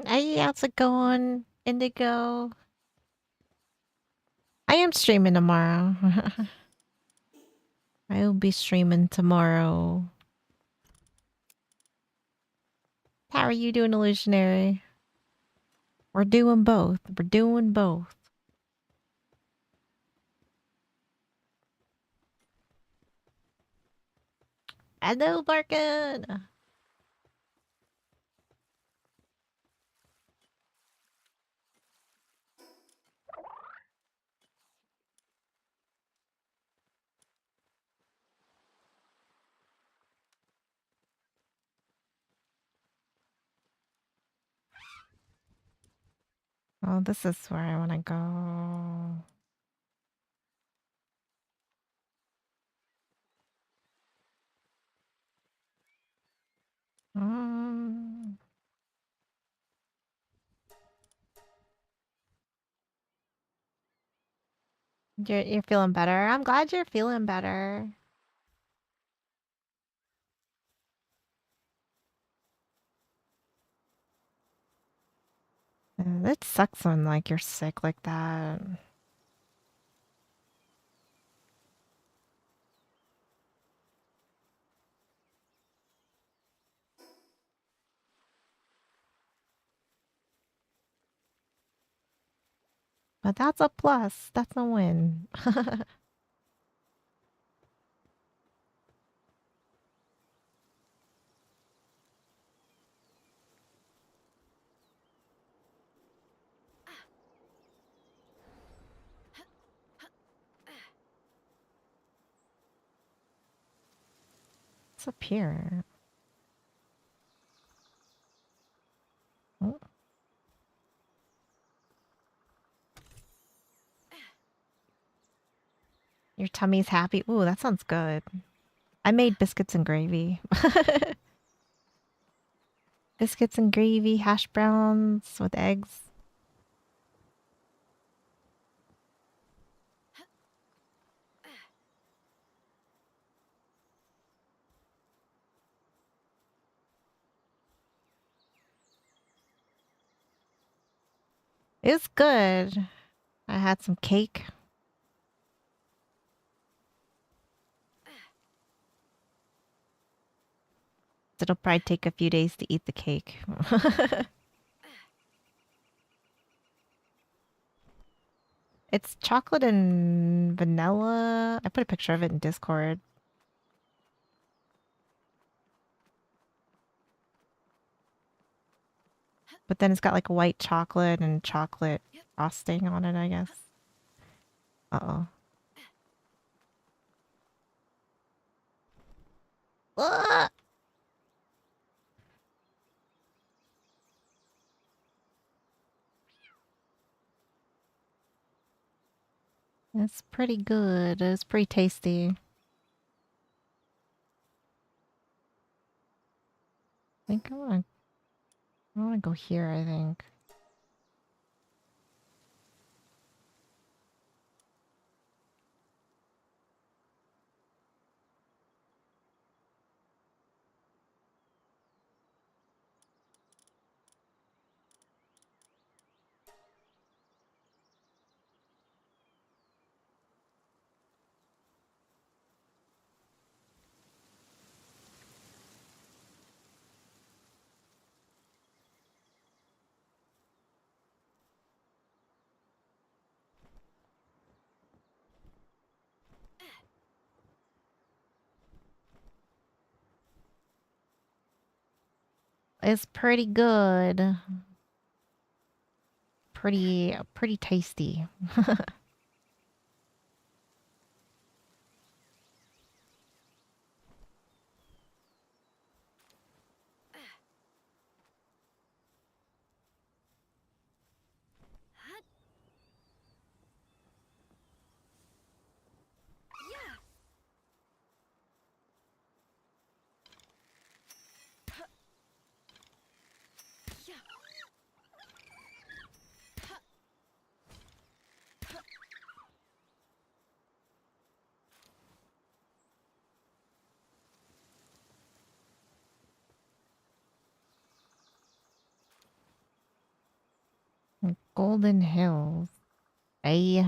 Hey, how's it going, Indigo? I am streaming tomorrow. I will be streaming tomorrow. How are you doing, Illusionary? We're doing both. We're doing both. Hello, Barkin! Oh, this is where I want to go. Um, you're feeling better? I'm glad you're feeling better. It sucks when, like, you're sick like that. But that's a plus. That's a win. What's up here? Oh. Your tummy's happy. Ooh, that sounds good. I made biscuits and gravy. Biscuits and gravy, hash browns with eggs. It was good. I had some cake. It'll probably take a few days to eat the cake. It's chocolate and vanilla. I put a picture of it in Discord. But then it's got like white chocolate and chocolate frosting on it, I guess. Uh-oh. Ah! It's pretty good. It's pretty tasty. I think I wanna go here, I think. It's pretty good. Pretty tasty. Golden Hills. Hey.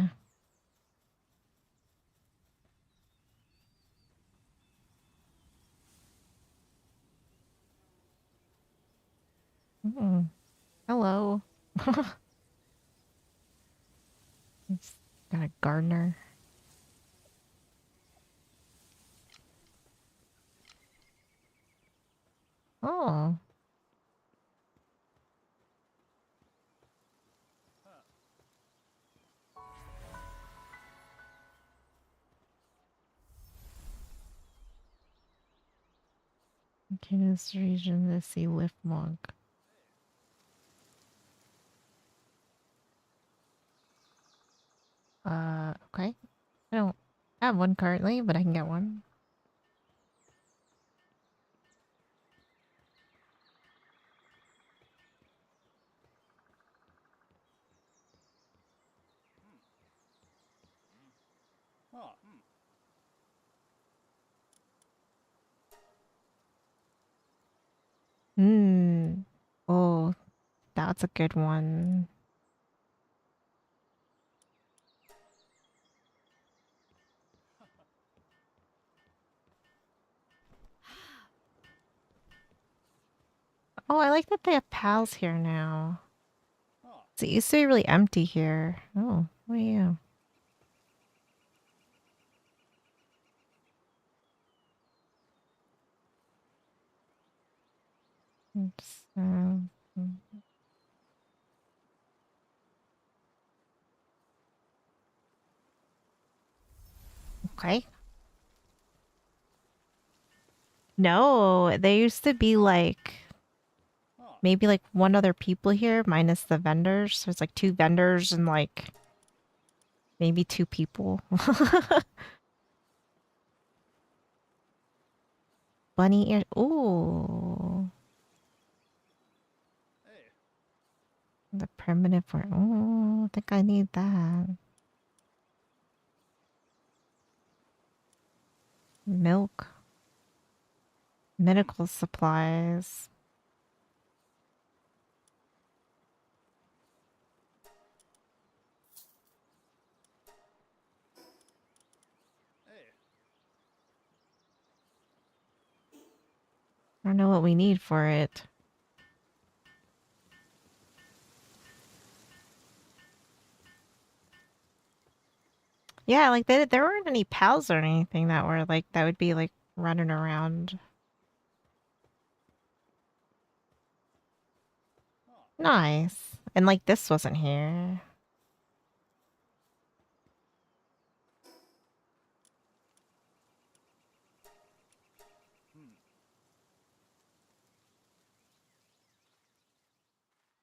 Mm. Hello. It's got a gardener. Oh. Okay, this region, let's see, lift monk. Okay. I don't have one currently, but I can get one. Hmm. Oh, that's a good one. Oh, I like that they have pals here now. So it used to be really empty here. Oh, what are you? Oops, okay. No, there used to be like maybe like one other people here minus the vendors. So it's like two vendors and like maybe two people. Bunny ear. Ooh. The primitive word. Oh, I think I need that. Milk. Medical supplies. I don't know what we need for it. Yeah, like there weren't any pals or anything that were like that would be like running around. Nice. And like this wasn't here.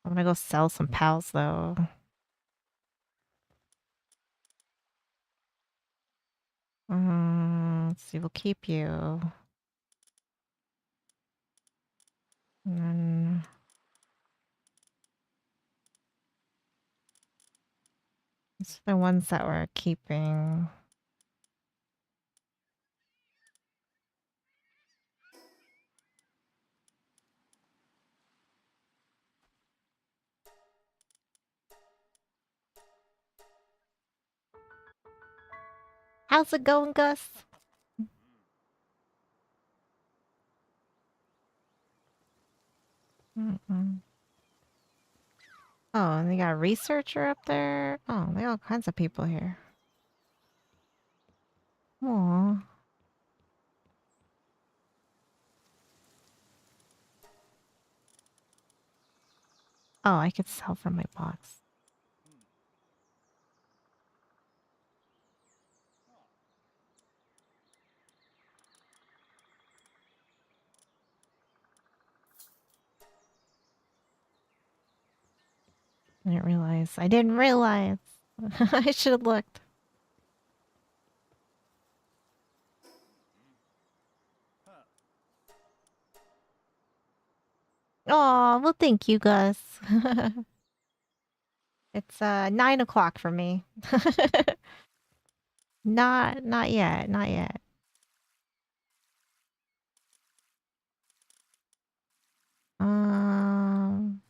I'm gonna go sell some pals though. Let's see, we'll keep you. And then these are the ones that we're keeping. How's it going, Gus? Mm-mm. Oh, and they got a researcher up there. Oh, they got all kinds of people here. Aw. Oh, I could sell from my box. I didn't realize. I didn't realize. I should have looked. Oh, well, thank you, Gus. It's 9 o'clock for me. Not yet, not yet. Um,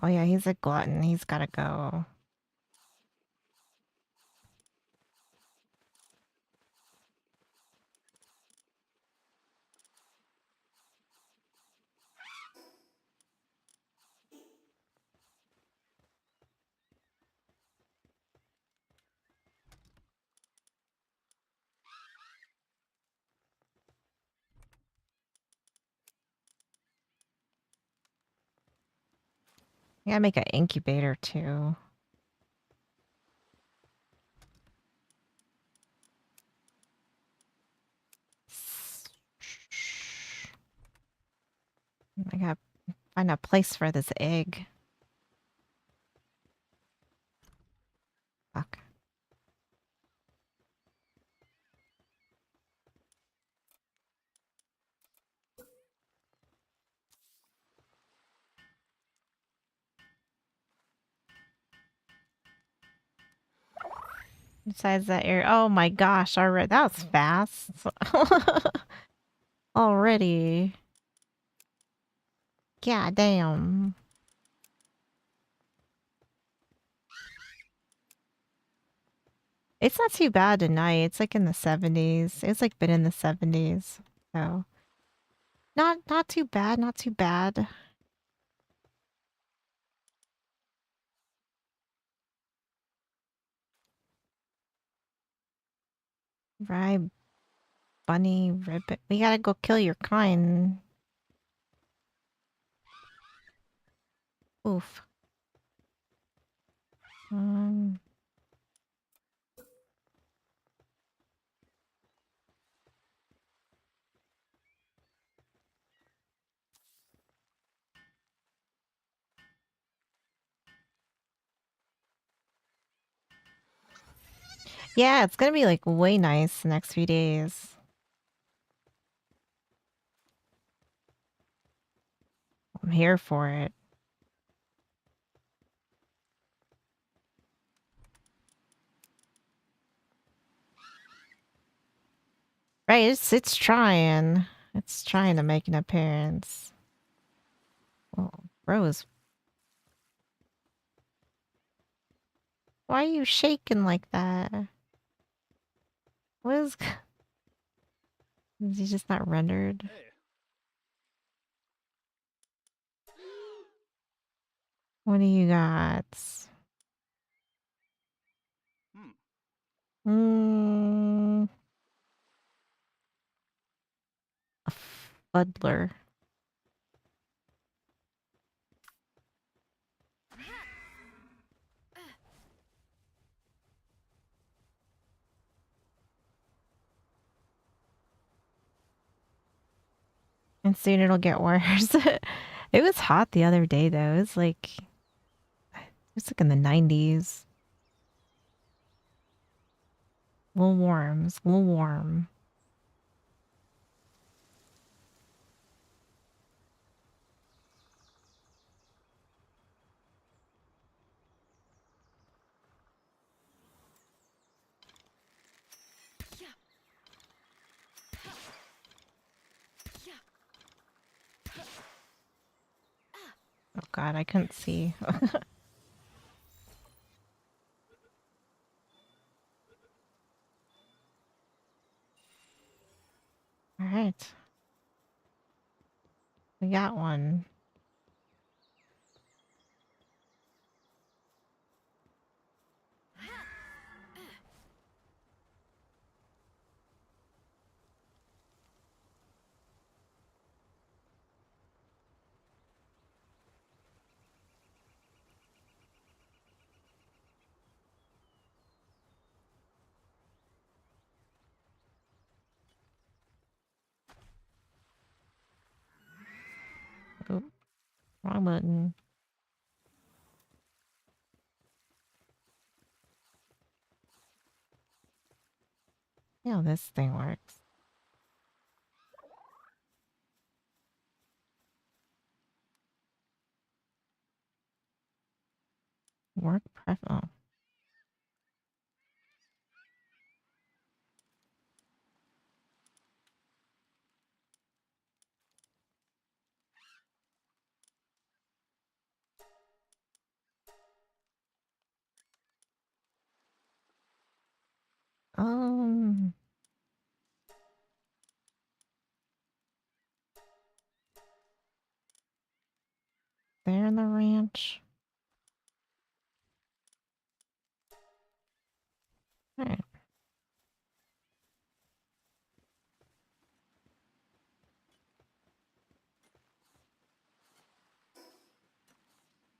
Oh yeah, he's a glutton. He's gotta go. I gotta make an incubator too. I gotta find a place for this egg. Fuck. Besides that area. Oh my gosh, already. That was fast. Already. God damn. It's not too bad tonight. It's like in the 70s. It's like been in the 70s. So not too bad, not too bad. Right, bunny ribbit. We gotta go kill your kind. Oof. Um Yeah, it's gonna be like way nice the next few days. I'm here for it. Right, it's trying. It's trying to make an appearance. Oh, Rose. Why are you shaking like that? What is is he just not rendered? What do you got? Mm, a fuddler. And soon it'll get worse. It was hot the other day though. It was like in the 90s. A little warm. It's a little warm. Oh god, I couldn't see. Alright. We got one. Oop, wrong button. Yeah, this thing works. Work pref. Oh. Um, they're in the ranch. All right.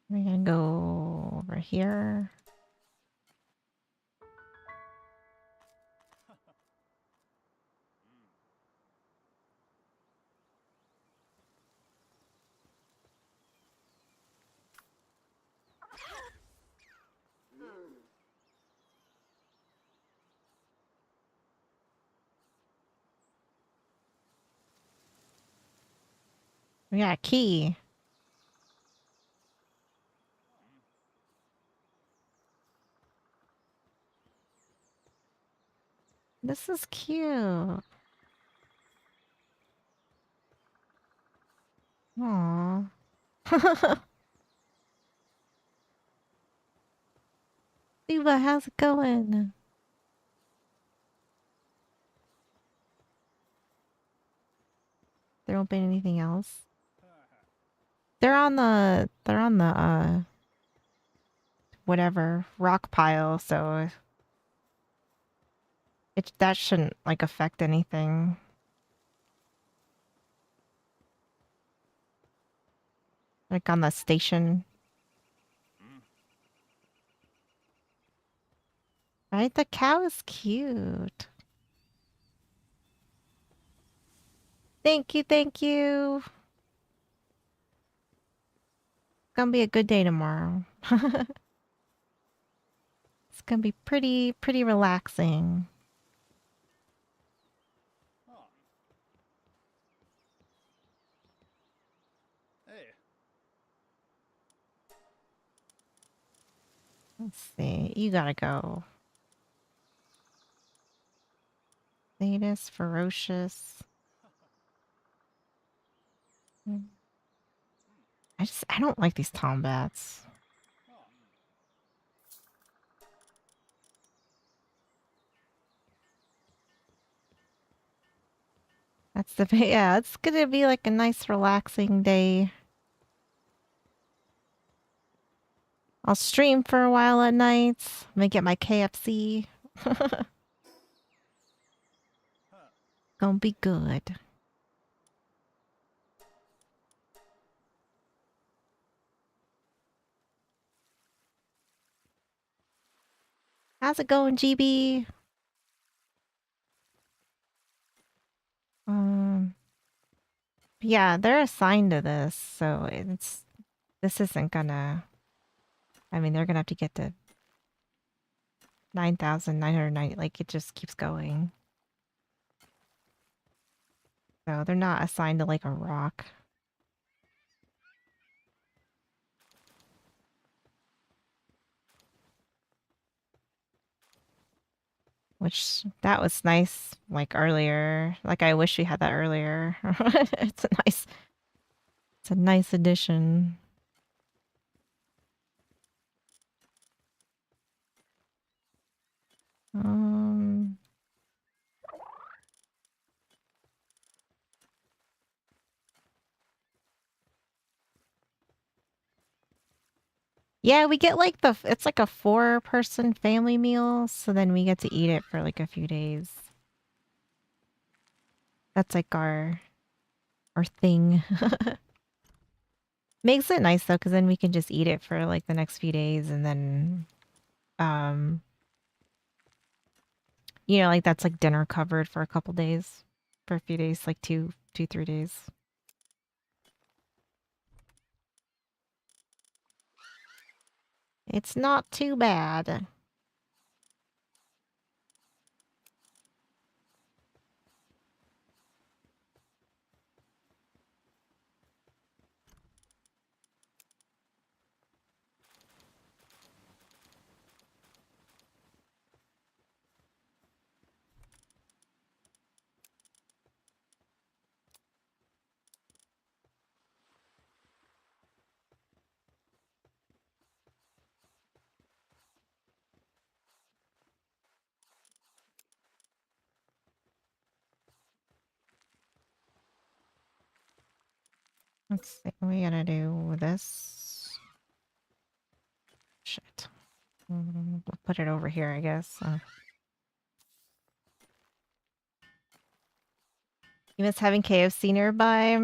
We're gonna go over here. We got a key. This is cute. Aww. Eva, how's it going? There won't be anything else. They're on the whatever rock pile, so that shouldn't like affect anything. Like on the station. Right? The cow is cute. Thank you, thank you. It's gonna be a good day tomorrow. It's gonna be pretty relaxing. Let's see. You gotta go. Sadist, ferocious. I don't like these tombats. That's the yeah, it's gonna be like a nice relaxing day. I'll stream for a while at nights. I'm gonna get my KFC. Gonna be good. How's it going, GB? Um, yeah, they're assigned to this, so this isn't gonna. I mean, they're gonna have to get to 9,990. Like it just keeps going. So they're not assigned to like a rock. Which that was nice, like earlier. Like I wish we had that earlier. It's a nice addition. Um, yeah, we get like it's like a 4-person family meal, so then we get to eat it for like a few days. That's like our thing. Makes it nice though, because then we can just eat it for like the next few days, and then um, like that's like dinner covered for a couple days, for a few days, like 3 days. It's not too bad. Let's see. We gotta do this. Shit. We'll put it over here, I guess. You miss having KFC nearby?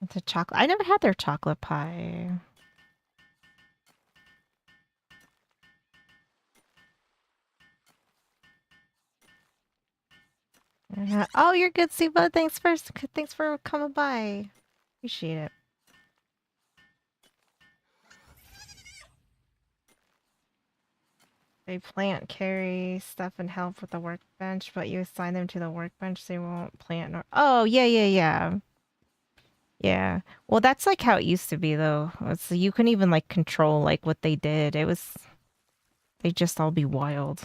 It's a chocolate. I never had their chocolate pie. Oh, you're good, Siva. Thanks for coming by. Appreciate it. They plant, carry stuff, and help with the workbench, but you assign them to the workbench, so they won't plant. Nor oh, yeah. Yeah. Well, that's like how it used to be, though. So you couldn't even like control like what they did. It was they just all be wild.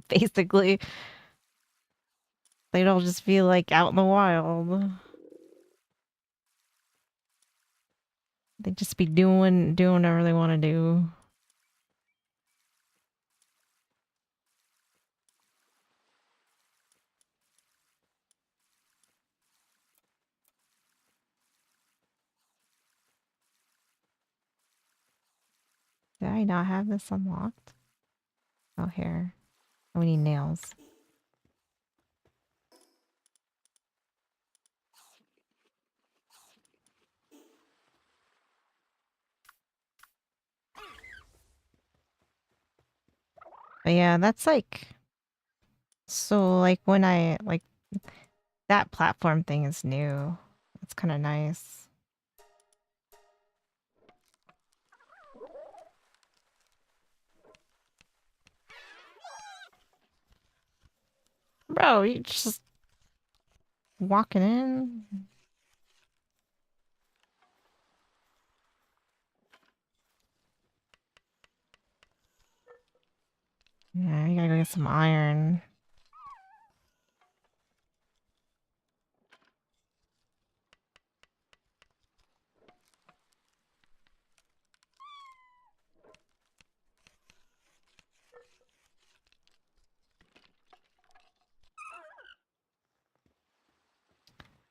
Basically, they'd all just be like out in the wild. They'd just be doing whatever they want to do. Did I not have this unlocked? Oh, here. Oh, we need nails. But yeah, that's like so like when I like that platform thing is new. It's kind of nice. Bro, you just walking in. Yeah, you gotta go get some iron.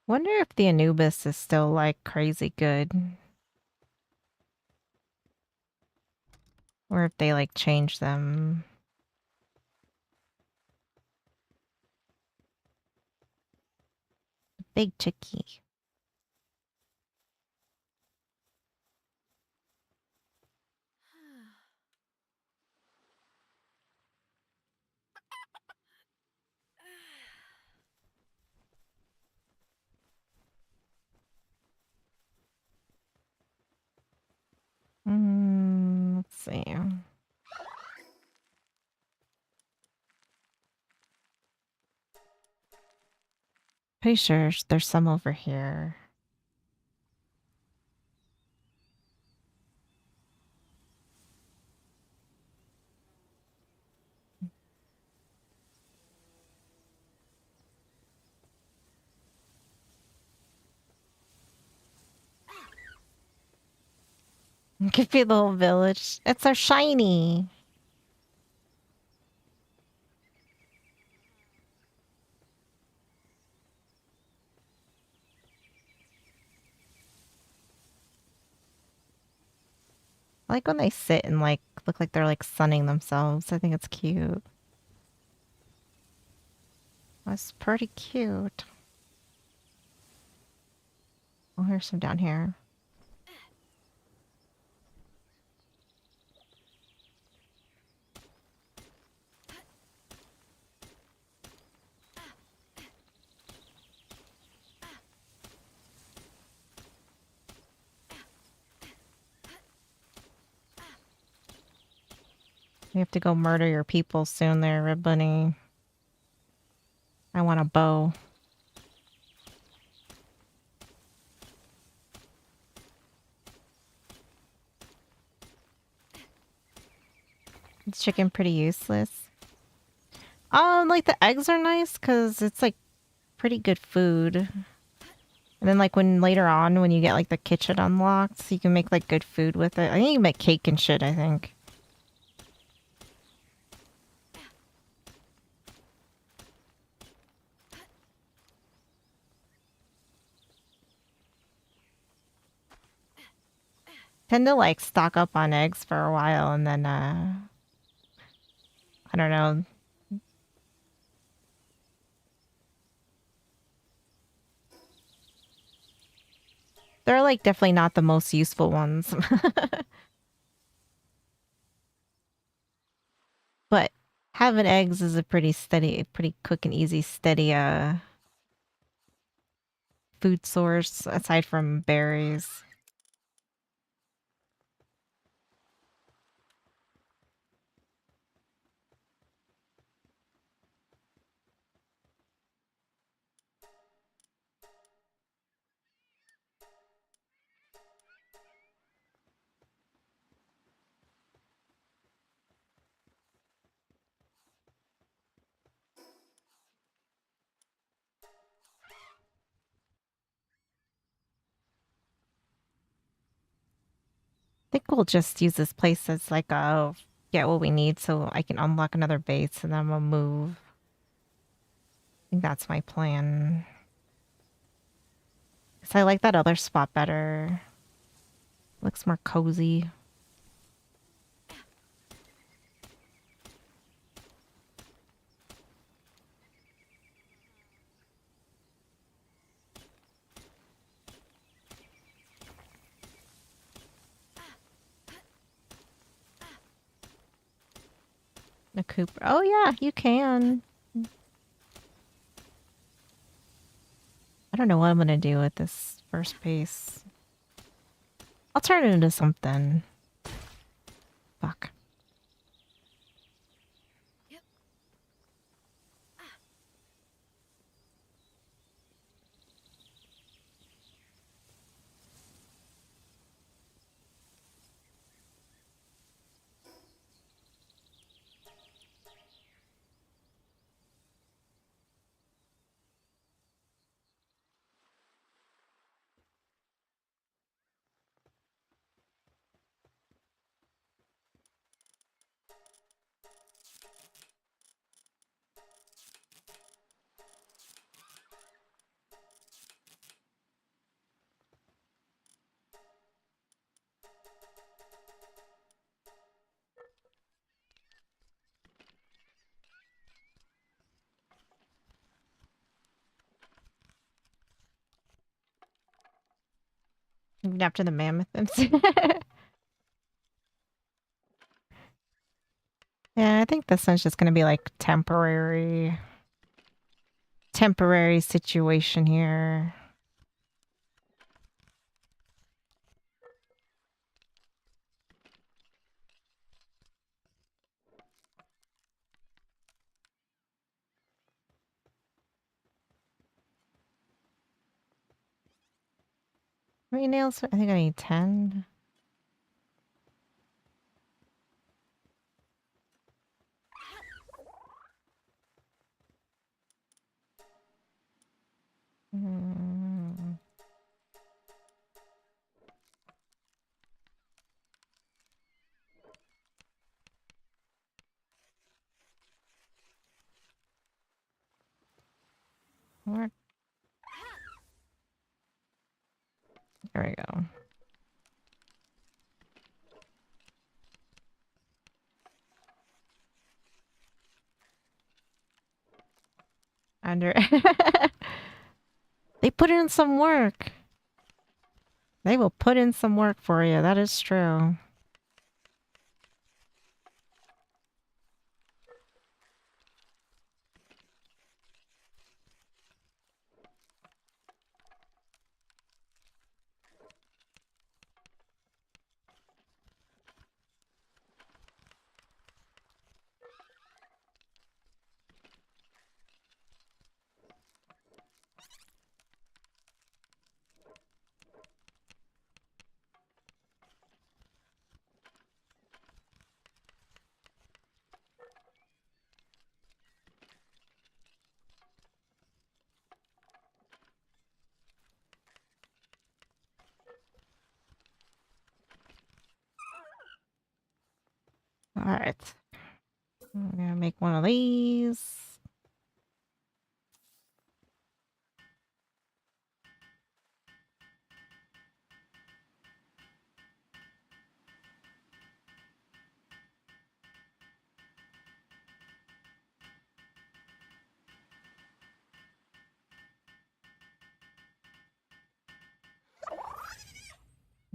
Wonder if the Anubis is still like crazy good. Or if they like change them. Big chickie. Let's see. Pretty sure there's some over here. Could be the whole village. It's our shiny. I like when they sit and like look like they're like sunning themselves. I think it's cute. That's pretty cute. Oh, here's some down here. You have to go murder your people soon there, Red Bunny. I want a bow. Is chicken pretty useless? Like the eggs are nice because it's like pretty good food. And then like when later on when you get like the kitchen unlocked, you can make like good food with it. I think you can make cake and shit, I think. tend to like stock up on eggs for a while and then I don't know. They're like definitely not the most useful ones. But having eggs is a pretty steady, pretty quick and easy, steady food source aside from berries. I think we'll just use this place as like a get what we need so I can unlock another base and then we'll move. I think that's my plan. Because I like that other spot better. Looks more cozy. A Cooper. Oh yeah, you can. I don't know what I'm gonna do with this first base. I'll turn it into something. Fuck. After the mammoth. Yeah, I think this one's just gonna be like temporary situation here. How many nails? I think I need 10. Mm. Where? There we go. Under. They put in some work. They will put in some work for you. That is true. All right. I'm gonna make one of these.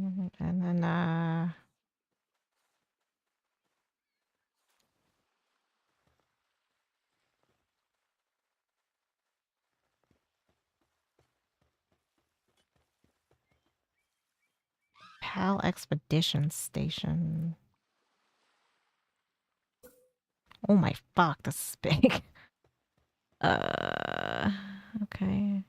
And then, PAL Expedition Station. Oh my fuck, this is big. Okay.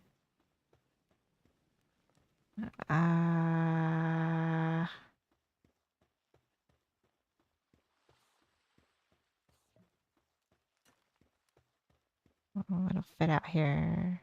Oh, it'll fit out here.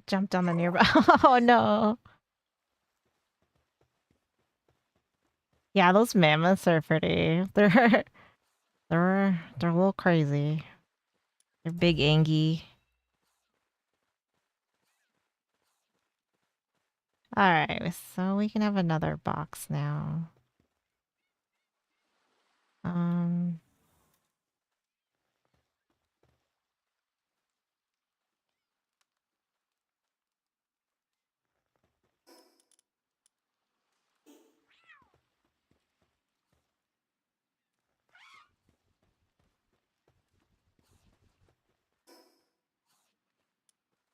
Jumped on the nearby. Oh no. Yeah, those mammoths are pretty. They're a little crazy. They're big, angy. All right, so we can have another box now. Um,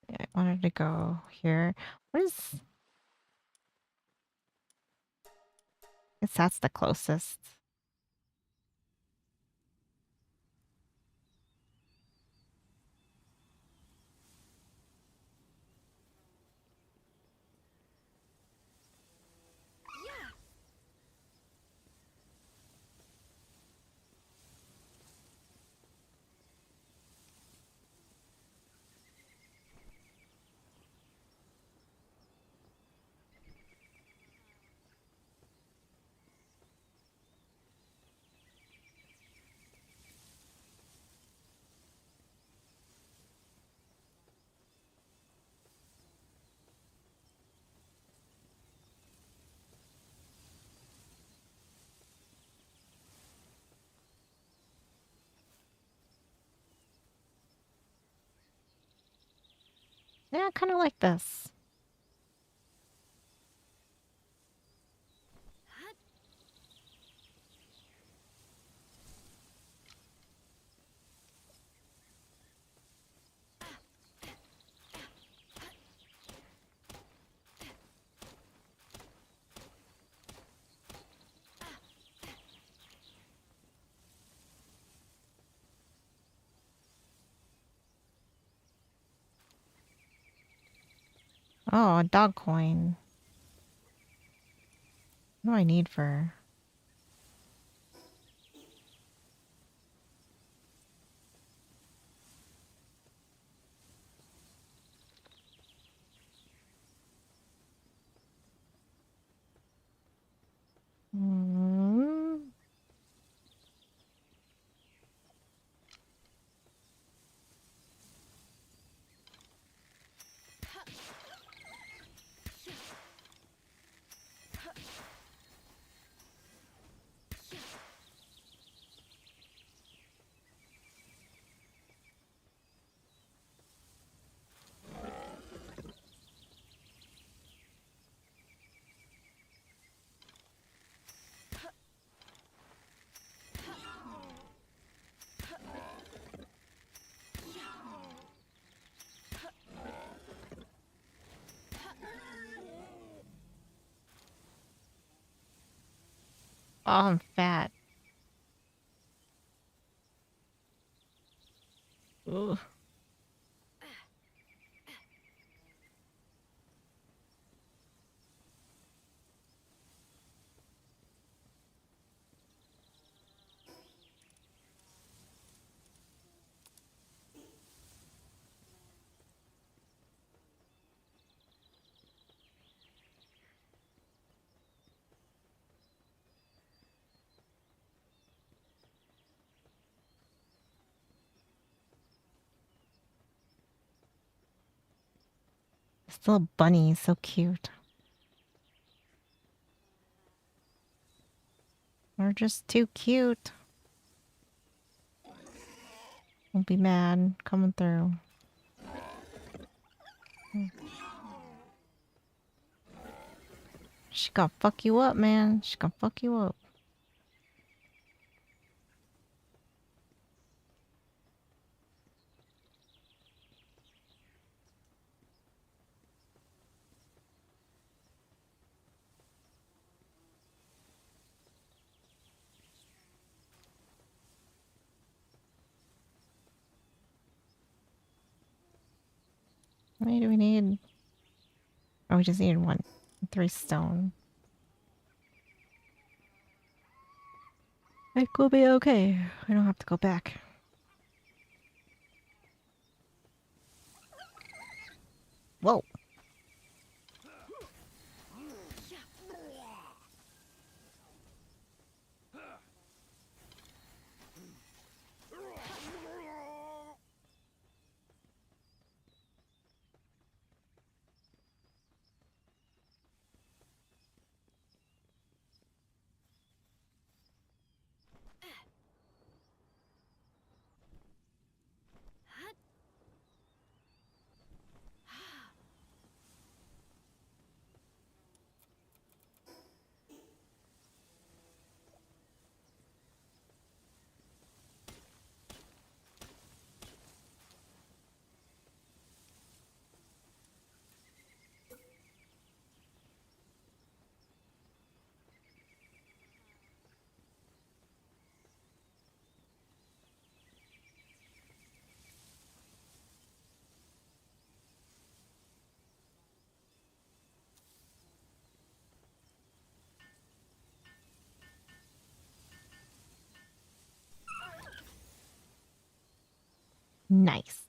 yeah, I wanted to go here. What is? I guess that's the closest. Yeah, kind of like this. Oh, a dog coin. What do I need for? Mm, oh, I'm fat. Ugh. This little bunny is so cute. They're just too cute. Won't be mad coming through. She gonna fuck you up, man. She gonna fuck you up. How many do we need? Oh, we just need one. 3 stone. It will be okay. We don't have to go back. Whoa. Nice.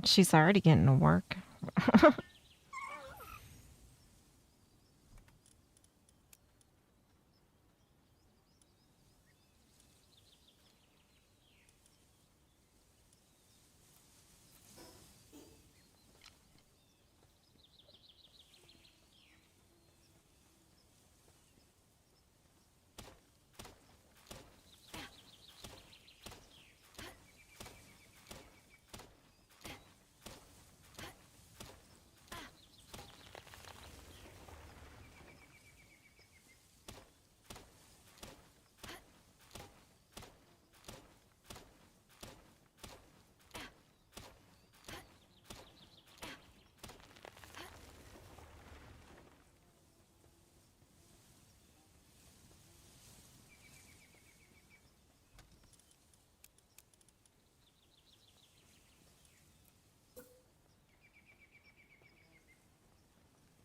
She's already getting to work.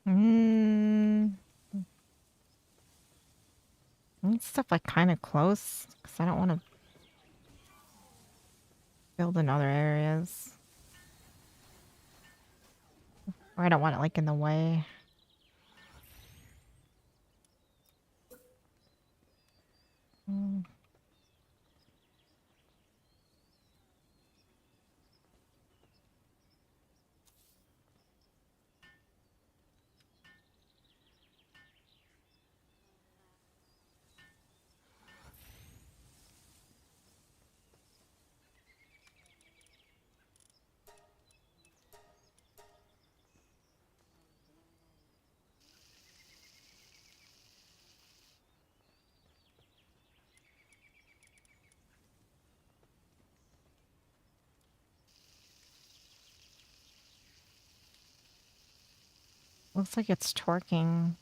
Mm, I need stuff like kind of close because I don't want to build in other areas. Or I don't want it like in the way. Mm. Looks like it's twerking.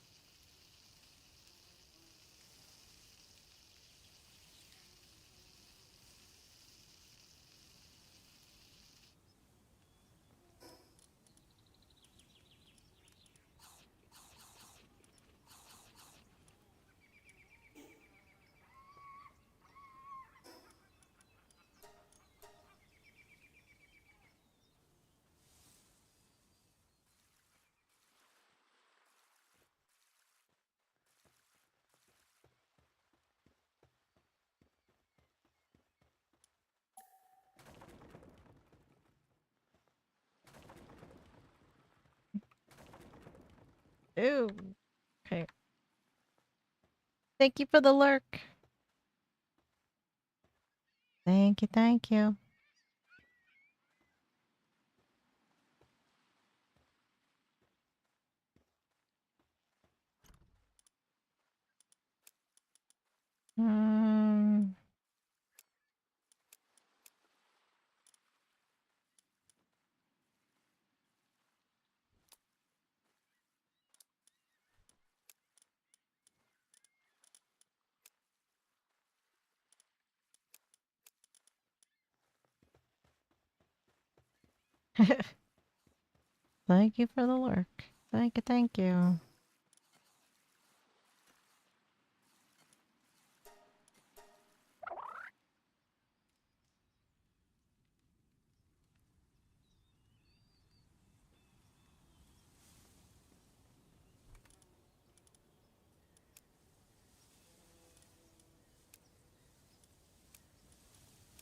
Ooh. Okay. Thank you for the lurk. Thank you, thank you. Hmm. Thank you for the lurk. Thank you, thank you.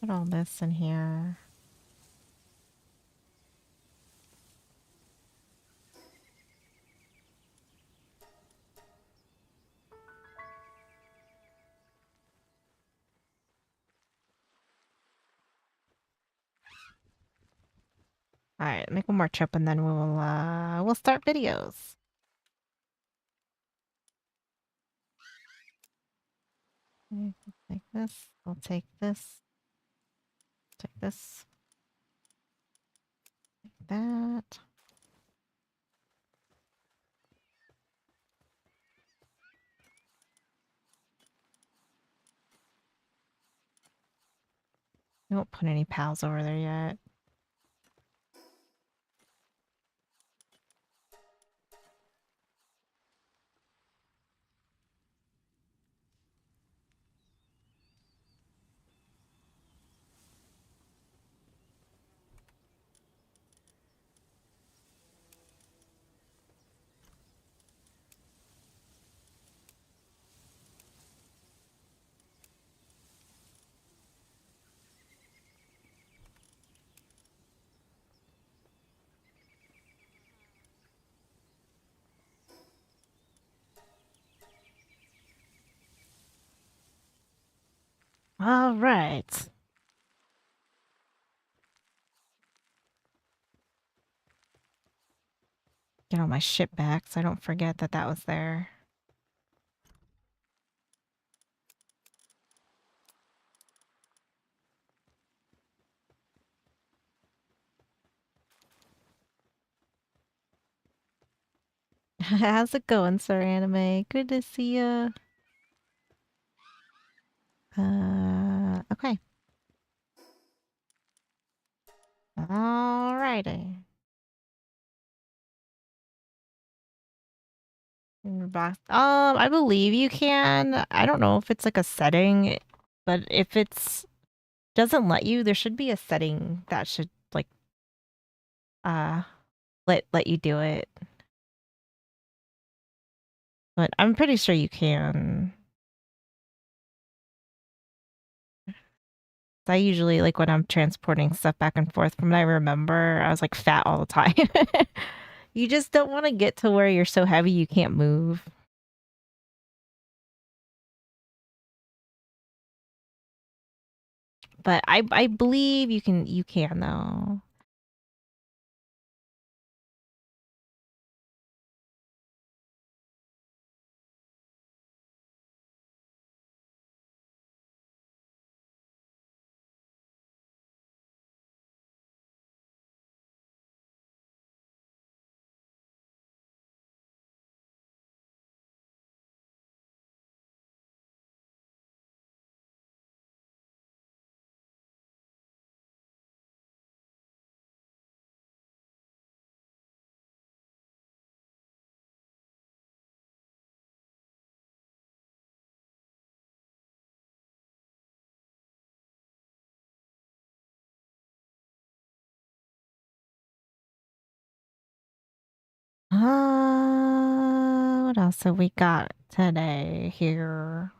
Put all this in here. Alright, make one more trip and then we'll start videos. Okay, take this. I'll take this. Take this. Take that. We won't put any pals over there yet. All right. Get all my shit back so I don't forget that that was there. How's it going, Sir Anime? Good to see ya. Okay. Alrighty. I believe you can. I don't know if it's like a setting, but if it's doesn't let you, there should be a setting that should like uh let you do it. But I'm pretty sure you can. I usually like when I'm transporting stuff back and forth from what I remember, I was like fat all the time. You just don't want to get to where you're so heavy you can't move. But I believe you can though. What else have we got today here?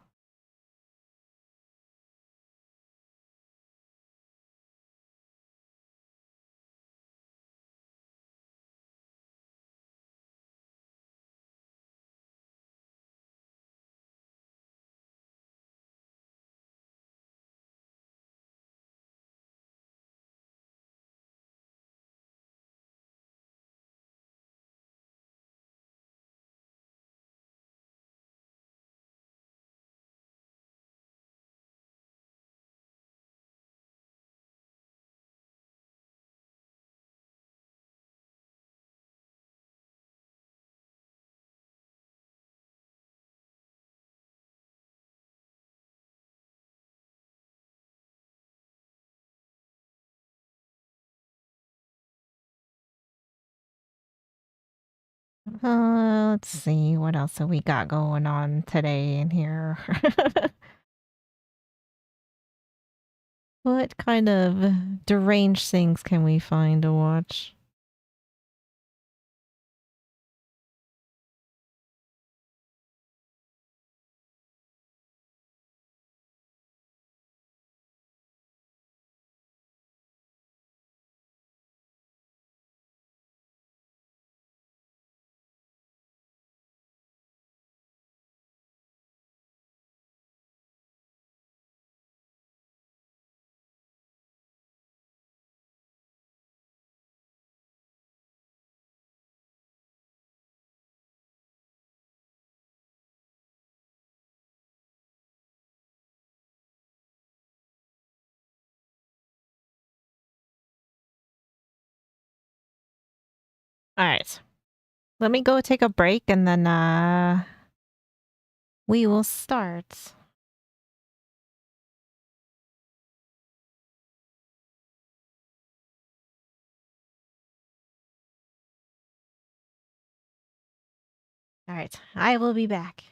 Let's see. What else have we got going on today in here? What kind of deranged things can we find to watch? All right. Let me go take a break and then we will start. All right. I will be back.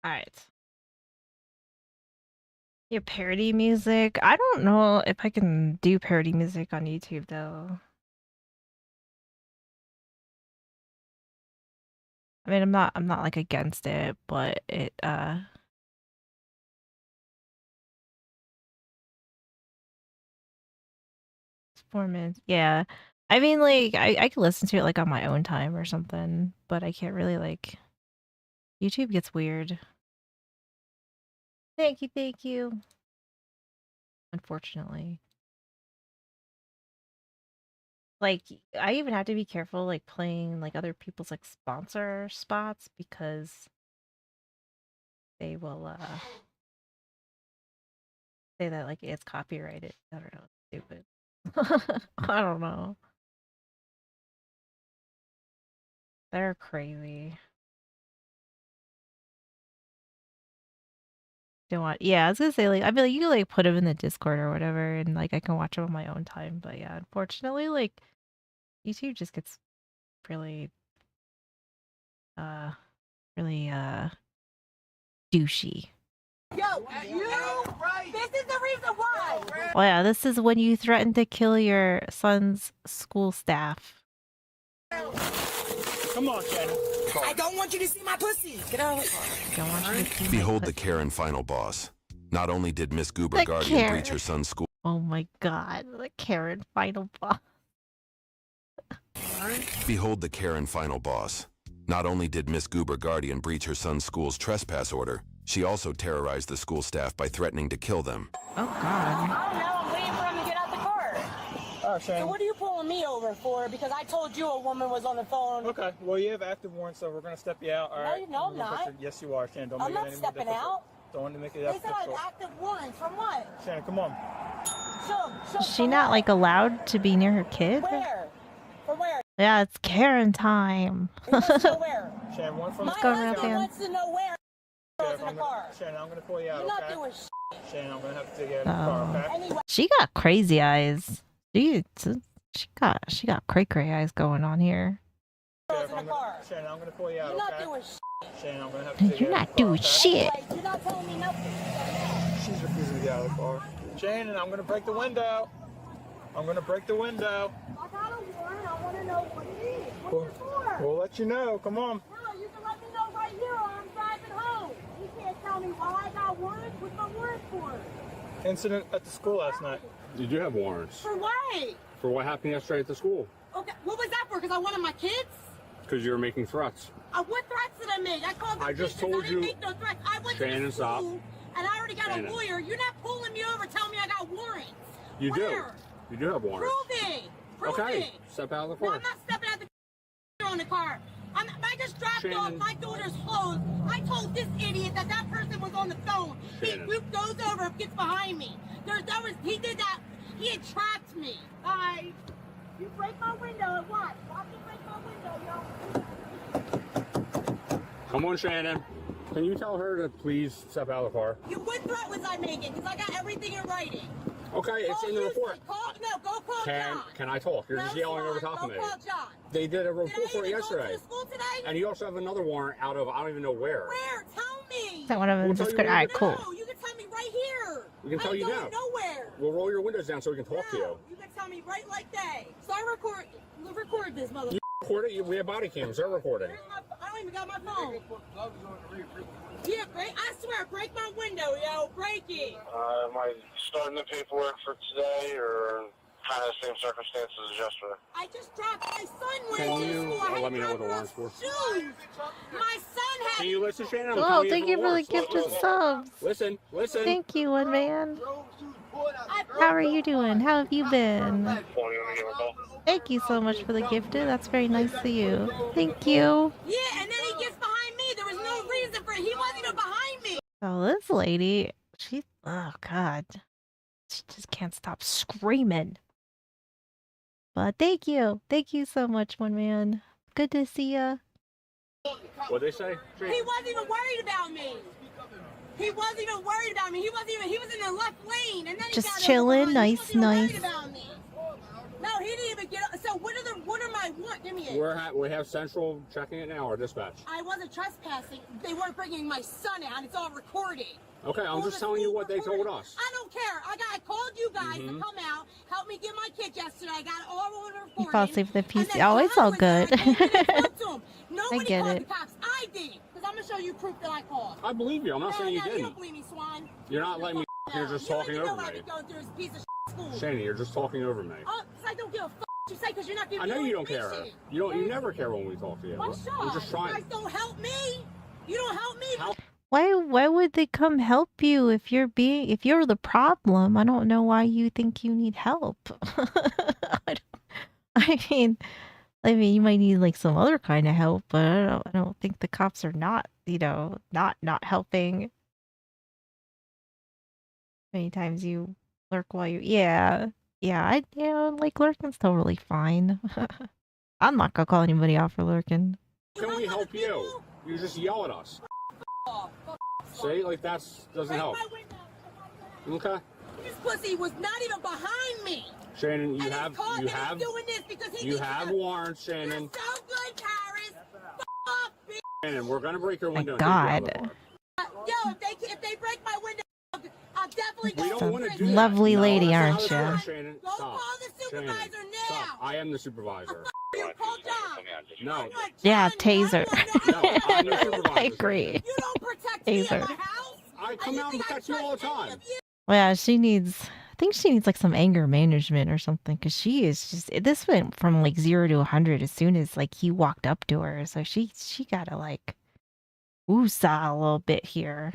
Alright. Yeah, parody music. I don't know if I can do parody music on YouTube though. I mean, I'm not like against it, but it it's 4 minutes. Yeah. I mean, like I could listen to it like on my own time or something, but I can't really like YouTube gets weird. Thank you, thank you. Unfortunately. Like I even have to be careful like playing like other people's like sponsor spots because they will say that like it's copyrighted. I don't know. It's stupid. I don't know. They're crazy. Don't want. Yeah, I was gonna say like I feel like you can like put them in the Discord or whatever, and like I can watch them on my own time. But yeah, unfortunately, like YouTube just gets really, uh, really douchey. Yo, you. This is the reason why. Well, yeah, this is when you threaten to kill your son's school staff. Come on, Shannon. I don't want you to see my pussy. Get out of the car. Don't want you to see my Behold the pussy. Karen final boss. Not only did Miss Goober Guardian Karen. breach her son's school. Oh my god, the Karen final boss. Behold the Karen final boss. Not only did Miss Goober Guardian breach her son's school's trespass order, she also terrorized the school staff by threatening to kill them. Oh god. I don't know. I'm waiting for him to get out the car. All right, Shannon. So what are you pulling me over for? Because I told you a woman was on the phone. Okay, well, you have active warrant, so we're going to step you out, all right? No, I'm not. Yes, you are, Shannon. Don't I'm make it not any more stepping difficult. out. Don't want to make it They that said I have difficult. active warrants. From what? Shannon, come on. Show Is she not like allowed to be near her kid? Where? For where? Yeah, it's Karen time. He wants to know where. Shannon, one from My the go, husband Raphael. wants to know where. Girls in the car. Shannon, I'm going to pull you out, You're not okay? doing shit. Shannon, I'm going to have to take you out of the car, okay? Anyway. She got crazy eyes. She got cray eyes going on here. Girls in the car. Shannon, I'm going to pull you out, You're not okay? doing shit. Shannon, I'm going to have to take you You're out not of the car, doing okay? shit. Anyway, you're not telling me nothing. She's refusing to get out of the car. Shannon, I'm going to break the window. I'm going to break the window. I got a warrant. I want to know what it is. What's it for? We'll let you know. Come on. No, you can let me know right here or I'm driving home. You can't tell me why I got warrants. What's my warrant for? Incident at the school last night. Did you have warrants? For what? For what happened yesterday at the school? Okay, what was that for? Because I wanted my kids? Because you were making threats. What threats did I make? I called the I just police. told I didn't you- make no threats. I went to Shannon, the stop. school and I already got Shannon. a lawyer. You're not pulling me over telling me I got warrants. You Where? do. You do have warrants. Prove it. Prove Okay, it. step out of the No, car. I'm not stepping out the on the car. I just dropped off Shannon. my daughter's clothes. I told this idiot that that person was on the phone. Shannon. He goes over and gets behind me. He did that. He had trapped me. Bye. You break my window at what? Watch you break my window, yo. Come on, Shannon. Can you tell her to please step out of the car? What threat was I making? Because I got everything in writing. Okay, it's Call in the Houston. report. Go call John. Can I talk? You're No, just yelling it's over not. top of me. Go call John. They did a Did I report for even it yesterday. go to the school today? And you also have another warrant out of, I don't even know where. Where? Tell me. Is that one of them We'll tell just you good? when Alright, we cool. No, you can tell me right here. We can tell you I now. ain't going nowhere. We'll roll your windows down so we can talk to you. No, you can tell me right like that. So I record this, mother. You record it. We have body cams. They're recording. Where's I don't even got my phone. Yeah, I swear, break my window, yo. Break it. Am I starting the paperwork for today or kind of the same circumstances as yesterday? I just dropped my son went Can to you school. I had let me know to what the drop warrant's him for? off shoes. My son had. Can you listen, Shannon? I'm Whoa, telling thank you for the warrants. gifted subs. Listen. Thank you, one man. I How are you doing? How have you been? Want to give a call? Thank you so much for the gifted. That's very nice of you. Thank you. Yeah, and then he gets behind me. There was no reason for it. He wasn't even behind me. Oh, this lady, oh god. She just can't stop screaming. But thank you. Thank you so much, one man. Good to see ya. What'd they say? He wasn't even worried about me. He wasn't even worried about me. He was in the left lane, and then he Just got chilling, over behind me. He nice, wasn't even worried nice. about me. No, he didn't even get. So what are my I want. Give me it. We have Central checking it now, or dispatch. I wasn't trespassing. They weren't bringing my son out. It's all recorded. Okay, I'm just telling you what they told us. I don't care. I called you guys to come out, help me get my kid yesterday. I got it all over the recording. You fall asleep with the PC. Oh, it's all good. Nobody get called it. the cops. I did. Because I'm going to show you proof that I called. I believe you. I'm not saying you You didn't. don't believe me, Swan. You're not letting me. You're just talking over me. Piece of school. Shani, you're just talking over me. Oh, I don't give a what you say because you're not giving I know me you don't care. information. You never care when we talk to you. What's We're just trying. You guys don't help me. You don't help me. Why would they come help you if you're the problem? I don't know why you think you need help. I mean, you might need like some other kind of help, but I don't think the cops are not helping. Many times you lurk while you like lurking's totally fine. I'm not gonna call anybody out for lurking. Can we help you? You just yell at us. See, like doesn't help. Okay. This pussy was not even behind me. Shannon, you have doing this because he warrants, Shannon. You're so good, Paris. Off, bitch. Shannon, we're gonna break your window. My God. Yo, if they break my window, I'll definitely go. We don't want to do Lovely that. lady, No, aren't you? Shannon, Go stop. call the supervisor Shannon, now. stop. I am the supervisor. You call John. No. Yeah, taser. No, I'm the supervisor. I agree. You don't protect me Taser. in my house. I come out and protect you all the time. Yeah, I think she needs like some anger management or something, because she is just, this went from like 0 to 100 as soon as like he walked up to her, so she gotta like woosah a little bit here.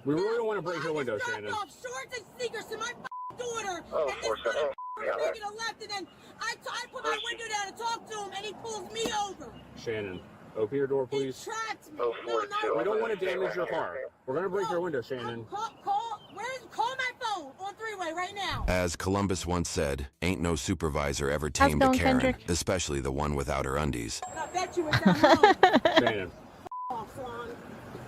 We really don't want to break your window, Shannon. Off shorts and sneakers to my daughter. Oh, and for this sure. making a left, and then I put my window down to talk to him, and he pulls me over. Shannon, open your door, please. He tracked me. Oh, No, no. We don't want to damage your car. We're gonna break your window, Shannon. Call my phone on three-way right now. As Columbus once said, ain't no supervisor ever How's it tamed a going, Karen, Kendrick? especially the one without her undies. I bet you it's not Shannon, off, Swan.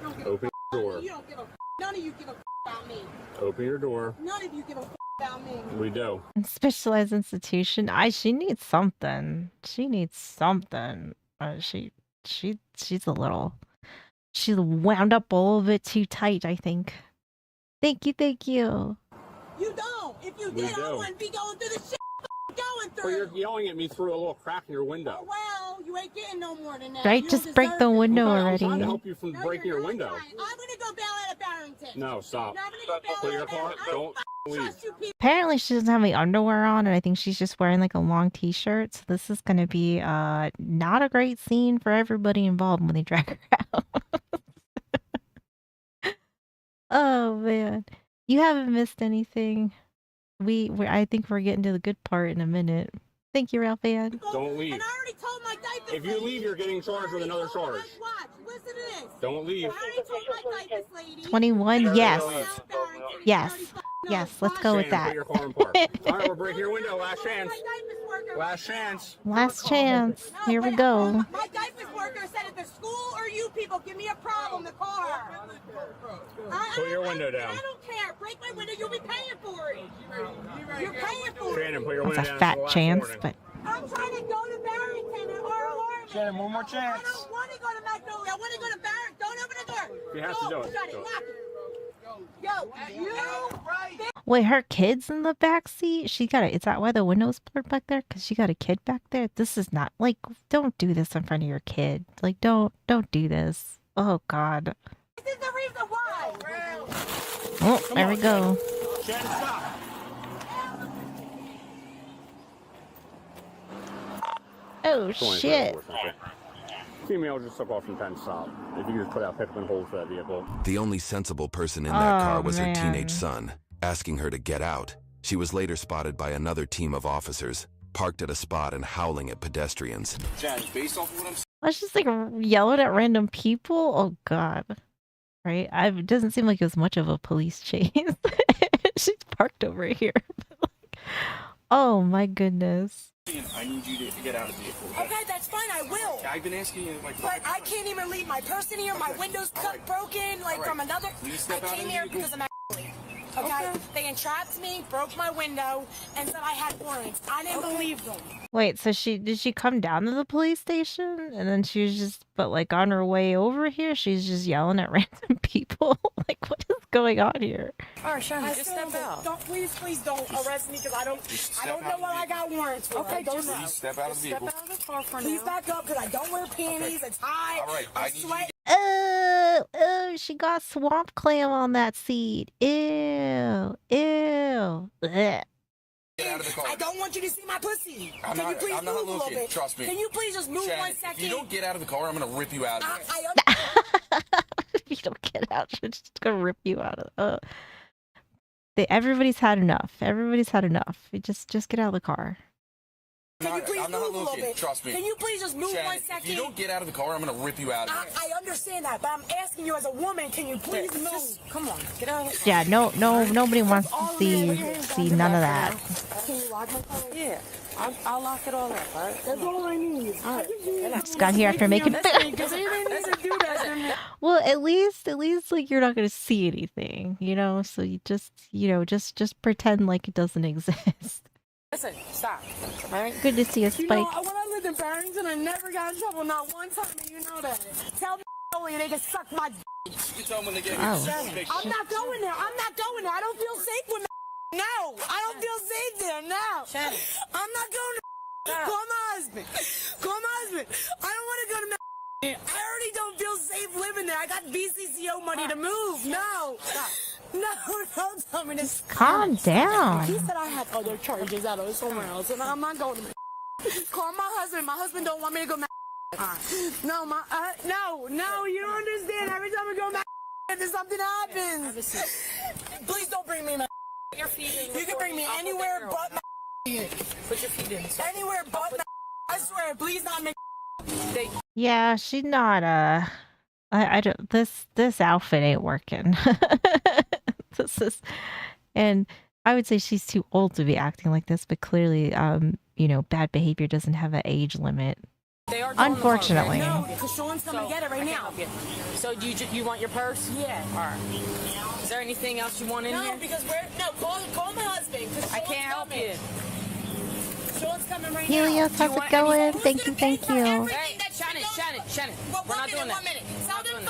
Don't give open a your door. You don't give a none of you give a about me. Open your door. None of you give a about me. We do. Specialized institution. She needs something. She needs something. She's a little. She's wound up a little bit too tight, I think. Thank you. You don't. If you We did, I do. wouldn't be going through the shit going But through. you're yelling at me through a little crack in your window. Oh, well, you ain't getting no more than that. Right? You Just don't break the deserve it. window Okay, I'm already. trying to help you from No, breaking you're your not window. trying. I'm gonna go bail out at Barrington. No, stop. No, I'm gonna go bail Put out your at car. Barrington. I Don't don't leave. trust you people. Apparently she doesn't have any underwear on, and I think she's just wearing like a long t-shirt. So this is gonna be not a great scene for everybody involved when they drag her out. Oh man. You haven't missed anything. I think we're getting to the good part in a minute. Thank you, Ralphan. Don't leave. And I already told my diapers If you lady. leave, you're getting charged with another charge. Watch, listen to this. Don't leave. I already told my diapers lady. 21, Yeah, yes. yeah. Yes. Yes, let's go with Shannon, that. put your car in park. All right, we're breaking your window. Last chance. Last chance. Last chance. Here we go. My diapers worker said at the school or you people give me a problem, the car. Put your window down. I don't care. Break my window. You'll be paying for it. You're paying for it. Shannon, put your That's window a down. fat It's the last chance, warning. but I'm trying to go to Barrington or Alarm. Shannon, one more I chance. don't want to go to Magnolia. I want to go to Barrington. Don't open the door. He has to do it. Shut it. Do it. Lock it. Yo, you. wait, her kid's in the back seat? Is that why the window's blurred back there? Because she got a kid back there? This is not, like, don't do this in front of your kid. Like, don't do this. Oh, God. This is the reason why. Oh, there we go. Shannon, stop. Oh, 20, shit. 34, Female just took off from 10 stop. If you could just put out pickup and hold for that vehicle. The only sensible person in that car was her man. teenage son, asking her to get out. She was later spotted by another team of officers, parked at a spot and howling at pedestrians. Based off of what I'm saying, Let's just, like, yelling at random people? Oh, God. Right? It doesn't seem like it was much of a police chase. She's parked over here. Oh, my goodness. I need you to get out of the vehicle. Okay, that's fine. I will. I've been asking you like. But I can't even leave my purse in here. My window's cut broken, like from another. Please step I out came of the here vehicle. because I'm actually. Okay? They entrapped me, broke my window, and said I had warrants. I didn't believe them. Wait, so did she come down to the police station and then she was just, but like on her way over here, she's just yelling at random people? Like, what is going on here? All right, Shani, just step out. Don't, please don't arrest me because I don't know what I got warrants for. Okay, don't know. Step out of the vehicle. Step out of the car for now. Please back up because I don't wear panties. It's high. All right, I need you to sweat. Oh, she got swamp clam on that seat. Ew. Blech. get out of the car. I don't want you to see my pussy. I'm Can not, you please I'm not move a little looking. bit? Trust me. Can you please just move Shannon, 1 second? if you don't get out of the car, I'm gonna rip you out of there. If you don't get out, she's just gonna rip you out of. Everybody's had enough. Everybody's had enough. Just get out of the car. Can you please I'm not move a little looking. bit? Trust me. Can you please just move Shannon, 1 second? if you don't get out of the car, I'm gonna rip you out of there. I understand that, but I'm asking you as a woman, can you please move? Come on, get out of the car. Yeah, nobody wants to see none of that. Can you lock my car? Yeah, I'll lock it all up, all right? That's all I need. Just got here after making. Well, at least like you're not gonna see anything, you know. So you just pretend like it doesn't exist. Listen, stop. All right? Good to see you, You know, Spike. when I lived in Barrington, I never got in trouble, not one time, and you know that. Tell me they can suck my d. You tell them when they get Oh. here. I'm not going there. I'm not going there. I don't feel safe with No, I don't feel safe there. No. Shannon. I'm not going to Call my husband. Call my husband. I don't want to go to I already don't feel safe living there. I got BCCO money to move. No. No, don't tell me this. Calm down. He said I had other charges out of somewhere else, and I'm not going to Call my husband. My husband don't want me to go No, no, you don't understand. Every time I go there's something happens. Please don't bring me Put your feet in. You can bring me anywhere but Put your feet in. Anywhere but I swear, please not make Yeah, she's not. I don't. This outfit ain't working. This is, and I would say she's too old to be acting like this. But clearly, bad behavior doesn't have an age limit. They are Unfortunately. No, because Sean's coming to get it right now. So you want your purse? Yeah. All right. Is there anything else you want in No, here? because call my husband. I can't help you. Sean's coming right Helios, how's it going? Thank you. Hey, Shannon, Well, we're not doing that. 1 minute. Tell them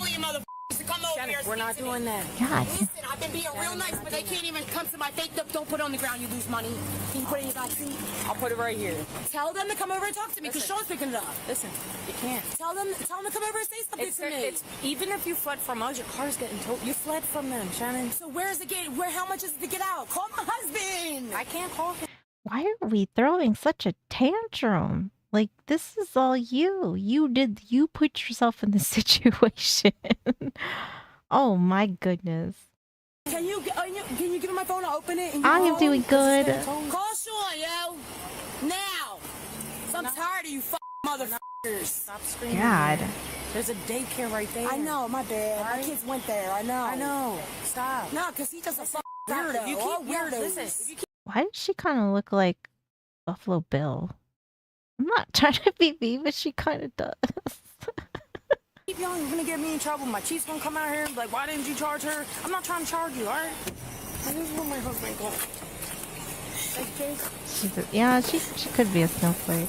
you motherfuckers to come over Shannon, here. we're not doing that. God. Listen, I've been being real nice, but they can't even come to my fake. Don't put it on the ground. You lose money. Can you put it in your back seat? I'll put it right here. Tell them to come over and talk to me, because Sean's picking it up. Listen, you can't. Tell them to come over and say something to me. Even if you fled from us, your car's getting towed. You fled from them, Shannon. So where's the gate? How much is it to get out? Call my husband. I can't call him. Why are we throwing such a tantrum? Like, this is all you. You put yourself in this situation. Oh my goodness. Can you give me my phone? I'll open it. I am doing good. Call Sean, yo. Now. I'm tired of you motherfuckers. Stop screaming. God. There's a daycare right there. I know, my bad. My kids went there. I know. Stop. No, because he's just a weirdo. You All keep weirdos. Listen, if you keep Why does she kind of look like Buffalo Bill? I'm not trying to be mean, but she kind of does. yelling, you're gonna get me in trouble. My chief's gonna come out here and be like, why didn't you charge her? I'm not trying to charge you, alright? This is what my husband called. She could be a snowflake.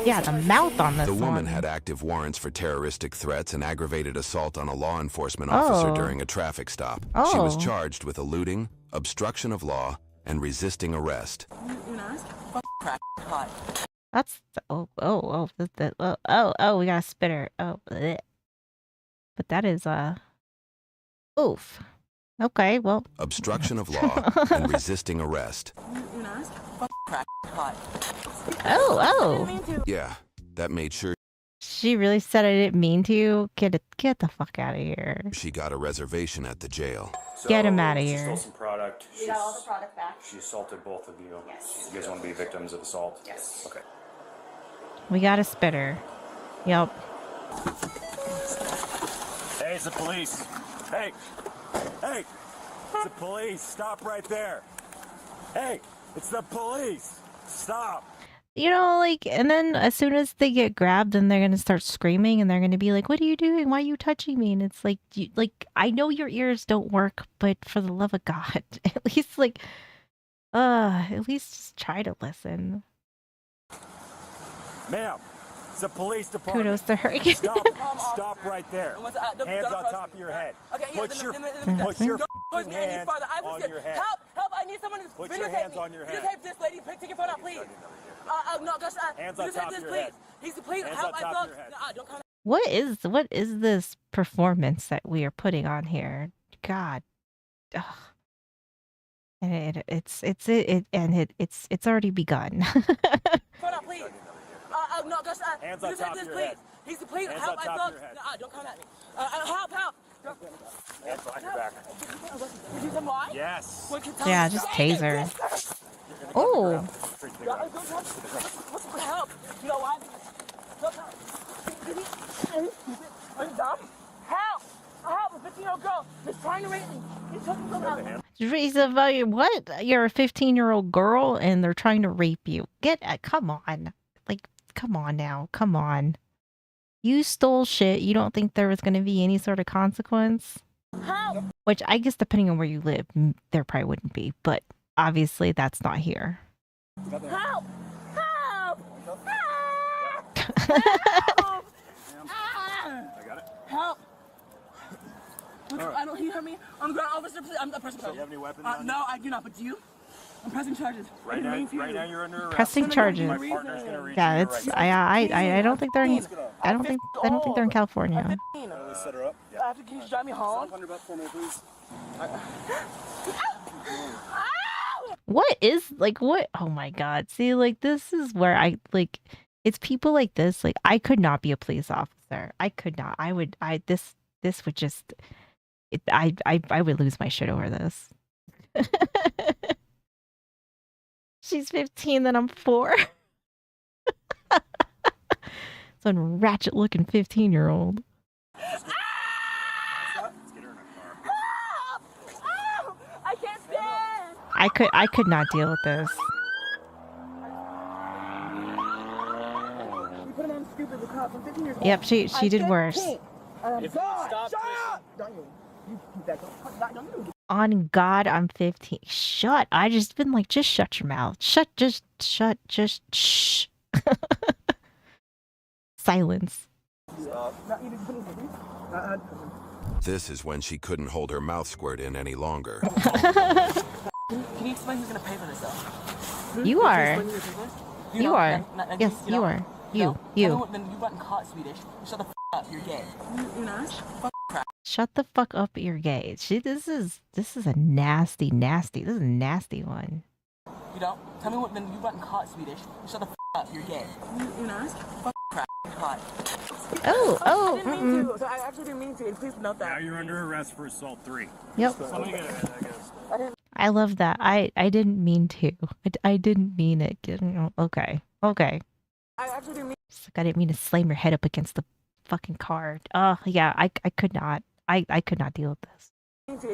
Yeah, the mouth on this The woman one. had active warrants for terroristic threats and aggravated assault on a law enforcement officer Oh. during a traffic stop. She was Oh. charged with eluding, obstruction of law, and resisting arrest. That's we got a spitter. Oh, bleh. But that is oof. Okay, well. Obstruction of law and resisting arrest. Oh. Yeah, that made sure She really said I didn't mean to. Get the fuck out of here. she got a reservation at the jail. Get him outta She here. stole some product. We got all the product back. She assaulted both of you. Yes. You guys want to be victims of assault? Yes. Okay. We got a spitter. Yep. Hey, it's the police. Hey, it's the police. Stop right there. Hey, it's the police. Stop. You know, like, and then as soon as they get grabbed, then they're gonna start screaming, and they're gonna be like, "What are you doing? Why are you touching me?" And it's like, like I know your ears don't work, but for the love of God, at least at least just try to listen. Ma'am, it's a police department. Kudos to her. Stop right there. Hands on top of your head. Okay, yeah, Put your push me any hands farther. I was on here. your head. Help! I need someone to Put your videotape hands me. on your head. Videotape this lady. Take your phone out, please. No, gosh, Hands on videotape top this, of your please. head. He's please Hands help. on top of your head. Don't come. What is this performance that we are putting on here? God. Ugh. And it's already begun. Phone out, please. No, gosh, Hands on top of your head. He's please Hands help. on top of your head. Don't come at me. Help. Hands on your back. Did you tell me why? Yes. Yeah, just taser. Oh. What's help? You know why? Are you dumb? Help! A 15-year-old girl is trying to rape me. He's talking about Raise a value. What? You're a 15-year-old girl and they're trying to rape you. Come on. Like, come on now. Come on. You stole shit. You don't think there was going to be any sort of consequence? help! Which I guess depending on where you live, there probably wouldn't be. But obviously that's not here. Help! Help! I got it. Help! I don't hear me. I'm going, officer, please. I'm pressing charges. Do you have any weapons on you? No, I do not. But do you? I'm pressing charges. Right now you're under arrest. Pressing charges. My partner's gonna reach Yeah, you it's right now. I don't think they're in I don't think they're in California. Let's set her up. I have to, can you drive me home? $500 for me, please. What is what? Oh my God. See, this is where it's people like this. Like, I could not be a police officer. I could not. This would just, I would lose my shit over this. She's 15, then I'm 4. Some ratchet looking 15-year-old. Let's get her in a car. I can't stand! I could not deal with this. You put him on stupid the cops. I'm 15 years old. Yep, she did worse. If you stop Shut up! Don't you keep that going. Don't you On God, I'm 15. Shut. I just been just shut your mouth. Just shh. Silence. This is when she couldn't hold her mouth squirt in any longer. Can you explain who's gonna pay for this though? You are. You are. No, Yes, you are. You. Then you went and caught Swedish. Shut the up. You're gay. You're not. Shut the fuck up, you're gay. This is a nasty. This is a nasty one. You don't. Tell me what. Then you went and caught Swedish. Shut the up. You're gay. You're not. Crap. You're hot. Oh. I didn't mean to. So I actually didn't mean to. Please note that. Now you're under arrest for assault 3. Yep. Somebody get ahead, I guess. I love that. I didn't mean to. I didn't mean it. Okay. I actually didn't mean. I didn't mean to slam your head up against the fucking car. Oh yeah, I could not. I could not deal with this.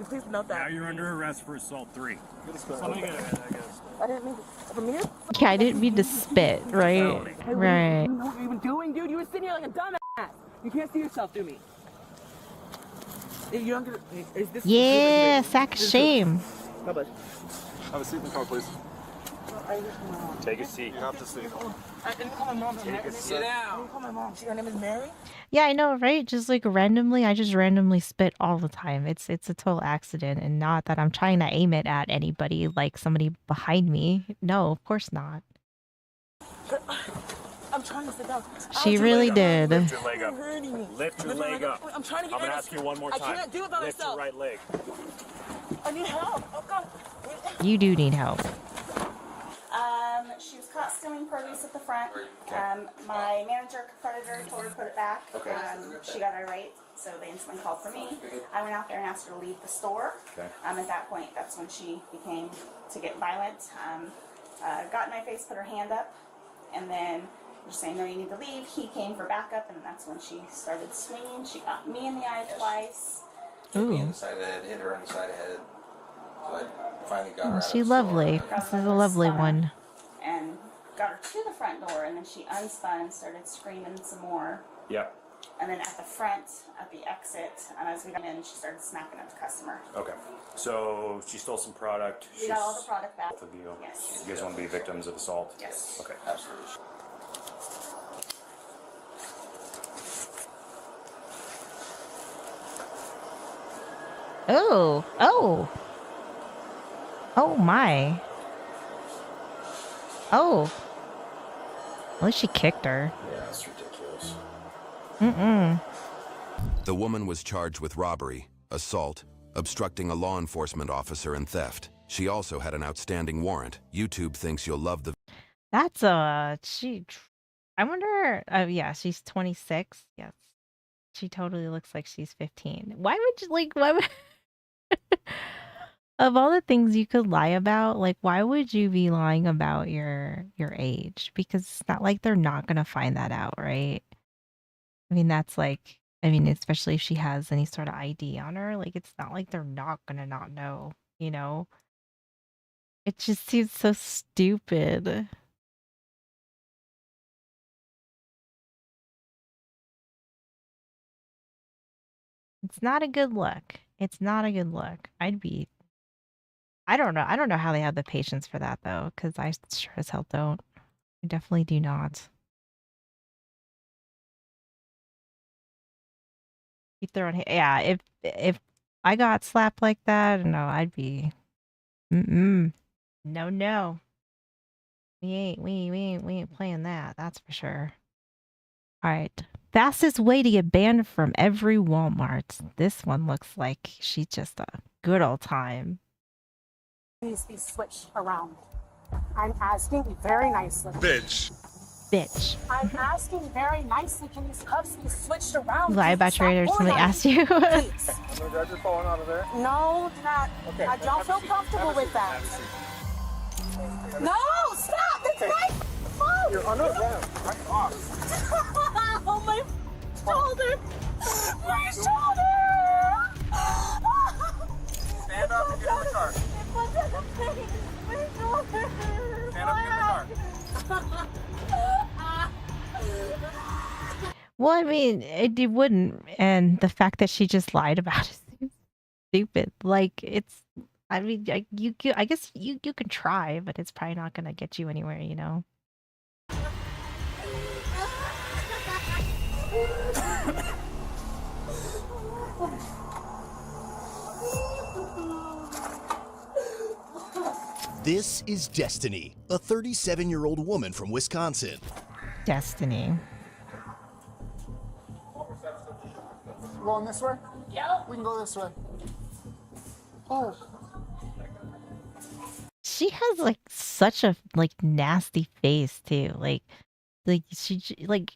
Please note that. Now you're under arrest for assault 3. Somebody get ahead, I guess. I didn't mean to. For me? Yeah, I didn't mean to spit. Right. Hey, Right. You know what you've been doing, dude? You were sitting here like a dumbass. You can't see yourself through me. Hey, you don't get. Is this? Yeah, sack of shame. God bless. Have a seat in the car, please. Take a seat. You have to sit. I didn't call my mom. Sit down. I didn't call my mom. Her name is Mary. Yeah, I know, right? Just randomly, I just randomly spit all the time. It's a total accident, and not that I'm trying to aim it at anybody, like somebody behind me. No, of course not. I'm trying to sit down. She really did. Lift your leg up. You're hurting me. Lift your leg up. I'm trying to get I'm going to ask you one more time. I can't do it by Lift myself. your right leg. I need help. Oh, God. You do need help. She was caught stealing produce at the front. My manager confronted her, told her to put it back. She got irate, so they instantly called for me. I went out there and asked her to leave the store. At that point, that's when she began to get violent. Got in my face, put her hand up, and then just saying, no, you need to leave. He came for backup, and that's when she started swinging. She got me in the eye twice. Hit me in the side of the head, hit her on the side of the head. So I finally got her out of She's the store. lovely. This is a lovely one. And got her to the front door, and then she unspun, started screaming some more. Yep. And then at the front, at the exit, and as we got in, she started smacking at the customer. Okay. So she stole some product. We got all the product back. Both of you. Yes. You guys want to be victims of assault? Yes. Okay. Absolutely. Oh, oh. Oh my. Oh. At least she kicked her. Yeah, that's ridiculous. Mm-mm. The woman was charged with robbery, assault, obstructing a law enforcement officer, and theft. She also had an outstanding warrant. YouTube thinks you'll love the... That's I wonder, yeah, she's 26. Yes. She totally looks like she's 15. Why would you, like, why would... Of all the things you could lie about, like, why would you be lying about your age? Because it's not like they're not gonna find that out, right? I mean, that's like, I mean, especially if she has any sort of ID on her, like, it's not like they're not gonna not know, you know? It just seems so stupid. It's not a good look. It's not a good look. I don't know. I don't know how they have the patience for that though, because I sure as hell don't. I definitely do not. Keep their own. Yeah, if I got slapped like that, no, I'd be. No, no. We ain't playing that. That's for sure. All right. Fastest way to get banned from every Walmart. This one looks like she's just a good old time. Please be switched around. I'm asking very nicely. Bitch. Bitch. I'm asking very nicely. Can these cuffs be switched around? Lie about your age or somebody asked you. Please. I'm gonna grab your phone out of there. No, not. Okay. I don't feel comfortable with that. No, stop! It's my phone! You're under arrest. Right off. Oh, my shoulder! My shoulder! Stand up and get in the car. My shoulder! Stand up and get in the car. Well, I mean, it wouldn't, and the fact that she just lied about it seems stupid. Like, it's, I mean, I guess you can try, but it's probably not gonna get you anywhere, you know. This is Destiny, a 37-year-old woman from Wisconsin. Destiny. Going this way? Yeah. We can go this way. Oh. She has like such a like nasty face too. Like she like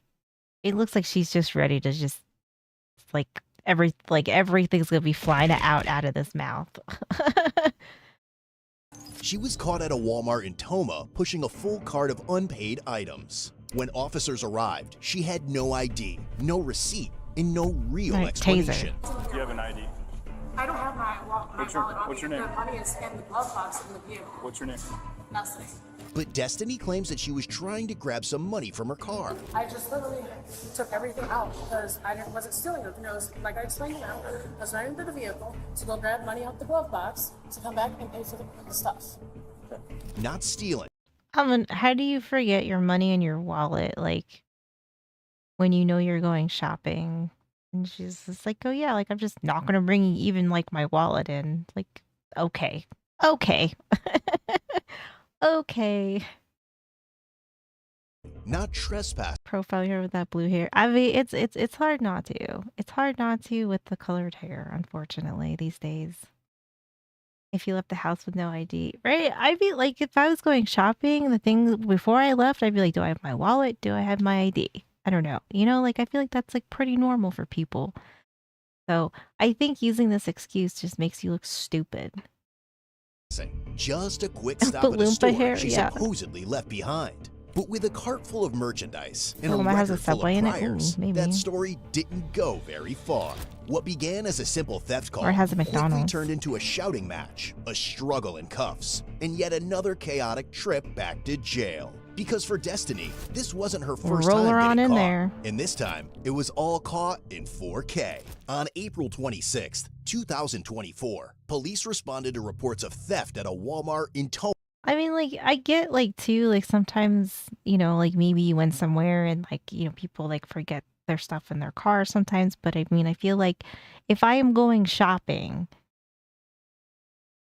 it looks like she's just ready to just like everything's gonna be flying out of this mouth. She was caught at a Walmart in Toma pushing a full cart of unpaid items. When officers arrived, she had no ID, no receipt, and no real explanation. You have an ID. I don't have my wallet What's your name? The money is in the glove box in the vehicle. What's your name? Nothing. But Destiny claims that she was trying to grab some money from her car. I just literally took everything out because wasn't stealing it. I was, like I explained now, I was running to the vehicle to go grab money out the glove box to come back and pay for the stuff. Not stealing. How do you forget your money in your wallet, like, when you know you're going shopping? And she's just like, oh yeah, like, I'm just not gonna bring even, like, my wallet in. Like, okay. Okay. Okay. Not trespass. Profile here with that blue hair. I mean, it's hard not to. It's hard not to with the colored hair, unfortunately, these days. If you left the house with no ID, right? I'd be like, if I was going shopping, the thing before I left, I'd be like, do I have my wallet? Do I have my ID? I don't know. You know, like, I feel like that's like pretty normal for people. So I think using this excuse just makes you look stupid. Just a quick stop at a store hair, she yeah. supposedly left behind. But with a cart full of merchandise and a Walmart has a record full Subway of in it? priors, Ooh, maybe. that story didn't go very far. What began as a simple theft call Or it has a quickly McDonald's. turned into a shouting match, a struggle in cuffs, and yet another chaotic trip back to jail. Because for Destiny, this wasn't her first Roll time her on getting in caught. there. And this time, it was all caught in 4K. On April 26th, 2024, police responded to reports of theft at a Walmart in Toma. I mean, like, I get, like, too, like, sometimes, you know, like, maybe you went somewhere and, like, you know, people, like, forget their stuff in their car sometimes. But, I mean, I feel like if I am going shopping,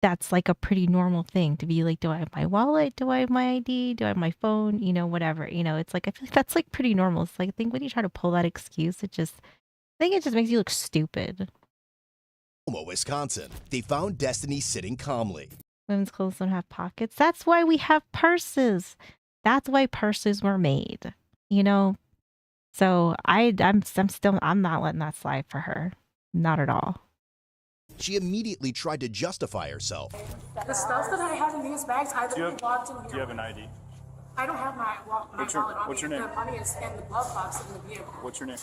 that's, like, a pretty normal thing to be like, do I have my wallet? Do I have my ID? Do I have my phone? You know, whatever. You know, it's like, I feel like that's, like, pretty normal. It's like, I think when you try to pull that excuse, I think it just makes you look stupid. Wisconsin. They found Destiny sitting calmly. Women's clothes don't have pockets. That's why we have purses. That's why purses were made. You know? So I'm not letting that slide for her. Not at all. She immediately tried to justify herself. The stuff that I have in these bags, I literally walked in here. Do you have an ID? I don't have my wallet on what's me. your name? The money is in the glove box in the vehicle. What's your name?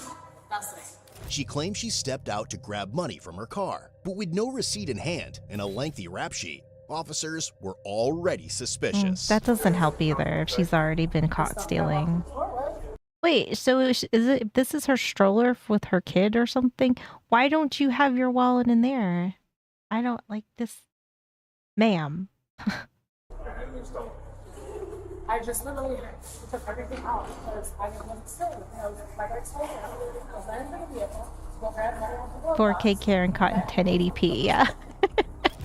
That's it. She claimed she stepped out to grab money from her car, but with no receipt in hand and a lengthy rap sheet, officers were already suspicious. That doesn't help either if she's already been caught stealing. Wait, so this is her stroller with her kid or something? Why don't you have your wallet in there? I don't like this. Ma'am. I just literally took everything out because I didn't want to stay. Like I told her, I was letting the vehicle, go grab money off the glove box. 4K Karen caught in 1080p, yeah.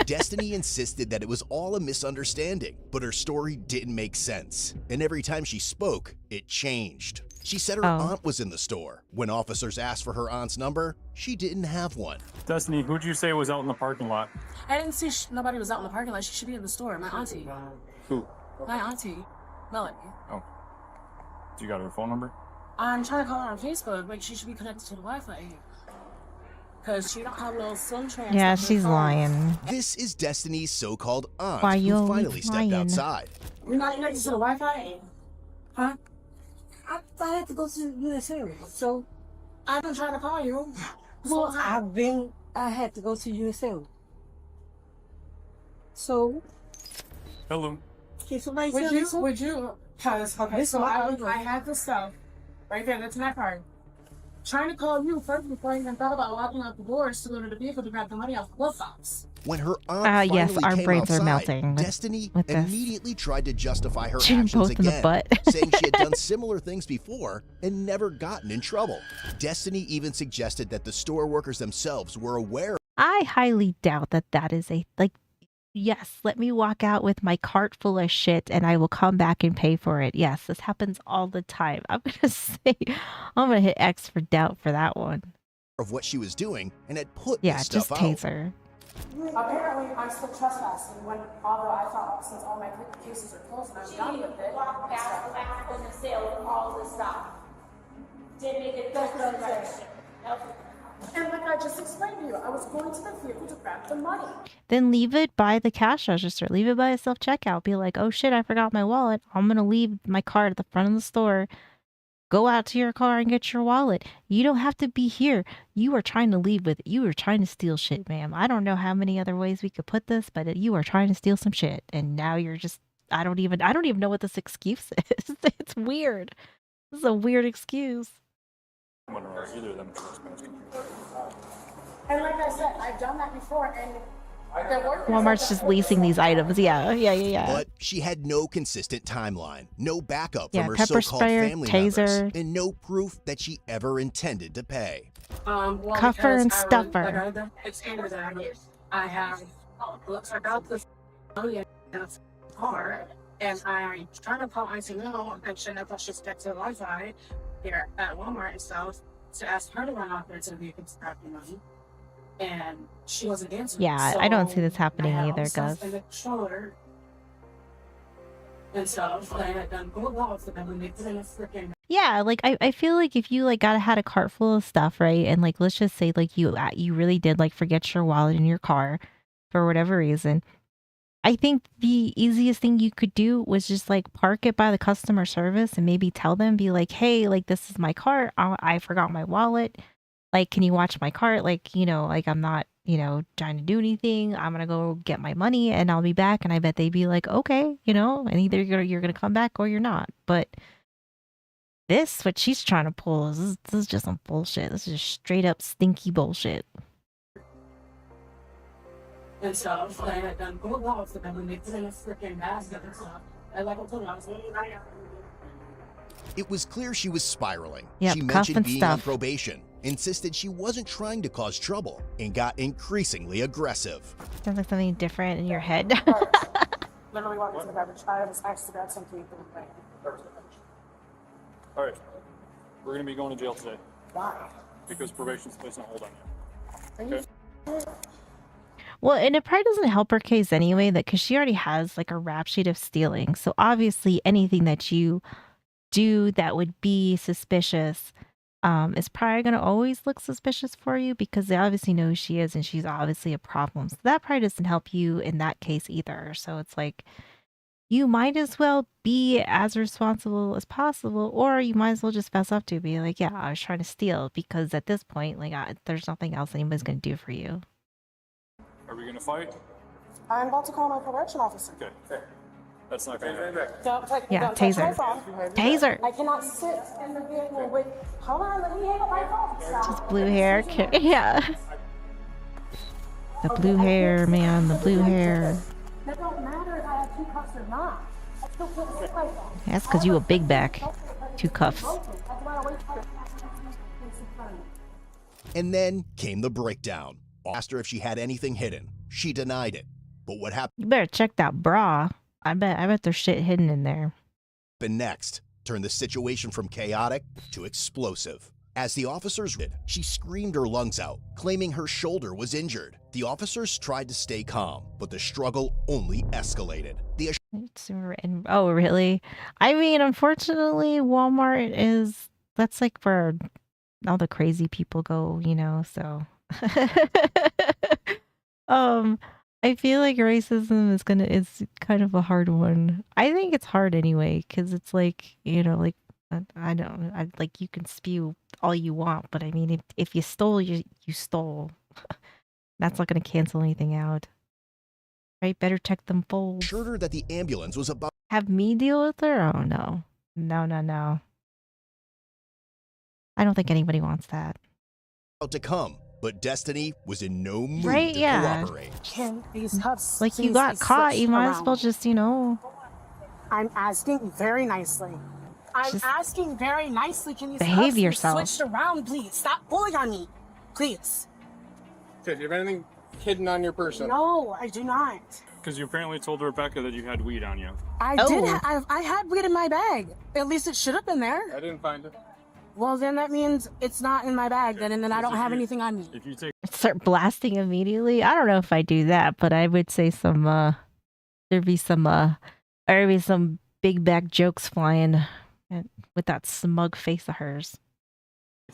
Destiny insisted that it was all a misunderstanding, but her story didn't make sense. And every time she spoke, it changed. She said her aunt was in the store. When officers asked for her aunt's number, she didn't have one. Destiny, who'd you say was out in the parking lot? I didn't see nobody was out in the parking lot. She should be in the store. My auntie. Who? My auntie, Melanie. Oh. Do you got her phone number? I'm trying to call her on Facebook, but she should be connected to the Wi-Fi. Because she don't have no SIM transfer. Yeah, she's lying. This is Destiny's so-called aunt Why you who always finally stepped lying? outside. You're not connected to the Wi-Fi? Huh? I had to go to USA, so I've been trying to call you. Well, I had to go to USA. So, Hello. can somebody would tell me something? would you, cause, okay, so I had the stuff right there, that's in that card. Trying to call you first before I even thought about locking up the doors to go to the vehicle to grab the money off the glove box. When her aunt finally yes, our came brains outside, are melting Destiny with this. immediately tried to justify her Shooting actions both in the again, butt. saying she had done similar things before and never gotten in trouble. Destiny even suggested that the store workers themselves were aware. I highly doubt that is a, like, yes, let me walk out with my cart full of shit and I will come back and pay for it. Yes, this happens all the time. I'm gonna hit X for doubt for that one. Of what she was doing and had put Yeah, this just stuff out. taser. Apparently, I'm still trespassing when, although I thought since all my cases are closed and I'm done with it. Walked back in the sale of all this stuff. Didn't make it different direction. And like I just explained to you, I was going to the vehicle to grab the money. Then leave it by the cash register. Leave it by the self-checkout. Be like, oh shit, I forgot my wallet. I'm gonna leave my card at the front of the store. Go out to your car and get your wallet. You don't have to be here. You are trying to leave with it. You are trying to steal shit, ma'am. I don't know how many other ways we could put this, but you are trying to steal some shit. And now you're just, I don't even know what this excuse is. It's weird. This is a weird excuse. I'm wondering if either of them trespassed. And like I said, I've done that before, and the workers Walmart's just leasing these items. Yeah. But she had no consistent timeline, no backup Yeah, from her pepper so-called sprayer, family taser. members, and no proof that she ever intended to pay. well, Cuffer and because stuffer. It's standard that I have, looks like out the car, and I'm trying to call ICO and mention if I should stick to the Wi-Fi here at Walmart and stuff to ask her to run out there to the vehicle to grab the money. And she wasn't answering. Yeah, I don't see this happening I had either, all stuff Gus. in the shoulder and stuff that I had done go off and then when they put in a freaking Yeah, like I feel like if you like had a cart full of stuff, right? And like let's just say like you really did like forget your wallet in your car for whatever reason. I think the easiest thing you could do was just like park it by the customer service and maybe tell them, be like, hey, like this is my cart. I forgot my wallet. Like, can you watch my cart? Like, you know, like I'm not, you know, trying to do anything. I'm gonna go get my money and I'll be back. And I bet they'd be like, okay, you know, and either you're gonna come back or you're not. But this, what she's trying to pull, this is just some bullshit. This is straight up stinky bullshit. And stuff. I had done go off with them when they put in a freaking mask and stuff. And like I told you, I was really right. It was clear she was spiraling. Yep, She cuff mentioned and being on stuff. probation, insisted she wasn't trying to cause trouble, and got increasingly aggressive. Sounds like something different in your head. Literally walked into the beverage. I was asked to grab something from the bank. All right. We're going to be going to jail today. Why? Because probation's placing a hold on you. Okay? Well, and it probably doesn't help her case anyway, that because she already has like a rap sheet of stealing. So obviously anything that you do that would be suspicious is probably going to always look suspicious for you because they obviously know who she is and she's obviously a problem. So that probably doesn't help you in that case either. So it's like, you might as well be as responsible as possible, or you might as well just fess up to it, be like, yeah, I was trying to steal, because at this point, like, there's nothing else anybody's going to do for you. Are we going to fight? I'm about to call my correction officer. Okay. That's not going to happen. Yeah, don't touch my taser. phone. Taser. I cannot sit in the vehicle with. Hold on, let me hang up my phone. Stop. Just blue hair. Yeah. The blue hair, man. The blue hair. That don't matter if I have two cuffs or not. I still can't sit like that. That's because you a big back. 2 cuffs. That's why I wait for And then came the breakdown. Asked her if she had anything hidden. She denied it. But what You better check that bra. I bet there's shit hidden in there. happened next turned the situation from chaotic to explosive. As the officers did, she screamed her lungs out, claiming her shoulder was injured. The officers tried to stay calm, but the struggle only escalated. Oh, really? I mean, unfortunately, Walmart that's like where all the crazy people go, you know, so. I feel like racism is kind of a hard one. I think it's hard anyway, because it's like, you know, like, like you can spew all you want, but I mean, if you stole, you stole. That's not going to cancel anything out. Right? Better check them folds. Assured her that the ambulance was about Have me deal with her? Oh, no. No. I don't think anybody wants that. to come, but Destiny was in no mood Right, to yeah. cooperate. Can these cuffs Like, you please got be caught, switched you might as around? well just, you know. I'm asking very nicely. I'm Just asking very nicely. Can you behave yourself. switched around, please? Stop pulling on me, please. Okay, do you have anything hidden on your person? No, I do not. Because you apparently told Rebecca that you had weed on you. I did. I had weed in my bag. At least it should have been there. I didn't find it. Well, then that means it's not in my bag. Then, and then I don't have anything on me. If you take Start blasting immediately. I don't know if I do that, but I would say there'd be some big back jokes flying with that smug face of hers.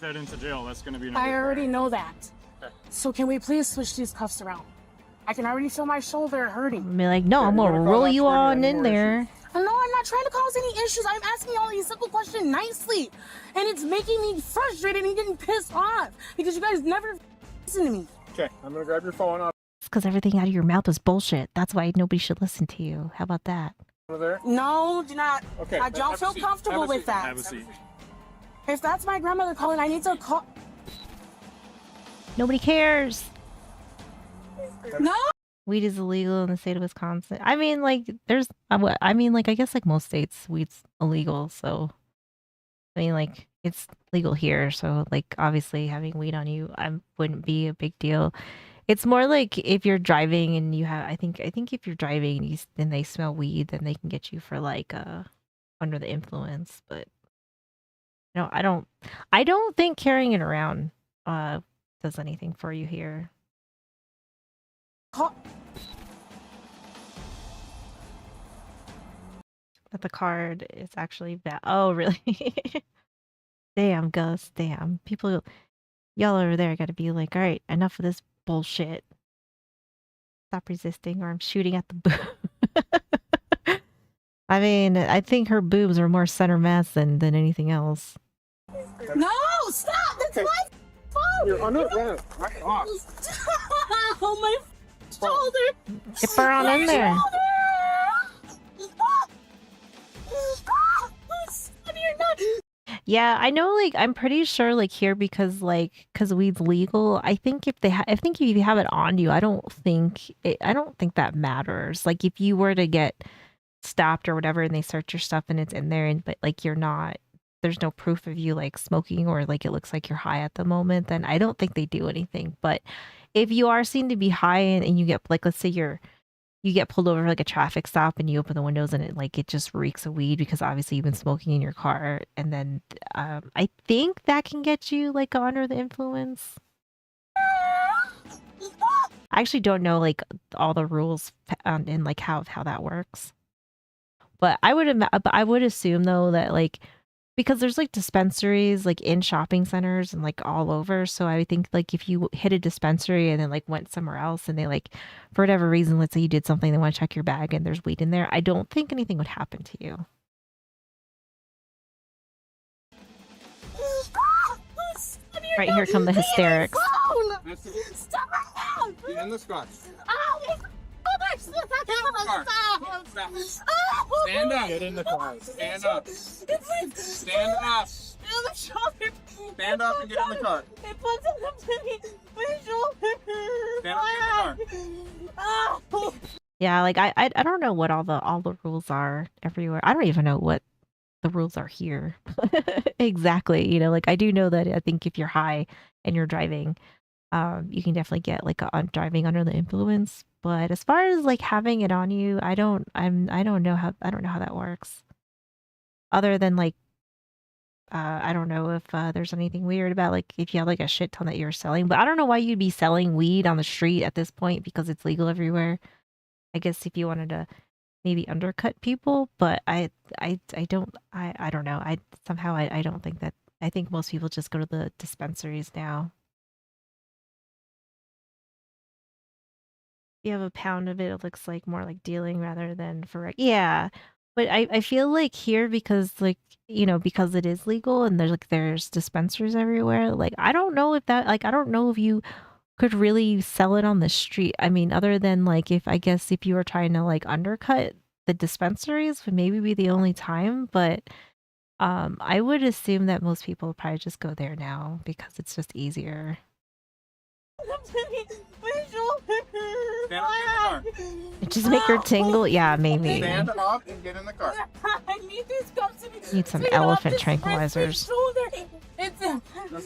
that into jail, that's going to be another I already know that. Okay. So can we please switch these cuffs around? I can already feel my shoulder hurting. I'd be like, no, I'm gonna roll you on in there. No, I'm not trying to cause any issues. I'm asking all these simple questions nicely. And it's making me frustrated and getting pissed off because you guys never listen to me. Okay, I'm going to grab your phone off It's because everything out of your mouth is bullshit. That's why nobody should listen to you. How about that? over there. No, do not. Okay. I don't have a feel seat. comfortable Have a with seat. that. Have a seat. If that's my grandmother calling, I need to call. Nobody cares. No! Weed is illegal in the state of Wisconsin. I mean, like, I guess like most states, weed's illegal. So, I mean, like, it's legal here. So, like, obviously having weed on you, wouldn't be a big deal. It's more like if you're driving and you have, I think if you're driving and they smell weed, then they can get you for like, under the influence. But, no, I don't think carrying it around, does anything for you here. That the card is actually bad. Oh, really? Damn, Gus. Damn. Y'all over there got to be like, all right, enough of this bullshit. Stop resisting or I'm shooting at the boob. I mean, I think her boobs are more center mass than anything else. No! Stop! That's my fault! You're under arrest. Back off. Oh, my shoulder! Get her on in there. Yeah, I know, like, I'm pretty sure, like, here, because weed's legal, I think if you have it on you, I don't think that matters. Like, if you were to get stopped or whatever and they search your stuff and it's in there but, like, there's no proof of you, like, smoking or, like, it looks like you're high at the moment, then I don't think they do anything. But if you are seen to be high and you get, like, let's say you get pulled over for, like, a traffic stop and you open the windows and it just reeks of weed because obviously you've been smoking in your car, and then I think that can get you, like, under the influence. I actually don't know, like, all the rules and, like, how that works. But I would assume, though, that, like, because there's, like, dispensaries, like, in shopping centers and, like, all over, so I think, like, if you hit a dispensary and then, like, went somewhere else and they, like, for whatever reason, let's say you did something, they want to check your bag and there's weed in there, I don't think anything would happen to you. Right, here come the hysterics. Stop right now! Get in this car. Oh, Stand up. Get in the car. Stand up. Stand up. Stand up and get in the car. It puts it up to me. My shoulder. Stand up and get in the car. Yeah, like, I don't know what all the rules are everywhere. I don't even know what the rules are here. Exactly, you know, like, I do know that I think if you're high and you're driving, you can definitely get, like, driving under the influence. But as far as, like, having it on you, I don't know how that works. Other than, like, I don't know if there's anything weird about, like, if you have, like, a shit ton that you're selling. But I don't know why you'd be selling weed on the street at this point because it's legal everywhere. I guess if you wanted to maybe undercut people, but I don't know. I don't think that. I think most people just go to the dispensaries now. You have a pound of it, it looks like more like dealing rather than for yeah. But I feel like here, because, like, you know, because it is legal and there's dispensaries everywhere, like, I don't know if you could really sell it on the street. I mean, other than, like, if you were trying to, like, undercut the dispensaries would maybe be the only time, but I would assume that most people would probably just go there now because it's just easier. Just make her tingle? Yeah, maybe. Stand up and get in the car. I need this come to me. Need some elephant tranquilizers. That's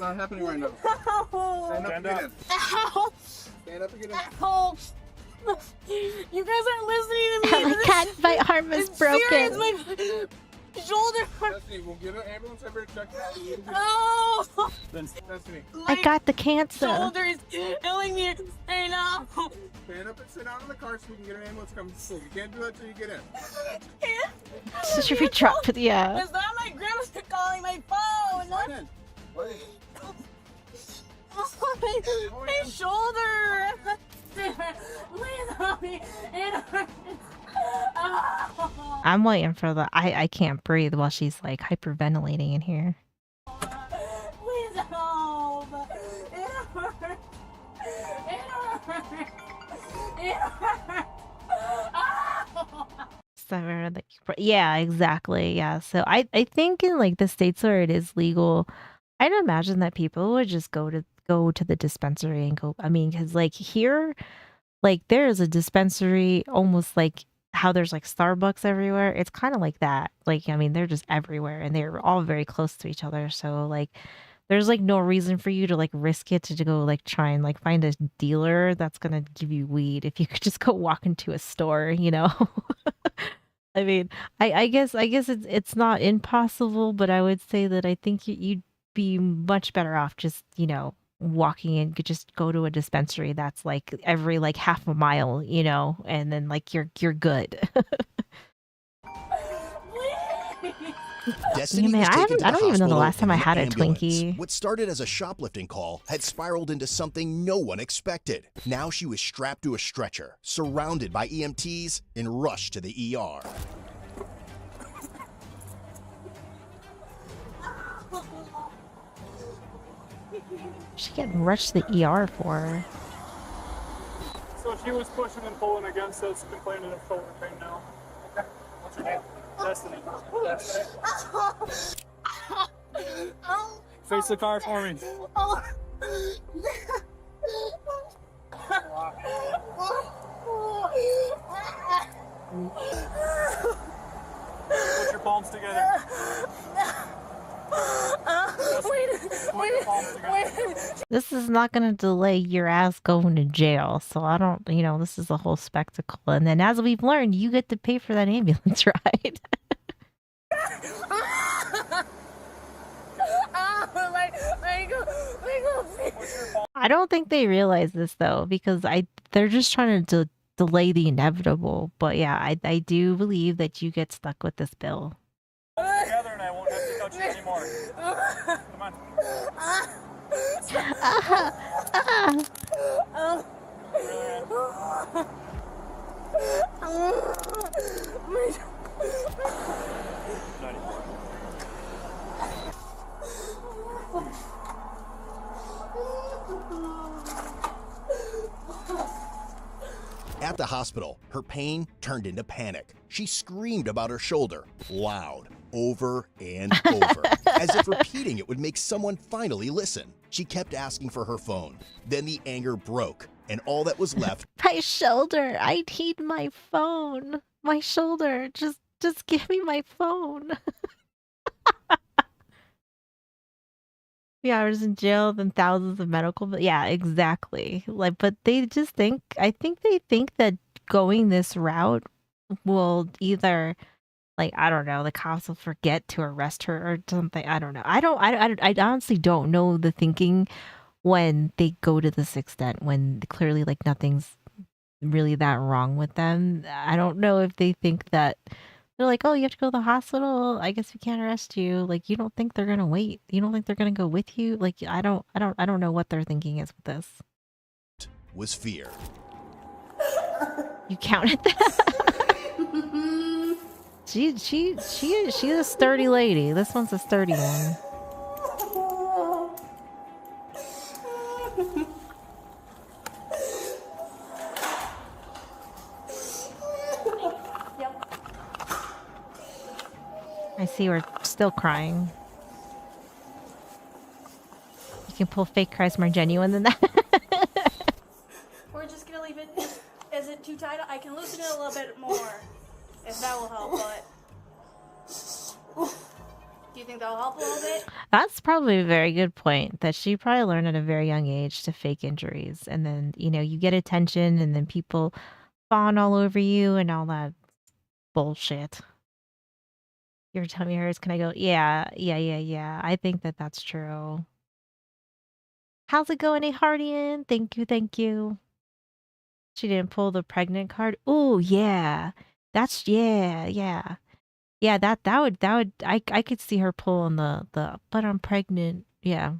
not happening right now. Stand up and get in. Ow. Stand up and get in. Ow. You guys aren't listening to me. My cat, my arm is broken. Serious, my shoulder. Destiny, we'll get an ambulance over to check that. Oh. Destiny. I got the cancer. My shoulder is killing me right now. Stand up and sit down in the car so we can get an ambulance come. You can't do that till you get in. Should we drop it? Yeah. Is that my grandma's calling my phone? Wait. My shoulder. Please help me. It hurts. I'm waiting for I can't breathe while she's, like, hyperventilating in here. Please help. It hurts. It hurts. It hurts. Yeah, exactly. Yeah. So I think in, like, the states where it is legal, I'd imagine that people would just go to the dispensary and go. I mean, because, like, here, like, there is a dispensary almost like how there's, like, Starbucks everywhere. It's kind of like that. Like, I mean, they're just everywhere and they're all very close to each other. So, like, there's, like, no reason for you to, like, risk it to go, like, try and, like, find a dealer that's gonna give you weed if you could just go walk into a store, you know? I mean, I guess it's not impossible, but I would say that I think you'd be much better off just, you know, walking in. Could just go to a dispensary that's, like, every, like, half a mile, you know, and then, like, you're good. Destiny Man, was taken to I don't even know the hospital last time I in an had a ambulance. Twinkie. What started as a shoplifting call had spiraled into something no one expected. Now she was strapped to a stretcher, surrounded by EMTs, and rushed to the ER. She getting rushed to the ER for. She was pushing and pulling against us, complaining of shoulder pain now. Okay. What's her name? Destiny. Face the car for me. Put your palms together. Wait. This is not going to delay your ass going to jail. So I don't, this is a whole spectacle. And then as we've learned, you get to pay for that ambulance ride. I don't think they realize this though, because they're just trying to delay the inevitable. But yeah, I do believe that you get stuck with this bill. Together and I won't have to touch you anymore. Come on. At the hospital, her pain turned into panic. She screamed about her shoulder, loud, over and over, as if repeating it would make someone finally listen. She kept asking for her phone. Then the anger broke, and all that was left. My shoulder. I need my phone. My shoulder. Just give me my phone. 3 hours in jail, then thousands of medical bills. Yeah, exactly. But they just think. I think they think that going this route will either, I don't know, the cops will forget to arrest her or something. I don't know. I honestly don't know the thinking when they go to this extent, when clearly nothing's really that wrong with them. I don't know if they think that they're like, oh, you have to go to the hospital. I guess we can't arrest you. You don't think they're gonna wait? You don't think they're gonna go with you? I don't know what their thinking is with this. Was fear. You counted that? She's a sturdy lady. This one's a sturdy one. I see we're still crying. You can pull fake cries more genuine than that. We're just gonna leave it. Is it too tight? I can loosen it a little bit more, if that will help, but... Do you think that'll help a little bit? That's probably a very good point, that she probably learned at a very young age to fake injuries. And then, you get attention and then people fawn all over you and all that bullshit. Your tummy hurts. Can I go? Yeah. I think that's true. How's it going, A Hardian? Thank you. She didn't pull the pregnant card. Oh yeah. That's yeah. Yeah, that would I could see her pulling the but I'm pregnant. Yeah.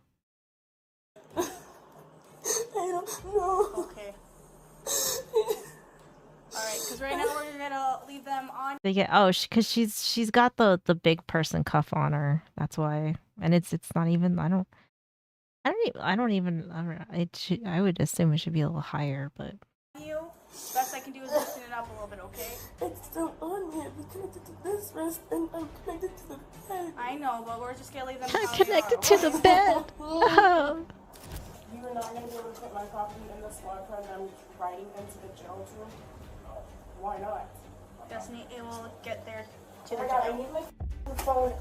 I don't know. Okay. Alright, because right now we're gonna leave them on. They get because she's got the big person cuff on her. That's why, and it's not even. I would assume it should be a little higher, but. Best I can do is loosen it up a little bit, okay? It's still on me. I'm connected to this wrist and I'm connected to the bed. I know, but we're just gonna leave them. I'm connected to the bed. Oh. You are not going to be able to put my copy in the slot card that I'm writing into the jail room? Why not? Destiny, it will get there to Oh the my god, jail. I need my phone.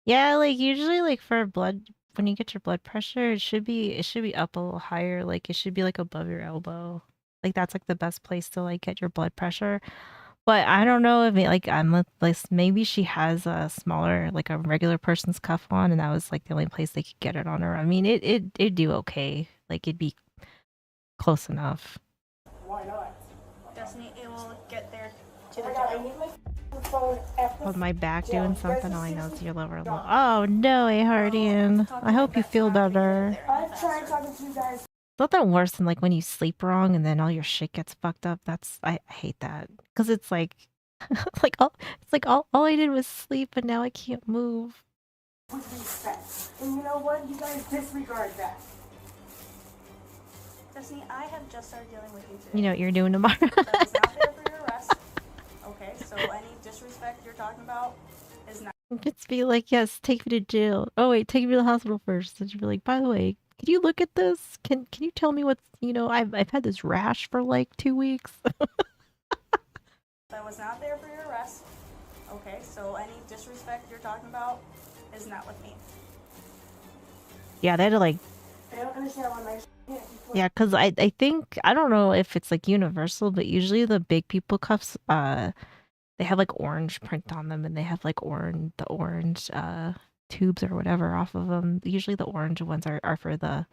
Yeah, usually for blood, when you get your blood pressure, it should be up a little higher. It should be above your elbow. That's the best place to get your blood pressure. But I don't know if maybe she has a smaller, a regular person's cuff on, and that was the only place they could get it on her. I mean, it'd do okay. It'd be close enough. Why not? Destiny, it will get there to Oh the my god, I jail. need my phone. With my back doing something, all I know is your lower lip. Oh no, A Hardian. I hope you feel better. I've tried talking to you guys. Nothing worse than when you sleep wrong and then all your shit gets fucked up. I hate that, because it's all I did was sleep and now I can't move. With respect. And you know what? You guys disregard that. Destiny, I have just started dealing with you today. You know what you're doing tomorrow. I was not there for your arrest. Okay, so any disrespect you're talking about is not. Just be like, yes, take me to jail. Oh wait, take me to the hospital first. And she'd be like, by the way, can you look at this? Can you tell me what's, you know, I've had this rash for like 2 weeks. I was not there for your arrest. Okay, so any disrespect you're talking about is not with me. Yeah, they had to like, I don't understand why my yeah, because I think, I don't know if it's like universal, but usually the big people cuffs, they have like orange print on them and they have like the orange tubes or whatever off of them. Usually the orange ones are for the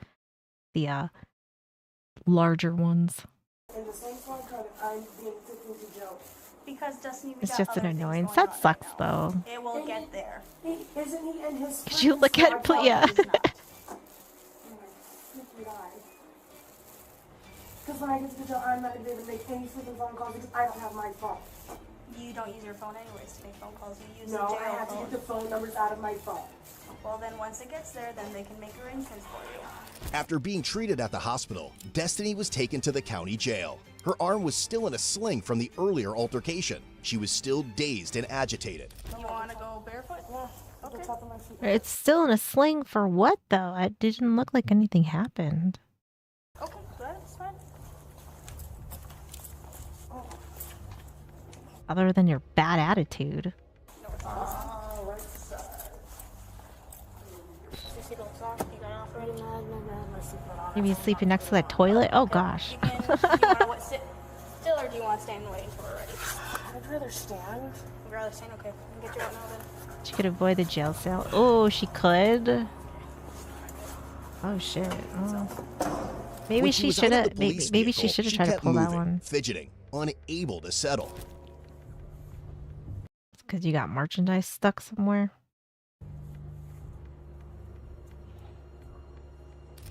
larger ones. in the same phone code I'm being taken to jail. Because Destiny, we It's got just other an things annoyance. going That on sucks right now. though. It will get there. Isn't he in his Could you look at it, please? Yeah. Because when I get to the jail, I'm not going to be able to make any freaking phone calls because I don't have my phone. You don't use your phone anyways to make phone calls. You use No, the jail I have phone. to get the phone numbers out of my phone. Well, then once it gets there, then they can make arrangements for you. After being treated at the hospital, Destiny was taken to the county jail. Her arm was still in a sling from the earlier altercation. She was still dazed and agitated. You want to go barefoot? Yeah. Okay. It's still in a sling for what though? It didn't look like anything happened. Okay, that's fine. Other than your bad attitude. Maybe sleeping next to that toilet? Oh gosh. You want to sit still or do you want to stand waiting for it already? I'd rather stand. You'd rather stand? Okay. I can get you out now then. She could avoid the jail cell. Oh, she could. Oh shit. Oh. Maybe When she was out should of have. the police Maybe she vehicle, should have tried to kept pull that moving, one. fidgeting, unable to settle. Because you got merchandise stuck somewhere.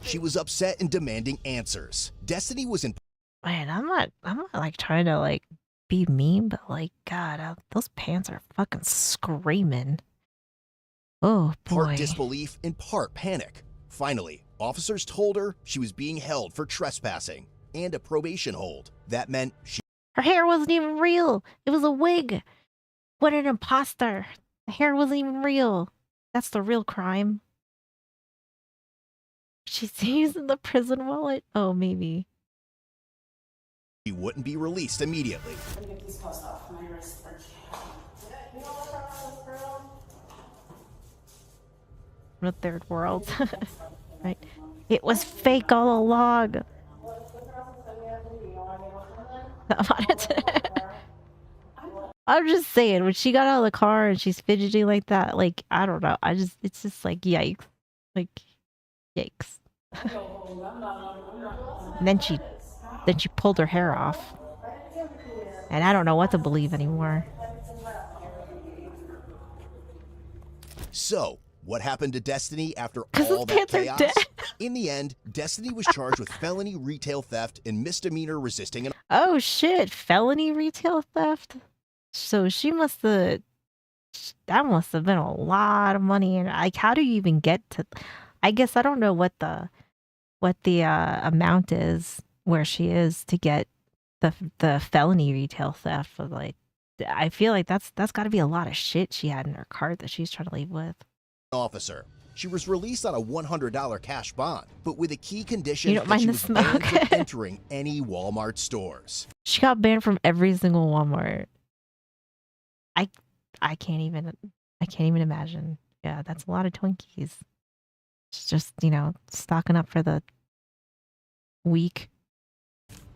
She was upset and demanding answers. Destiny was in. Man, I'm not like trying to like be mean, but like God, those pants are fucking screaming. Oh boy. Part disbelief and part panic. Finally, officers told her she was being held for trespassing and a probation hold. That meant Her hair wasn't even real. It was a wig. What an imposter. The hair wasn't even real. That's the real crime. She's using the prison wallet? Oh, maybe. she wouldn't be released immediately. Let me get these clothes off. My wrist The third world. Right. It was fake all along. I'm just saying, when she got out of the car and she's fidgeting like that, like, I don't know. It's just like, yikes. Like, yikes. And then she pulled her hair off. And I don't know what to believe anymore. So, what happened to Destiny after 'Cause all his that pants are chaos? dead. In the end, Destiny was charged with felony retail theft and misdemeanor resisting an. Oh shit, felony retail theft? So she must have, that must have been a lot of money. And like, how do you even get to, I guess I don't know what the amount is where she is to get the felony retail theft. But like, I feel like that's got to be a lot of shit she had in her cart that she's trying to leave with. Officer. She was released on a $100 cash bond, but with a key condition You don't that mind she the was banned smoke? from entering any Walmart stores. She got banned from every single Walmart. I can't even imagine. Yeah, that's a lot of Twinkies. It's just, stocking up for the week.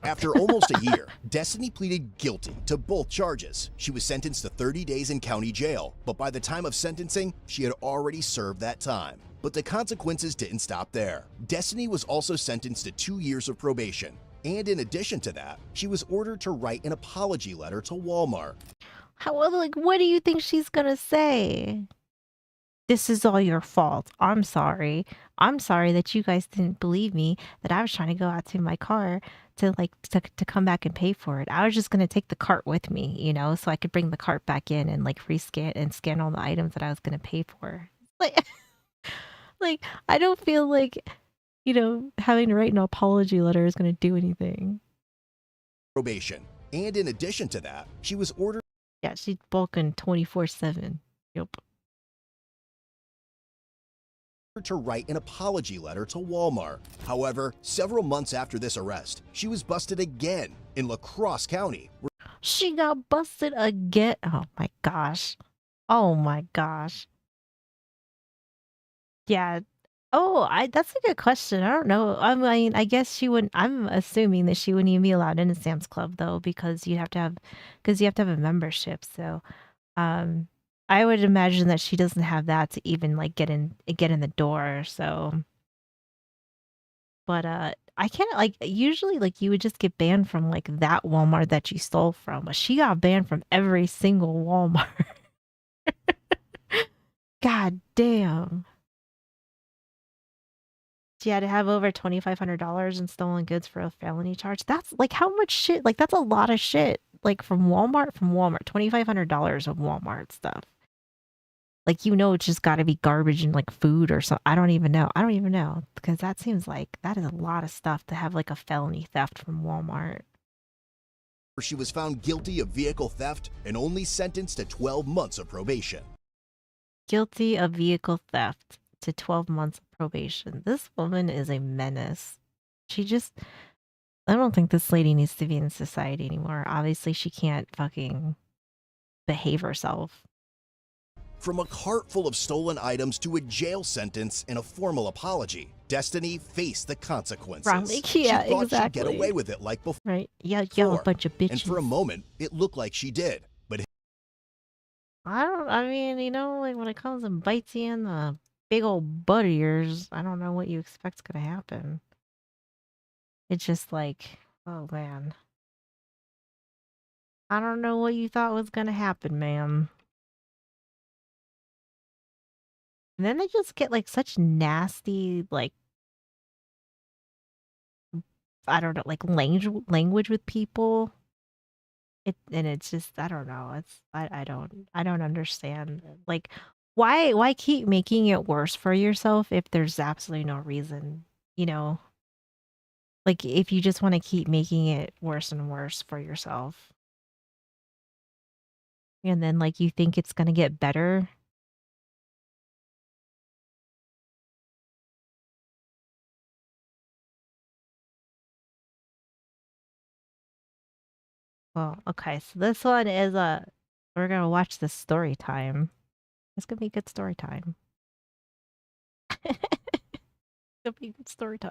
After almost a year, Destiny pleaded guilty to both charges. She was sentenced to 30 days in county jail, but by the time of sentencing, she had already served that time. But the consequences didn't stop there. Destiny was also sentenced to 2 years of probation. And in addition to that, she was ordered to write an apology letter to Walmart. What do you think she's gonna say? This is all your fault. I'm sorry. I'm sorry that you guys didn't believe me, that I was trying to go out to my car to come back and pay for it. I was just gonna take the cart with me, so I could bring the cart back in and rescan and scan all the items that I was gonna pay for. Like, I don't feel like you know, having to write an apology letter is going to do anything. Probation. And in addition to that, she was ordered. Yeah, she's bulking 24/7. Yep. To write an apology letter to Walmart. However, several months after this arrest, she was busted again in La Crosse County. She got busted again. Oh my gosh. Oh my gosh. Yeah. Oh, that's a good question. I don't know. I mean, I guess she wouldn't. I'm assuming that she wouldn't even be allowed into Sam's Club though, because you have to have a membership. So, I would imagine that she doesn't have that to even like get in the door. So, but I can't like usually like you would just get banned from like that Walmart that you stole from, but she got banned from every single Walmart. God damn. She had to have over $2,500 in stolen goods for a felony charge. That's like how much shit? Like that's a lot of shit. Like from Walmart, $2,500 of Walmart stuff. Like it's just got to be garbage and like food or something. I don't even know because that seems like that is a lot of stuff to have like a felony theft from Walmart. She was found guilty of vehicle theft and only sentenced to 12 months of probation. Guilty of vehicle theft to 12 months of probation. This woman is a menace. I don't think this lady needs to be in society anymore. Obviously, she can't fucking behave herself. From a cart full of stolen items to a jail sentence and a formal apology, Destiny faced the consequences. Probably, She yeah, thought exactly. she'd get away with it like before. Right? Yeah, a bunch of bitches. And for a moment, it looked like she did. But I mean, like when it comes and bites you in the big old butt of yours, I don't know what you expect's gonna happen. It's just like, oh man. I don't know what you thought was gonna happen, ma'am. And then they just get like such nasty, like, I don't know, like language with people. It's just, I don't know. I don't understand. Like, why keep making it worse for yourself if there's absolutely no reason, Like, if you just want to keep making it worse and worse for yourself. And then, like, you think it's gonna get better. Well, okay, so this one is we're gonna watch this story time. It's gonna be good story time. It's gonna be good story time.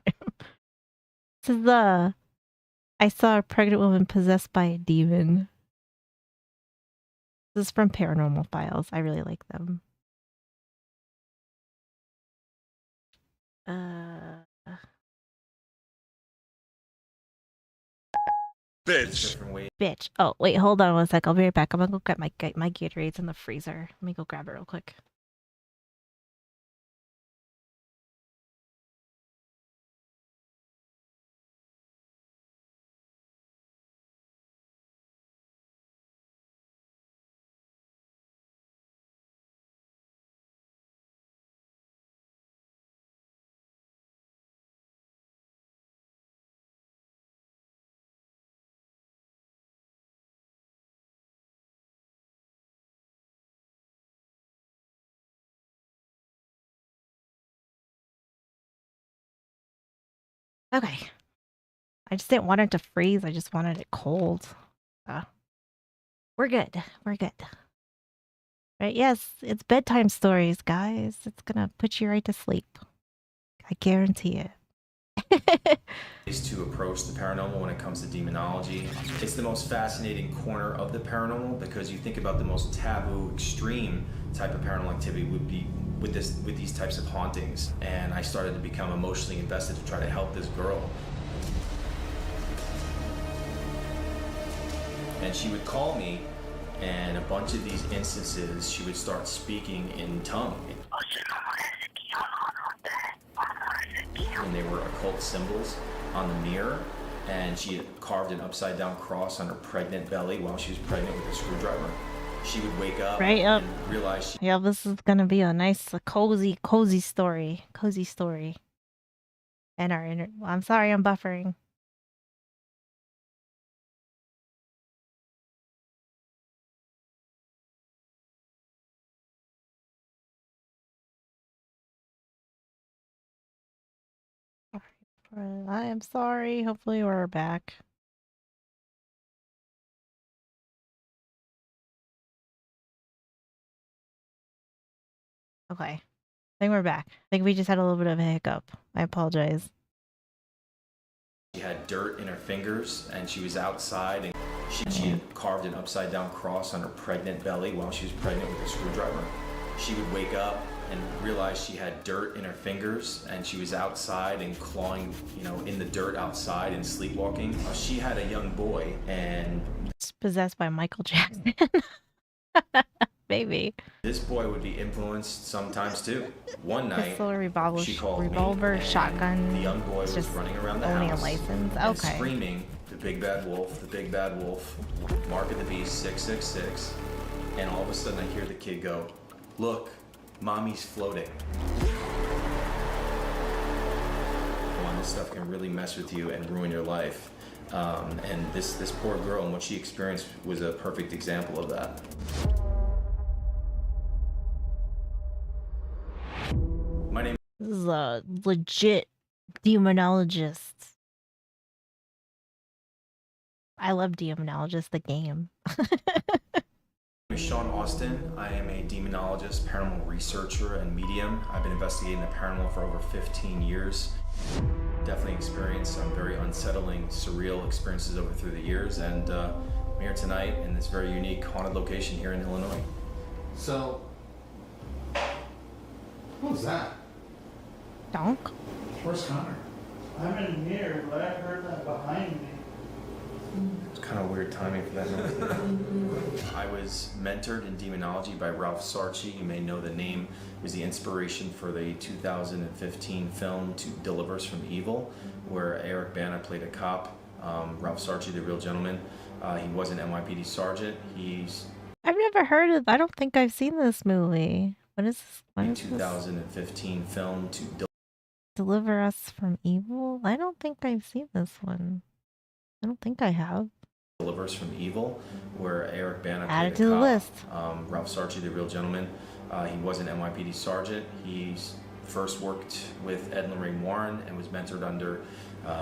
This is I saw a pregnant woman possessed by a demon. This is from Paranormal Files. I really like them. Bitch. Bitch. Oh, wait, hold on one sec. I'll be right back. I'm gonna go get my Gatorades in the freezer. Let me go grab it real quick. Okay. I just didn't want it to freeze. I just wanted it cold. We're good. We're good. Right? Yes, it's bedtime stories, guys. It's gonna put you right to sleep. I guarantee it. Is to approach the paranormal when it comes to demonology. It's the most fascinating corner of the paranormal because you think about the most taboo, extreme type of paranormal activity would be with these types of hauntings. And I started to become emotionally invested to try to help this girl. And she would call me, and a bunch of these instances, she would start speaking in tongue. And they were occult symbols on the mirror, and she had carved an upside down cross on her pregnant belly while she was pregnant with a screwdriver. She would wake up and realize she... Yeah, this is gonna be a nice, cozy story. Cozy story. And our I'm sorry, I'm buffering. I am sorry. Hopefully we're back. Okay. I think we're back. I think we just had a little bit of a hiccup. I apologize. She had dirt in her fingers and she was outside and she had carved an upside down cross on her pregnant belly while she was pregnant with a screwdriver. She would wake up and realize she had dirt in her fingers and she was outside and clawing, you know, in the dirt outside and sleepwalking. She had a young boy and it's possessed by Michael Jackson. Maybe. This boy would be influenced sometimes too. One night, Pistol, revolver, she called revolver, me, shotgun. the young boy was running around the owning house a license. and Okay. screaming, "The big bad wolf! The big bad wolf! Mark of the beast 666!" And all of a sudden, I hear the kid go, "Look, mommy's floating." This stuff can really mess with you and ruin your life. And this poor girl and what she experienced was a perfect example of that. My name is a legit demonologist. I love Demonologist, the game. I'm Sean Austin. I am a demonologist, paranormal researcher, and medium. I've been investigating the paranormal for over 15 years. Definitely experienced some very unsettling, surreal experiences over through the years, and I'm here tonight in this very unique haunted location here in Illinois. So, what was that? Donk? Where's Connor? I'm in here, but I heard that behind me. It's kind of weird timing for that noise. I was mentored in demonology by Ralph Sarchi. You may know the name. It was the inspiration for the 2015 film To Deliver Us from Evil, where Eric Bana played a cop. Ralph Sarchi, the real gentleman. He was an NYPD sergeant. I've never heard of. I don't think I've seen this movie. What is this? What is 2015 film To Deliver Us from Evil? I don't think I've seen this one. I don't think I have. Deliver Us from Evil, where Eric Bana played Add a it to the cop. list. Ralph Sarchi, the real gentleman. He was an NYPD sergeant. He first worked with Ed and Lorraine Warren and was mentored under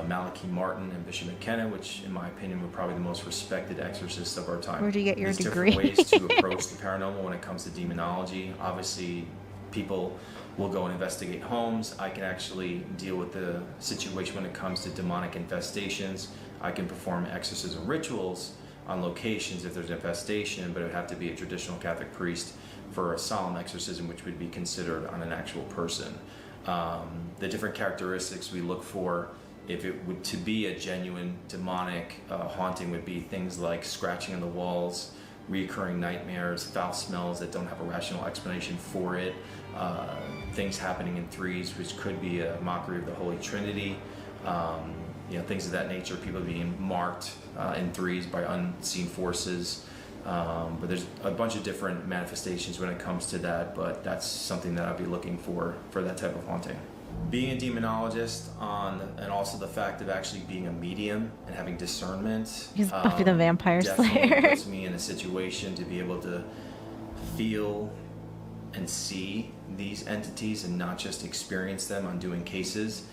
Malachi Martin and Bishop McKenna, which in my opinion were probably the most respected exorcists of our time. Where'd you get your There's degree? different ways to approach the paranormal when it comes to demonology. Obviously, people will go and investigate homes. I can actually deal with the situation when it comes to demonic infestations. I can perform exorcism rituals on locations if there's an infestation, but it would have to be a traditional Catholic priest for a solemn exorcism, which would be considered on an actual person. The different characteristics we look for, if it would to be a genuine demonic haunting, would be things like scratching on the walls, recurring nightmares, foul smells that don't have a rational explanation for it, things happening in threes, which could be a mockery of the Holy Trinity, things of that nature, people being marked in threes by unseen forces. But there's a bunch of different manifestations when it comes to that, but that's something that I'd be looking for that type of haunting. Being a demonologist and also the fact of actually being a medium and having discernment. He's Buffy the Vampire definitely Slayer. puts me in a situation to be able to feel and see these entities and not just experience them on doing cases.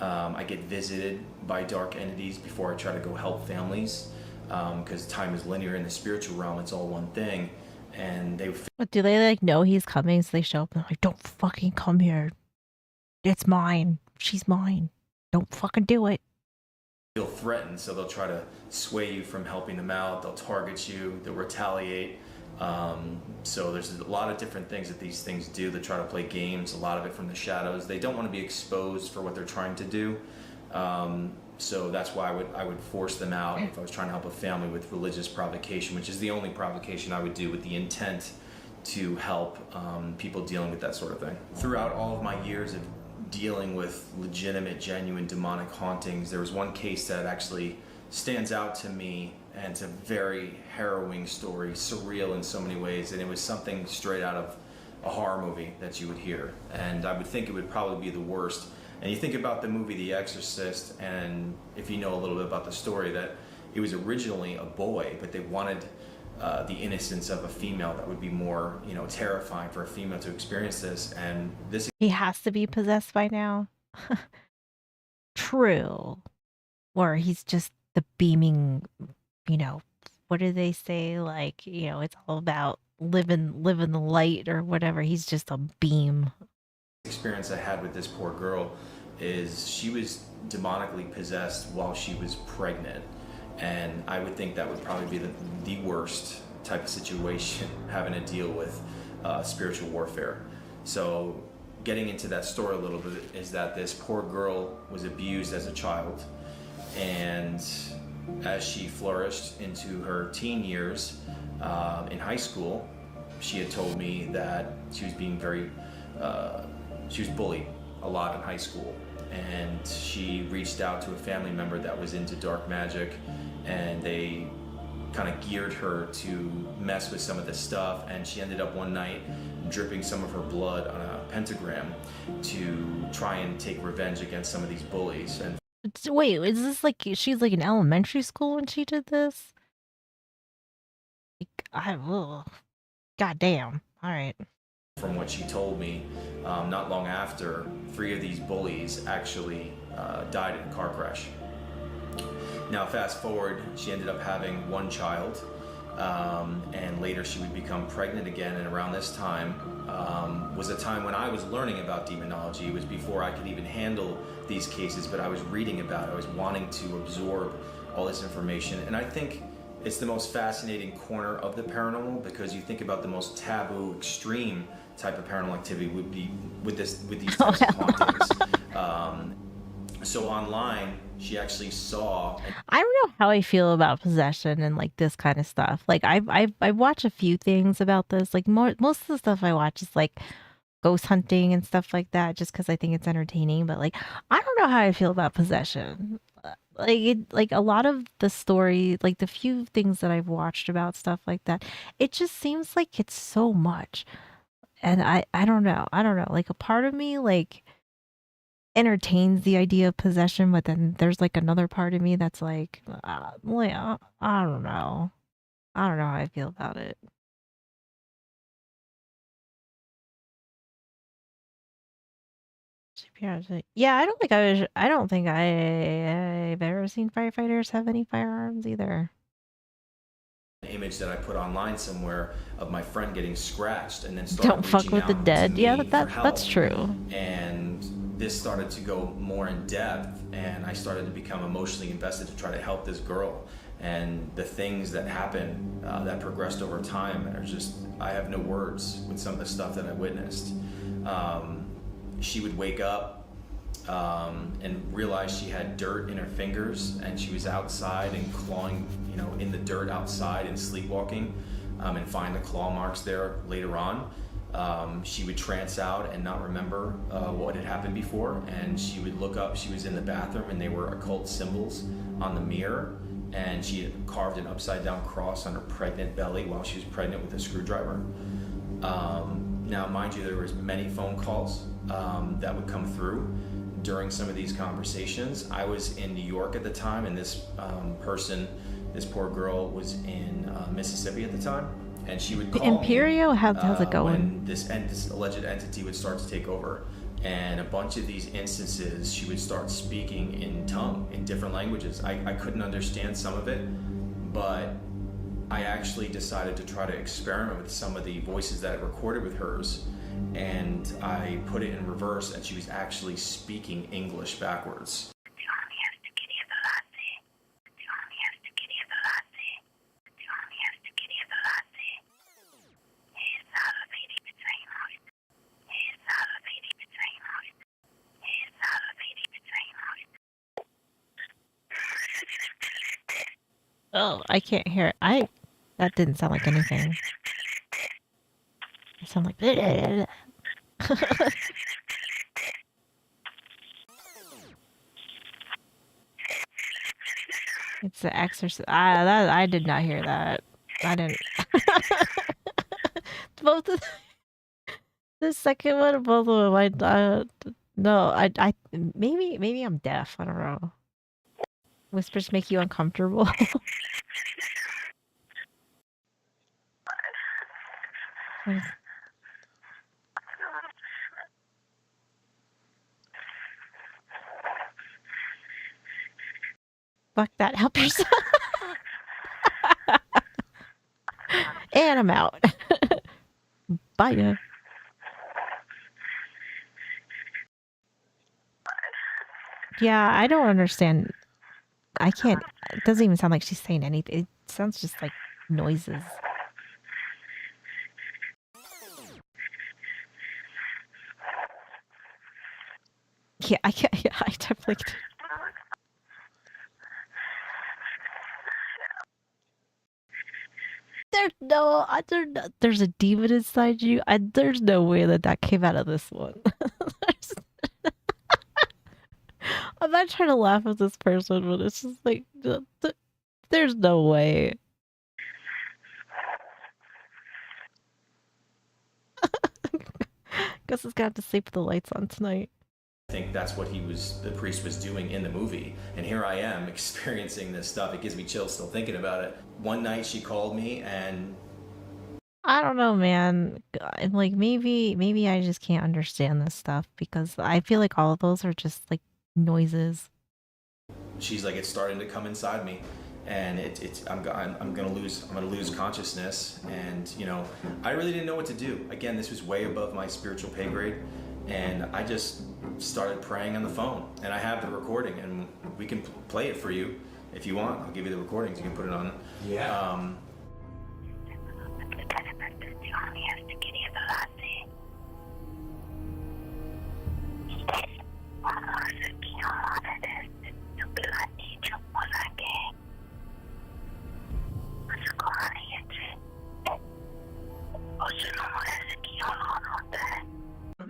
I get visited by dark entities before I try to go help families, because time is linear in the spiritual realm. It's all one thing, and they What, do they like know he's coming, so they show up and they're like, "Don't fucking come here. It's mine. She's mine. Don't fucking do it." feel threatened, so they'll try to sway you from helping them out. They'll target you. They'll retaliate. So there's a lot of different things that these things do. They try to play games, a lot of it from the shadows. They don't want to be exposed for what they're trying to do. So that's why I would force them out if I was trying to help a family with religious provocation, which is the only provocation I would do with the intent to help people dealing with that sort of thing. Throughout all of my years of dealing with legitimate, genuine demonic hauntings, there was one case that actually stands out to me, and it's a very harrowing story, surreal in so many ways, and it was something straight out of a horror movie that you would hear, and I would think it would probably be the worst, And you think about the movie The Exorcist, and if you know a little bit about the story, that it was originally a boy, but they wanted the innocence of a female that would be more, you know, terrifying for a female to experience this. And this He has to be possessed by now. True. Or he's just the beaming, you know, what do they say? Like, you know, it's all about living the light or whatever. He's just a beam. experience I had with this poor girl is she was demonically possessed while she was pregnant. And I would think that would probably be the worst type of situation, having to deal with spiritual warfare. So getting into that story a little bit is that this poor girl was abused as a child, and as she flourished into her teen years in high school, she had told me that she was being she was bullied a lot in high school, and she reached out to a family member that was into dark magic, and they kind of geared her to mess with some of this stuff, and she ended up one night dripping some of her blood on a pentagram to try and take revenge against some of these bullies. And Wait, is this like she's like in elementary school when she did this? God damn. All right. from what she told me, not long after, 3 of these bullies actually died in a car crash. Now, fast forward, she ended up having 1 child, and later she would become pregnant again. And around this time was a time when I was learning about demonology. It was before I could even handle these cases, but I was reading about it. I was wanting to absorb all this information. And I think it's the most fascinating corner of the paranormal, because you think about the most taboo, extreme type of paranormal activity would be with these types of hauntings. So online, she actually saw. I don't know how I feel about possession and like this kind of stuff. Like I watch a few things about this. Like most of the stuff I watch is like ghost hunting and stuff like that, just because I think it's entertaining. But like I don't know how I feel about possession. Like a lot of the story, like the few things that I've watched about stuff like that, it just seems like it's so much. And I don't know. Like a part of me like entertains the idea of possession, but then there's like another part of me that's like, I don't know. I don't know how I feel about it. Yeah, I don't think I've ever seen firefighters have any firearms either. An image that I put online somewhere of my friend getting scratched, and then started Don't fuck with the dead. Yeah, that's true. And this started to go more in depth, and I started to become emotionally invested to try to help this girl. And the things that happened that progressed over time are just, I have no words with some of the stuff that I witnessed. She would wake up and realize she had dirt in her fingers, and she was outside and clawing, in the dirt outside and sleepwalking, and find the claw marks there later on. She would trance out and not remember what had happened before, and she would look up. She was in the bathroom, and they were occult symbols on the mirror, and she had carved an upside down cross on her pregnant belly while she was pregnant with a screwdriver. Now, mind you, there was many phone calls that would come through during some of these conversations. I was in New York at the time, and this this poor girl was in Mississippi at the time, and she would call Imperio, me, how's it going? when this alleged entity would start to take over. And a bunch of these instances, she would start speaking in tongue, in different languages. I couldn't understand some of it, but I actually decided to try to experiment with some of the voices that I recorded with hers, and I put it in reverse, and she was actually speaking English backwards. Oh, I can't hear it. That didn't sound like anything. It sounded like It's the exorcist. I did not hear that. I didn't. Both of the second one, both of them. No, maybe I'm deaf. I don't know. Whispers make you uncomfortable. What is- Fuck that. Help yourself. And I'm out. Bye. Yeah, I don't understand. I can't. It doesn't even sound like she's saying anything. It sounds just like noises. Yeah, I can't. Yeah, I definitely. There's a demon inside you. There's no way that came out of this one. I'm not trying to laugh at this person, but it's just like there's no way. Guess it's got to sleep with the lights on tonight. I think that's what the priest was doing in the movie. And here I am experiencing this stuff. It gives me chills still thinking about it. One night she called me and... I don't know, man. Like maybe I just can't understand this stuff because I feel like all of those are just like noises. She's like, it's starting to come inside me, and I'm gonna lose consciousness, and you know, I really didn't know what to do. Again, this was way above my spiritual pay grade, and I just started praying on the phone, and I have the recording, and we can play it for you if you want. I'll give you the recordings. You can put it on. Yeah.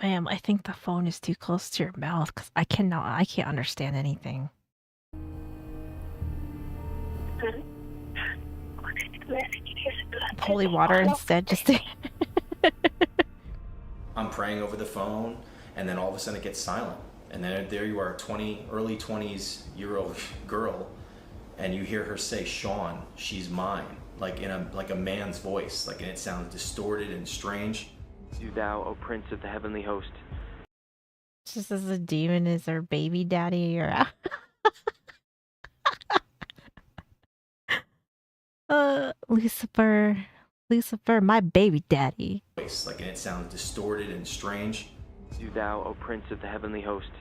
Ma'am, I think the phone is too close to your mouth because I can't understand anything. Holy water instead, just to... I'm praying over the phone, and then all of a sudden it gets silent. And then there you are, early 20s-year-old girl, and you hear her say, "Sean, she's mine," like in a man's voice, and it sounds distorted and strange. Do thou, O Prince of the heavenly host. Just as a demon is her baby daddy or Lucifer, my baby daddy. Voice, and it sounds distorted and strange. Do thou, O Prince of the heavenly host,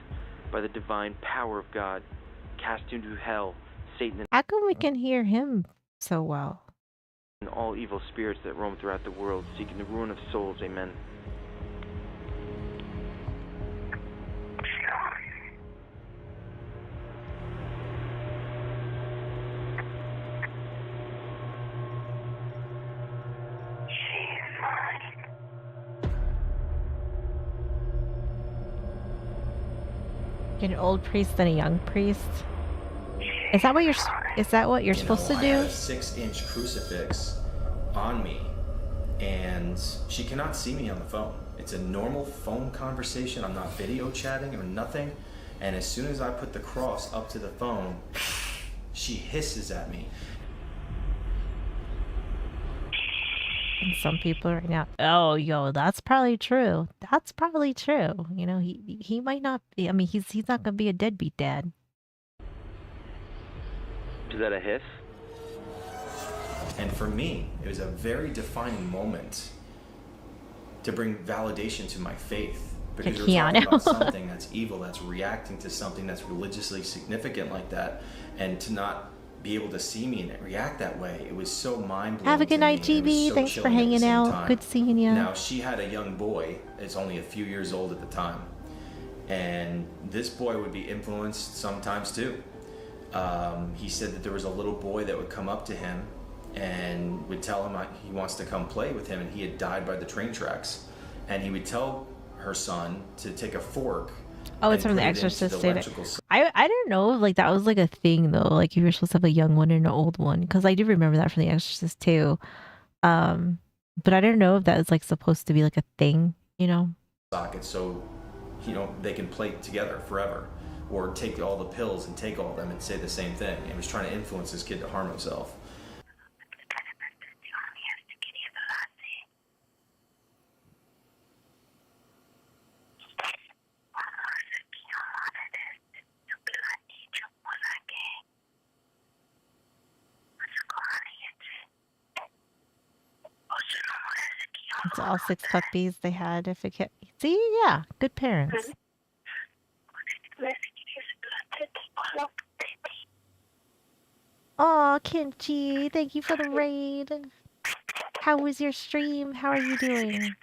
by the divine power of God, cast into hell Satan and... How come we can hear him so well? And all evil spirits that roam throughout the world, seeking the ruin of souls. Amen. An old priest and a young priest. Is that what you're supposed to do? I have a 6-inch crucifix on me, and she cannot see me on the phone. It's a normal phone conversation. I'm not video chatting or nothing. And as soon as I put the cross up to the phone, she hisses at me. And some people right now, oh, yo, that's probably true. That's probably true. You know, he might not be. I mean, he's not gonna be a deadbeat dad. Is that a hiss? And for me, it was a very defining moment to bring validation to my faith. Because you're talking about something that's evil, that's reacting to something that's religiously significant like that, and to not be able to see me and react that way, it was so mind-blowing. Have a good night, GB. So Thanks for hanging out. Good seeing you. Now, she had a young boy. It's only a few years old at the time. And this boy would be influenced sometimes too. He said that there was a little boy that would come up to him and would tell him he wants to come play with him, and he had died by the train tracks. And he would tell her son to take a fork. Oh, it's from The Exorcist. I don't know if like that was like a thing though. Like you were supposed to have a young one and an old one, because I do remember that from The Exorcist too. But I don't know if that is like supposed to be like a thing, you know? Socket, so they can play together forever, or take all the pills and take all of them and say the same thing. And was trying to influence this kid to harm himself. It's all 6 puppies they had. If it kept, see, yeah, good parents. Aw, Kimchi, thank you for the raid. How was your stream? How are you doing?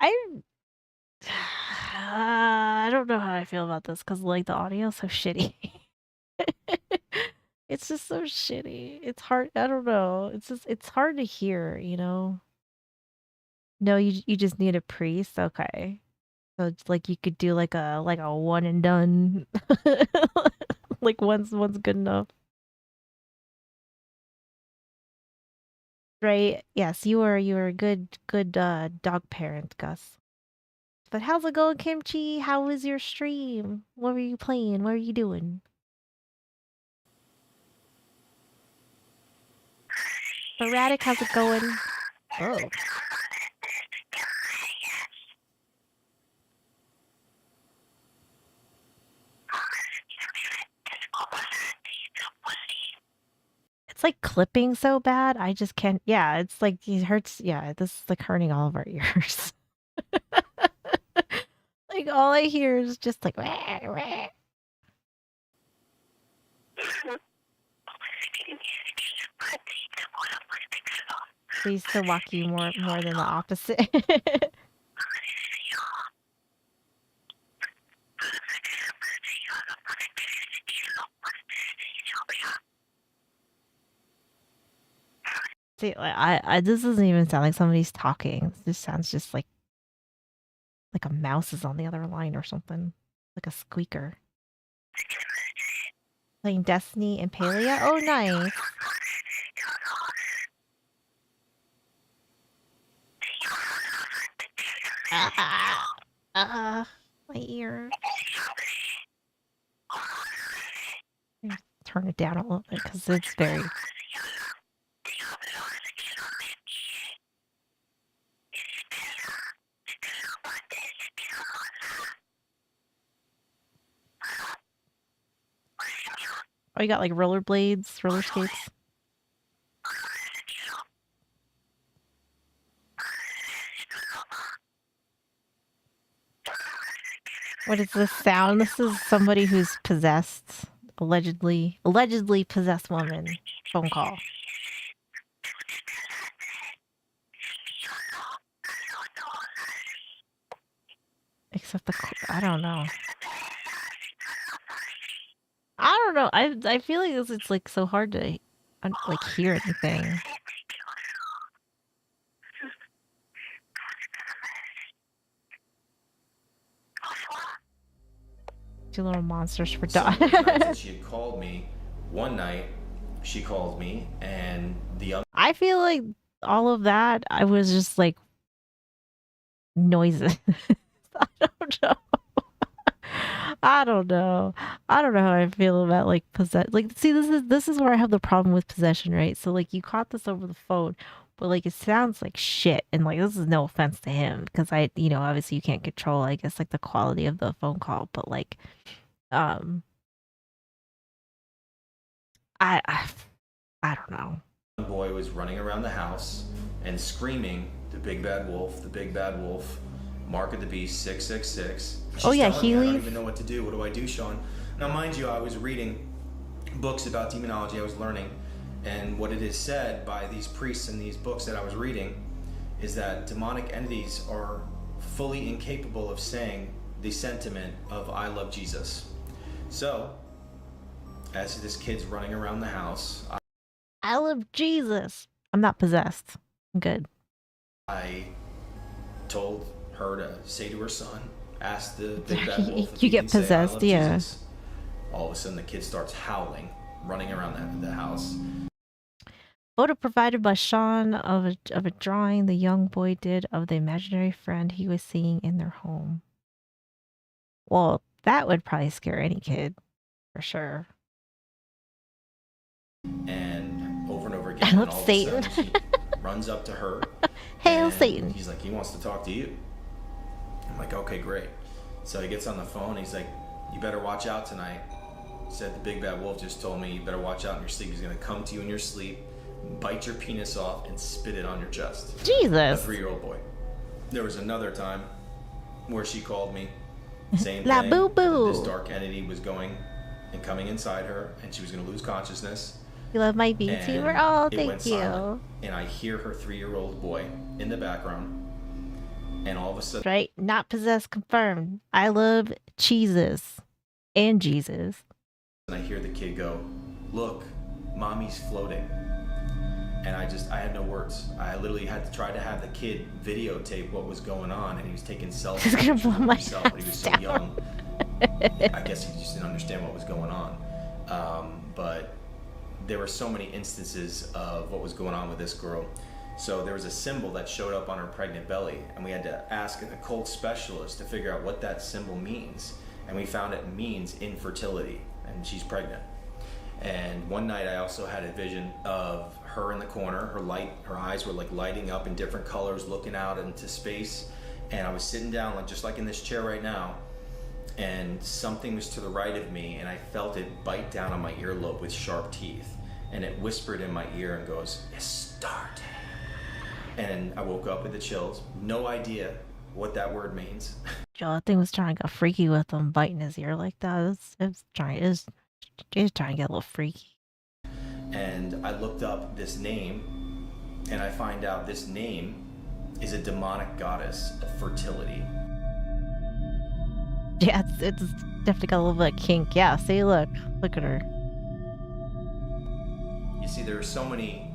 I don't know how I feel about this because like the audio's so shitty. It's just so shitty. It's hard. I don't know. It's hard to hear, you know. No, you just need a priest. Okay. So it's like you could do like a one and done. Like one's good enough. Right? Yes, you were a good dog parent, Gus. But how's it going, Kimchi? How was your stream? What were you playing? What were you doing? Sporadic, how's it going? Oh. It's like clipping so bad, I just can't. Yeah, it's like it hurts. Yeah, this is like hurting all of our ears. Like all I hear is just like. Wah, wah. They used to walk you more than the opposite. See, like, this doesn't even sound like somebody's talking. This sounds just like a mouse is on the other line or something, like a squeaker. Playing Destiny and Palia. Oh, nice. My ear. Turn it down a little bit because it's very. Oh, you got like rollerblades, roller skates. What is this sound? This is somebody who's possessed. Allegedly possessed woman. Phone call. Except I don't know. I don't know. I feel like it's like so hard to like hear anything. Two little monsters for dogs. She had called me one night. She called me, and the other. I feel like all of that, I was just like noises. I don't know. I don't know how I feel about like like, see, this is where I have the problem with possession, right? So like you caught this over the phone, but like it sounds like shit, and like this is no offense to him because obviously you can't control, I guess, like the quality of the phone call, but like I don't know. One boy was running around the house and screaming, "The big bad wolf, the big bad wolf. Mark of the beast, 666. Oh yeah, I don't even know what to do. What do I do, Sean? Now, mind you, I was reading books about demonology. I was learning, and what it is said by these priests in these books that I was reading is that demonic entities are fully incapable of saying the sentiment of "I love Jesus." So, as this kid's running around the house, I love Jesus. I'm not possessed. I'm good. I told her to say to her son, ask the big bad wolf if you he get can say, "I possessed, love yeah. Jesus." All of a sudden, the kid starts howling, running around the house. Photo provided by Sean of a drawing the young boy did of the imaginary friend he was seeing in their home. Well, that would probably scare any kid, for sure. And over again, and all Satan. of a sudden, he runs up to her. Hail and Satan. He's like, he wants to talk to you. I'm like, okay, great. So he gets on the phone. He's like, you better watch out tonight. He said the big bad wolf just told me you better watch out in your sleep. He's gonna come to you in your sleep, bite your penis off, and spit it on your chest. Jesus. A 3-year-old boy. There was another time where she called me, same La thing. boo boo. This dark entity was going and coming inside her, and she was gonna lose consciousness. You love my vtuber? Oh, It thank went you. silent, and I hear her 3-year-old boy in the background, and all of a sudden, Right? Not possessed confirmed. I love cheeses and Jesus. I hear the kid go, "Look, mommy's floating." And I had no words. I literally had to try to have the kid videotape what was going on, and he was taking selfies It's gonna blow my himself, but he was so down. young. I guess he just didn't understand what was going on. But there were so many instances of what was going on with this girl. So there was a symbol that showed up on her pregnant belly, and we had to ask an occult specialist to figure out what that symbol means. And we found it means infertility, and she's pregnant. And one night I also had a vision of her in the corner. Her eyes were like lighting up in different colors, looking out into space. And I was sitting down, like just like in this chair right now, and something was to the right of me, and I felt it bite down on my earlobe with sharp teeth. And it whispered in my ear and goes, "Estarte." And I woke up with the chills. No idea what that word means. Joe, that thing was trying to get freaky with him biting his ear like that. It was trying to get a little freaky. And I looked up this name, and I find out this name is a demonic goddess of fertility. Yeah, it's definitely got a little bit of kink. Yeah, see, look at her. You see, there are so many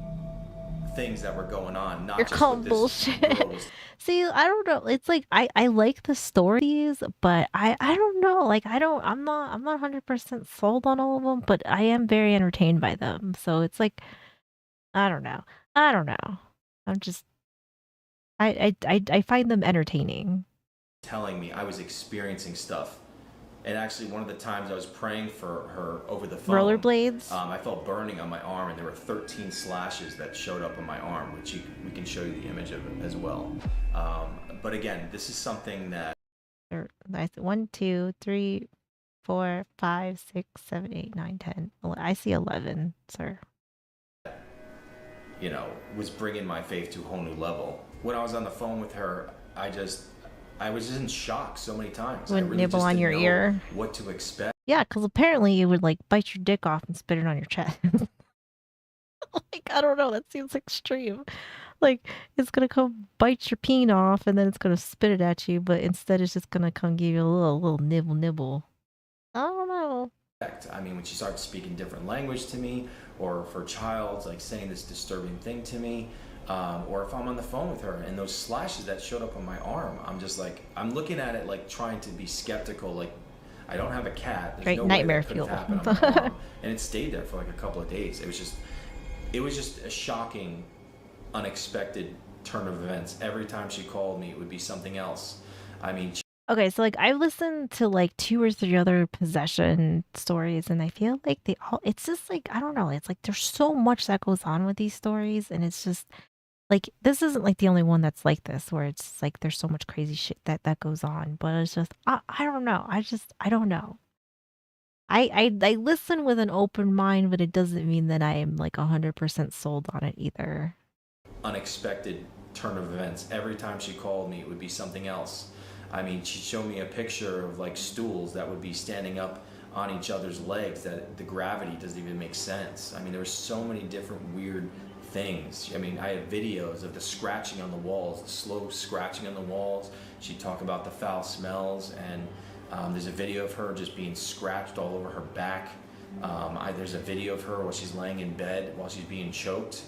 things that were going on, not You're just calling with this bullshit. girl was See, I don't know. It's like I like the stories, but I don't know. Like I'm not 100% sold on all of them, but I am very entertained by them. So it's like I don't know. I'm just I find them entertaining. telling me I was experiencing stuff. And actually, one of the times I was praying for her over the phone, Rollerblades? I felt burning on my arm, and there were 13 slashes that showed up on my arm, which we can show you the image of it as well. But again, this is something that 1, 2, 3, 4, 5, 6, 7, 8, 9, 10. I see 11, sir. was bringing my faith to a whole new level. When I was on the phone with her, I was just in shock so many times. Would I really nibble just on didn't your know ear? what to expect. Yeah, because apparently it would like bite your dick off and spit it on your chest. Like, I don't know, that seems extreme. Like, it's gonna come bite your peen off and then it's gonna spit it at you, but instead it's just gonna come give you a little nibble. I don't know. I mean, when she starts speaking different language to me, or if her child's like saying this disturbing thing to me, or if I'm on the phone with her and those slashes that showed up on my arm, I'm just like, I'm looking at it like trying to be skeptical. Like, I don't have a cat. There's Right, no way nightmare that could have fuel. happened on my arm. And it stayed there for like a couple of days. It was just a shocking, unexpected turn of events. Every time she called me, it would be something else. I mean, Okay, so like I've listened to like 2 or 3 other possession stories and I feel like it's just like, I don't know, it's like there's so much that goes on with these stories and it's just like this isn't like the only one that's like this where it's like there's so much crazy shit that goes on, but it's just I don't know. I don't know. I listen with an open mind, but it doesn't mean that I am like 100% sold on it either. unexpected turn of events. Every time she called me, it would be something else. I mean, she'd show me a picture of like stools that would be standing up on each other's legs, that the gravity doesn't even make sense. I mean, there were so many different weird things. I mean, I have videos of the scratching on the walls, the slow scratching on the walls. She'd talk about the foul smells, and there's a video of her just being scratched all over her back. There's a video of her while she's laying in bed while she's being choked,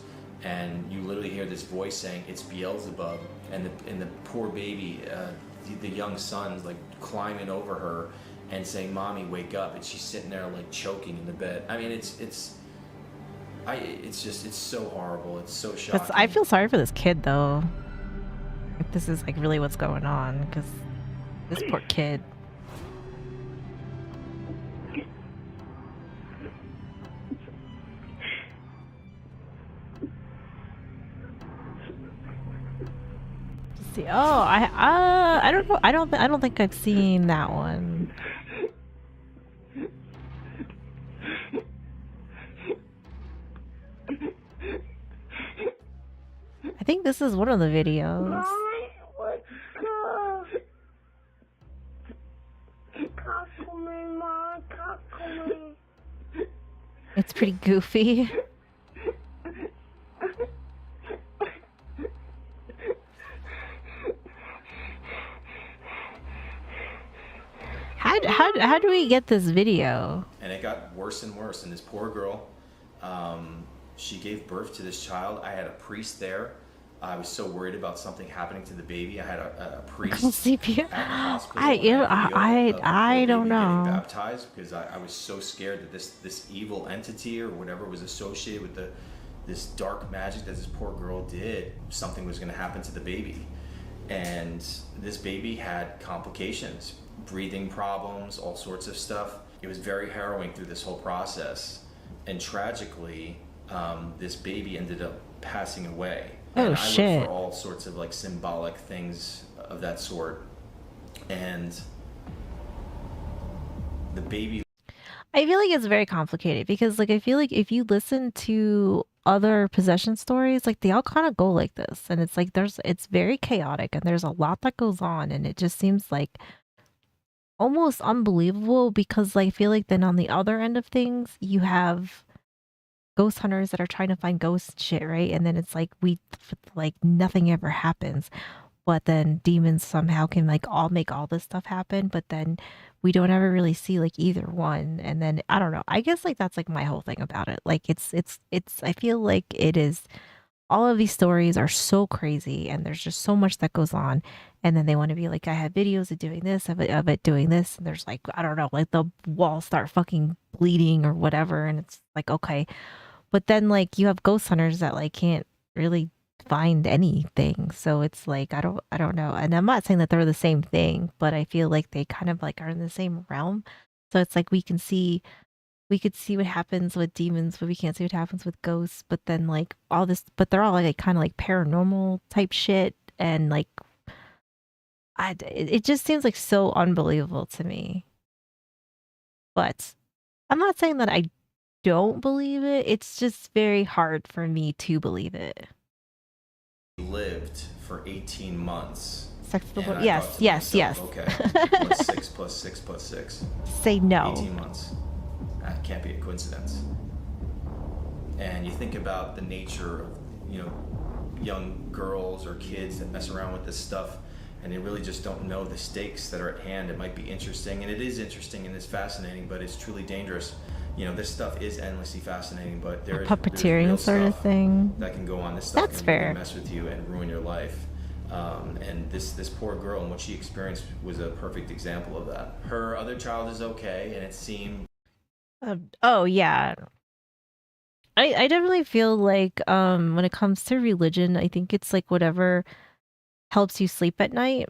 and you literally hear this voice saying, "It's Beelzebub," and the poor baby, the young son's like climbing over her and saying, "Mommy, wake up," and she's sitting there like choking in the bed. I mean, It's so horrible. It's so shocking. I feel sorry for this kid though. If this is like really what's going on, because this poor kid. See, oh, I don't know. I don't think I've seen that one. I think this is one of the videos. It's pretty goofy. How do we get this video? And it got worse and worse. And this poor girl, she gave birth to this child. I had a priest there. I was so worried about something happening to the baby. I had a priest at the hospital. I don't know. Getting baptized because I was so scared that this evil entity or whatever was associated with this dark magic that this poor girl did. Something was going to happen to the baby, and this baby had complications, breathing problems, all sorts of stuff. It was very harrowing through this whole process, and tragically, this baby ended up passing away. And I look for all sorts of like symbolic things of that sort. And the baby, I feel like it's very complicated because like I feel like if you listen to other possession stories, like they all kind of go like this, and it's like it's very chaotic and there's a lot that goes on, and it just seems like almost unbelievable because like, I feel like then on the other end of things you have ghost hunters that are trying to find ghost shit, right? And then it's like nothing ever happens, but then demons somehow can like all make all this stuff happen, but then we don't ever really see like either one. And then I don't know, I guess like that's like my whole thing about it. Like it's I feel like it is, all of these stories are so crazy and there's just so much that goes on, and then they want to be like, I have videos of doing this, of it doing this, and there's like, I don't know, like the walls start fucking bleeding or whatever, and it's like, okay. But then like you have ghost hunters that like can't really find anything. So it's like I don't know. And I'm not saying that they're the same thing, but I feel like they kind of like are in the same realm. So it's like we could see what happens with demons, but we can't see what happens with ghosts. But then like all this, but they're all like kind of like paranormal type shit, and like it just seems like so unbelievable to me. But I'm not saying that I don't believe it. It's just very hard for me to believe it. lived for 18 months. Sex with the Lord. Yes. Okay. Plus 6 plus 6 plus 6. Say no. 18 months. That can't be a coincidence. And you think about the nature of, young girls or kids that mess around with this stuff, and they really just don't know the stakes that are at hand. It might be interesting, and it is interesting and it's fascinating, but it's truly dangerous. This stuff is endlessly fascinating, but there's puppeteering sort of thing that can go on. This stuff That's can fair. really mess with you and ruin your life. And this poor girl and what she experienced was a perfect example of that. Her other child is okay, and it seemed. Oh yeah. I definitely feel like when it comes to religion, I think it's like whatever helps you sleep at night.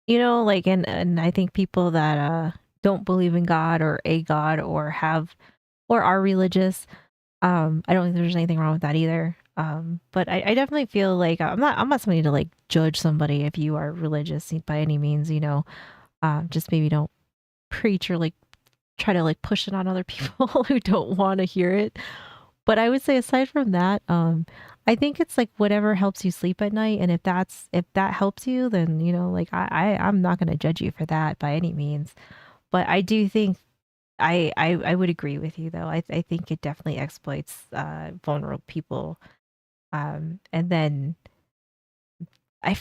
Like and I think people that don't believe in God or a God or are religious, I don't think there's anything wrong with that either. But I definitely feel like I'm not somebody to like judge somebody if you are religious by any means, just maybe don't preach or like try to like push it on other people who don't want to hear it. But I would say aside from that, I think it's like whatever helps you sleep at night, and if that helps you, then like I'm not gonna judge you for that by any means. But I do think I would agree with you though. I think it definitely exploits vulnerable people, and then I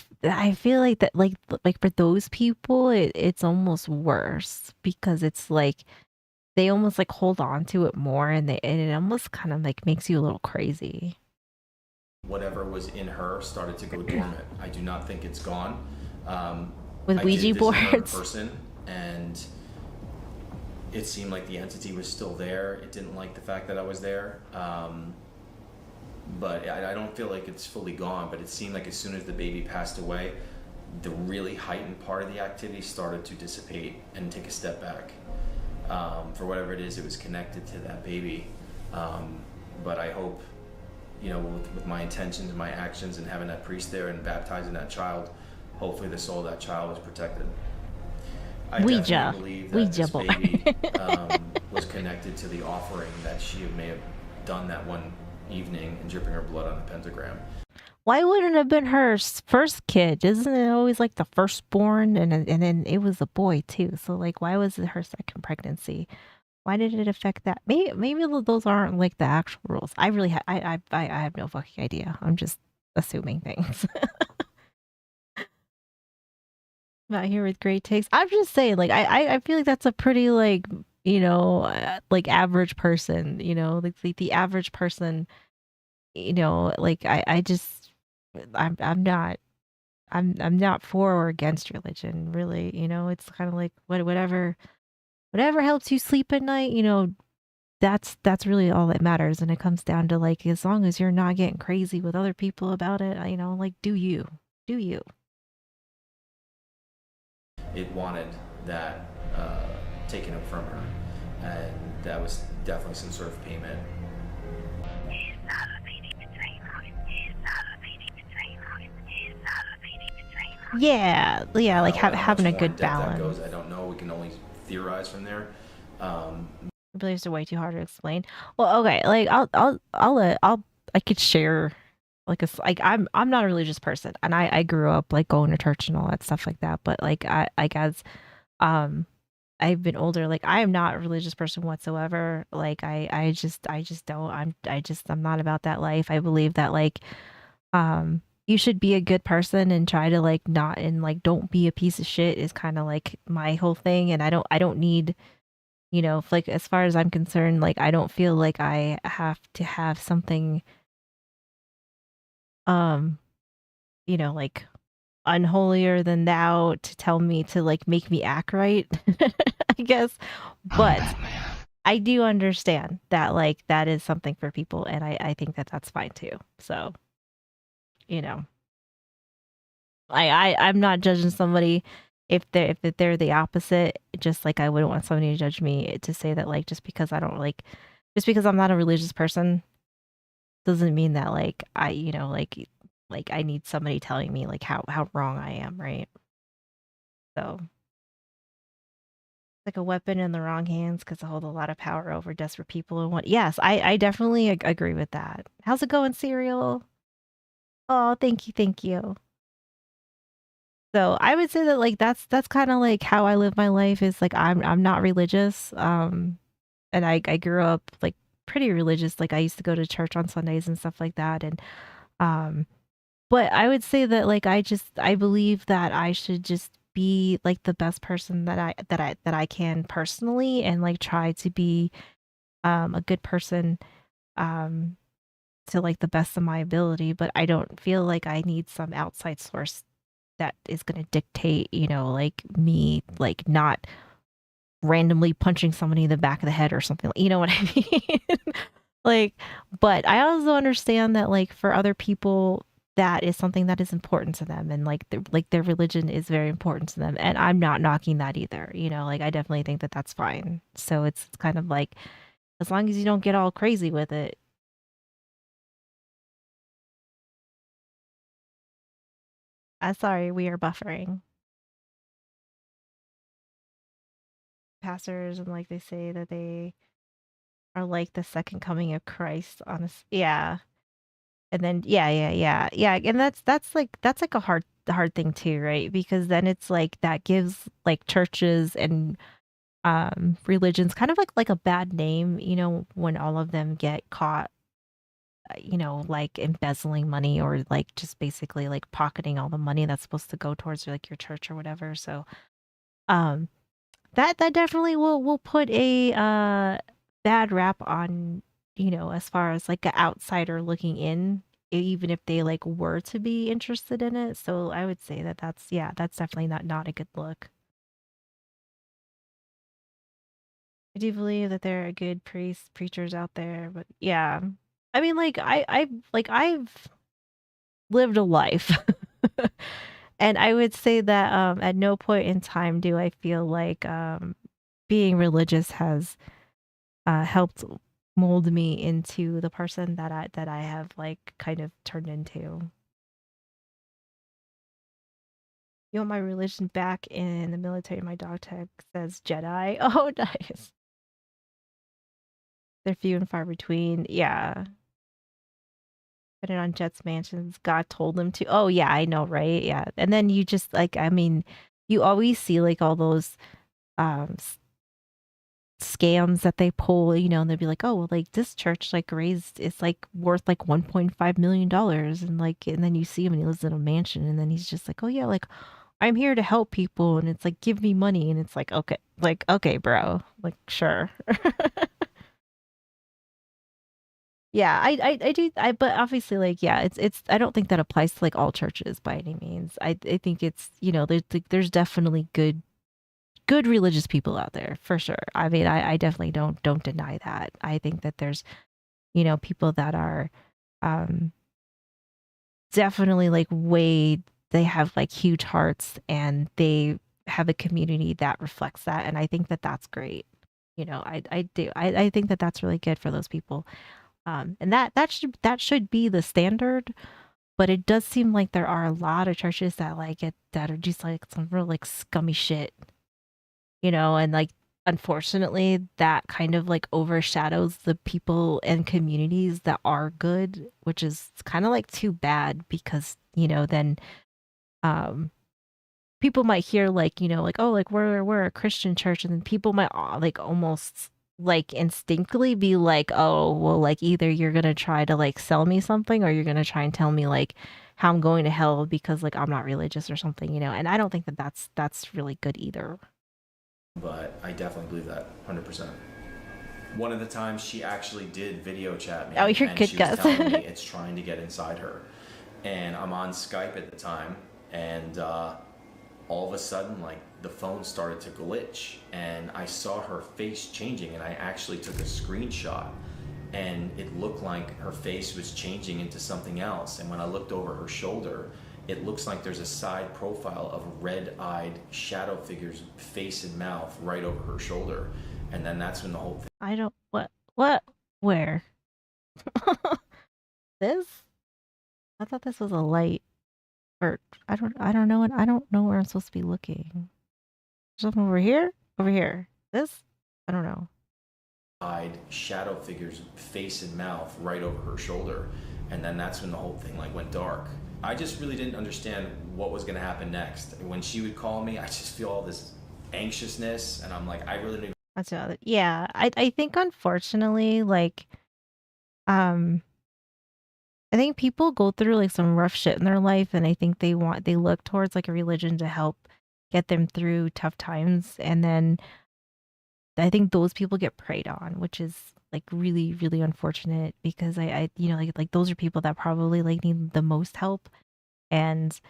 feel like that like for those people it's almost worse because it's like they almost like hold on to it more, and it almost kind of like makes you a little crazy. Whatever was in her started to go dormant. I do not think it's gone. With Ouija boards. Person, and it seemed like the entity was still there. It didn't like the fact that I was there. But I don't feel like it's fully gone, but it seemed like as soon as the baby passed away, the really heightened part of the activity started to dissipate and take a step back. For whatever it is, it was connected to that baby. But I hope, you know, with my intentions and my actions and having that priest there and baptizing that child, hopefully the soul of that child was protected. I definitely believe that this baby was connected to the offering that she may have done that one evening and dripping her blood on the pentagram. Why wouldn't it have been her first kid? Isn't it always like the firstborn, and then it was a boy too? So like, why was it her second pregnancy? Why did it affect that? Maybe those aren't like the actual rules. I really I have no fucking idea. I'm just assuming things. Not here with great takes. I'm just saying, like, I feel like that's a pretty like, you know, like average person. You know, like the average person. You know, like I just I'm not I'm not for or against religion, really. You know, it's kind of like whatever helps you sleep at night. You know, that's really all that matters. And it comes down to like, as long as you're not getting crazy with other people about it, you know, like do you. It wanted that taken up from her, and that was definitely some sort of payment. Yeah, like having a good balance. That goes, I don't know. We can only theorize from there. Really, it's way too hard to explain. Well, okay, like I could share like I'm not a religious person, and I grew up like going to church and all that stuff like that. But like I guess I've been older, like I am not a religious person whatsoever. Like I just don't. I'm not about that life. I believe that like you should be a good person and try to like not, and like don't be a piece of shit is kind of like my whole thing. And I don't need, you know, like as far as I'm concerned, like I don't feel like I have to have something you know, like unholier than thou to tell me to like make me act right. I guess. But I do understand that like that is something for people, and I think that that's fine too. So, you know, I'm not judging somebody if they're the opposite. Just like I wouldn't want somebody to judge me to say that like just because I'm not a religious person doesn't mean that like I, you know, like I need somebody telling me like how wrong I am, right? So like a weapon in the wrong hands because it hold a lot of power over desperate people and what. Yes, I definitely agree with that. How's it going, Serial? Oh, thank you. So I would say that like that's kind of like how I live my life, is like I'm not religious. And I grew up like pretty religious. Like I used to go to church on Sundays and stuff like that. And um but I would say that like I believe that I should just be like the best person that I can personally, and like try to be a good person um to like the best of my ability. But I don't feel like I need some outside source that is going to dictate, you know, like me like not randomly punching somebody in the back of the head or something. You know what I mean? Like, but I also understand that like for other people that is something that is important to them, and like their religion is very important to them, and I'm not knocking that either. You know, like I definitely think that that's fine. So it's kind of like, as long as you don't get all crazy with it. Sorry, we are buffering. Pastors, and like they say that they are like the second coming of Christ on this. Yeah. And then yeah. And that's like a hard thing too, right? Because then it's like that gives like churches and religions kind of like a bad name, you know, when all of them get caught, you know, like embezzling money, or like just basically like pocketing all the money that's supposed to go towards like your church or whatever. So um that definitely will put a bad rap on, you know, as far as like an outsider looking in, even if they like were to be interested in it. So I would say that that's definitely not a good look. I do believe that there are good priests, preachers out there, but yeah. I mean, like I've lived a life. And I would say that at no point in time do I feel like being religious has helped mold me into the person that I have like kind of turned into. You want my religion back in the military? My dog tag says Jedi. Oh, nice. They're few and far between. Yeah. Put it on Jets mansions. God told them to. Oh yeah, I know, right? Yeah. And then you just like, I mean, you always see like all those um scams that they pull, you know, and they'll be like, oh, well, like this church like raised it's like worth like $1.5 million, and like, and then you see him and he lives in a mansion, and then he's just like, oh yeah, like I'm here to help people, and it's like give me money, and it's like okay, bro, like sure. Yeah, I do but obviously like yeah, it's I don't think that applies to like all churches by any means. I think it's, you know, there's definitely good religious people out there for sure. I mean, I definitely don't deny that. I think that there's, you know, people that are um definitely like way they have like huge hearts, and they have a community that reflects that, and I think that that's great. You know, I do. I think that that's really good for those people. And that should be the standard, but it does seem like there are a lot of churches that like it that are just like some real like scummy shit, you know, and like unfortunately that kind of like overshadows the people and communities that are good, which is kind of like too bad because, you know, then um people might hear like, you know, like, oh, like we're a Christian church, and then people might like almost like instinctively be like, oh, well, like either you're gonna try to like sell me something, or you're gonna try and tell me like how I'm going to hell because like I'm not religious or something, you know. And I don't think that that's really good either. But I definitely believe that 100%. One of the times she actually did video chat me, Oh, you're and good, she was Gus. telling me it's trying to get inside her. And I'm on Skype at the time, and all of a sudden, like, the phone started to glitch, and I saw her face changing, and I actually took a screenshot, and it looked like her face was changing into something else. And when I looked over her shoulder, it looks like there's a side profile of a red-eyed shadow figure's face and mouth right over her shoulder. And then that's when the whole thing... I don't where? This? I thought this was a light. Or I don't know, and I don't know where I'm supposed to be looking. Something over here? Over here. This? I don't know. Eyed shadow figure's face and mouth right over her shoulder. And then that's when the whole thing like went dark. I just really didn't understand what was gonna happen next. When she would call me, I just feel all this anxiousness, and I'm like, I really didn't... That's the other. Yeah, I think unfortunately, like, I think people go through like some rough shit in their life, and I think they look towards like a religion to help get them through tough times, and then I think those people get preyed on, which is like really really unfortunate, because I you know, like those are people that probably like need the most help, and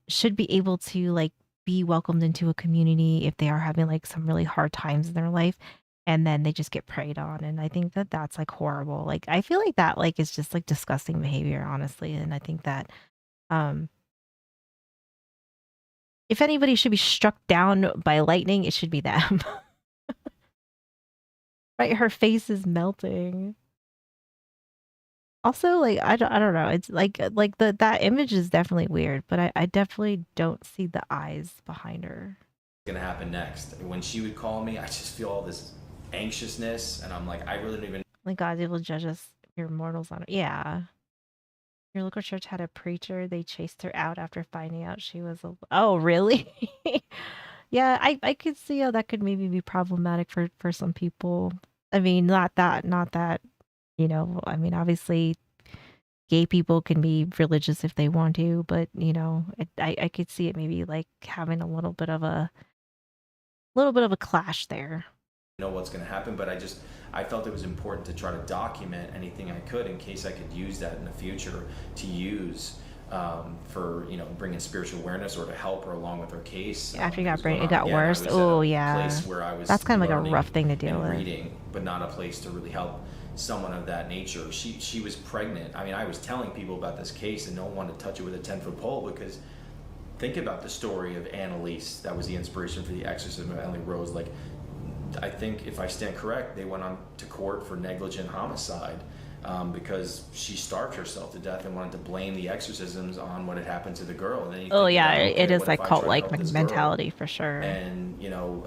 should be able to like be welcomed into a community if they are having like some really hard times in their life, and then they just get preyed on. And I think that that's like horrible. Like I feel like that like is just like disgusting behavior, honestly. And I think that um if anybody should be struck down by lightning, it should be them. Right, her face is melting. Also, like I don't know. It's like that image is definitely weird, but I definitely don't see the eyes behind her. Gonna happen next. When she would call me, I just feel all this anxiousness, and I'm like, I really don't even... Like God's able to judge us if you're mortals on it. Yeah. Your local church had a preacher. They chased her out after finding out she was a... Oh, really? Yeah, I could see how that could maybe be problematic for some people. I mean, not that, you know, I mean, obviously gay people can be religious if they want to, but you know, I could see it maybe like having a little bit of a clash there. Know what's going to happen, but I felt it was important to try to document anything I could in case I could use that in the future to use for bringing spiritual awareness or to help her along with her case. After you that got was going it on. got Again, I worse. was at Oh a yeah. place where I was That's kind of like a learning rough thing to deal and with. reading, but not a place to really help someone of that nature. She was pregnant. I mean, I was telling people about this case, and no one wanted to touch it with a 10-foot pole because think about the story of Annalise. That was the inspiration for the exorcism of Emily Rose. Like, I think if I stand correct, they went on to court for negligent homicide. Because she starved herself to death and wanted to blame the exorcisms on what had happened to the girl. And then you Oh think yeah, about, okay, it is what like if I try to cult-like help this mentality girl for sure. and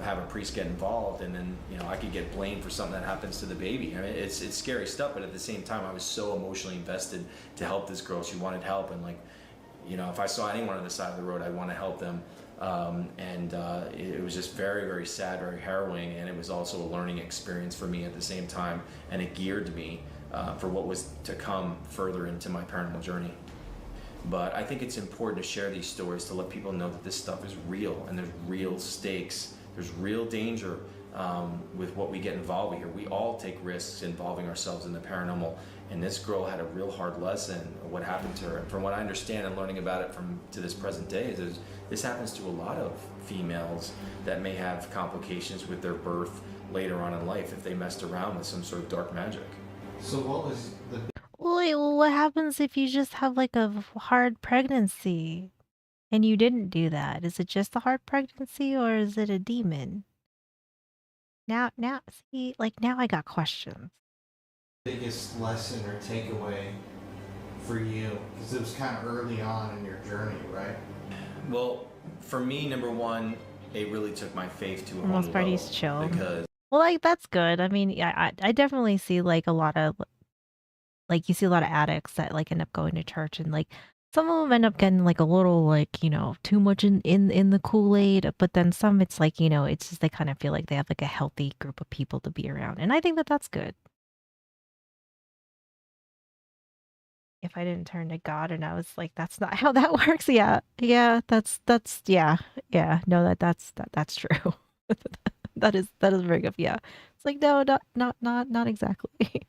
have a priest get involved, and then I could get blamed for something that happens to the baby. I mean, it's scary stuff, but at the same time, I was so emotionally invested to help this girl. She wanted help, and if I saw anyone on the side of the road, I'd want to help them. It was just very, very sad, very harrowing, and it was also a learning experience for me at the same time, and it geared me for what was to come further into my paranormal journey. But I think it's important to share these stories to let people know that this stuff is real, and there's real stakes, there's real danger with what we get involved with here. We all take risks involving ourselves in the paranormal, and this girl had a real hard lesson of what happened to her. And from what I understand and learning about it to this present day, is this happens to a lot of females that may have complications with their birth later on in life if they messed around with some sort of dark magic. So what was the Wait, well, what happens if you just have like a hard pregnancy and you didn't do that? Is it just a hard pregnancy or is it a demon? Now, see, like now I got questions. biggest lesson or takeaway for you? Because it was kind of early on in your journey, right? Well, for me, number one, it really took my faith to a whole Most new parties level chill. because Well, like that's good. I mean, yeah, I definitely see like a lot of you see a lot of addicts that like end up going to church and like some of them end up getting like a little like too much in the Kool-Aid, but then some it's like it's just they kind of feel like they have like a healthy group of people to be around, and I think that that's good. If I didn't turn to God and I was like, that's not how that works. Yeah, that's yeah. No, that's true. that is very good. Yeah, it's like no, not exactly.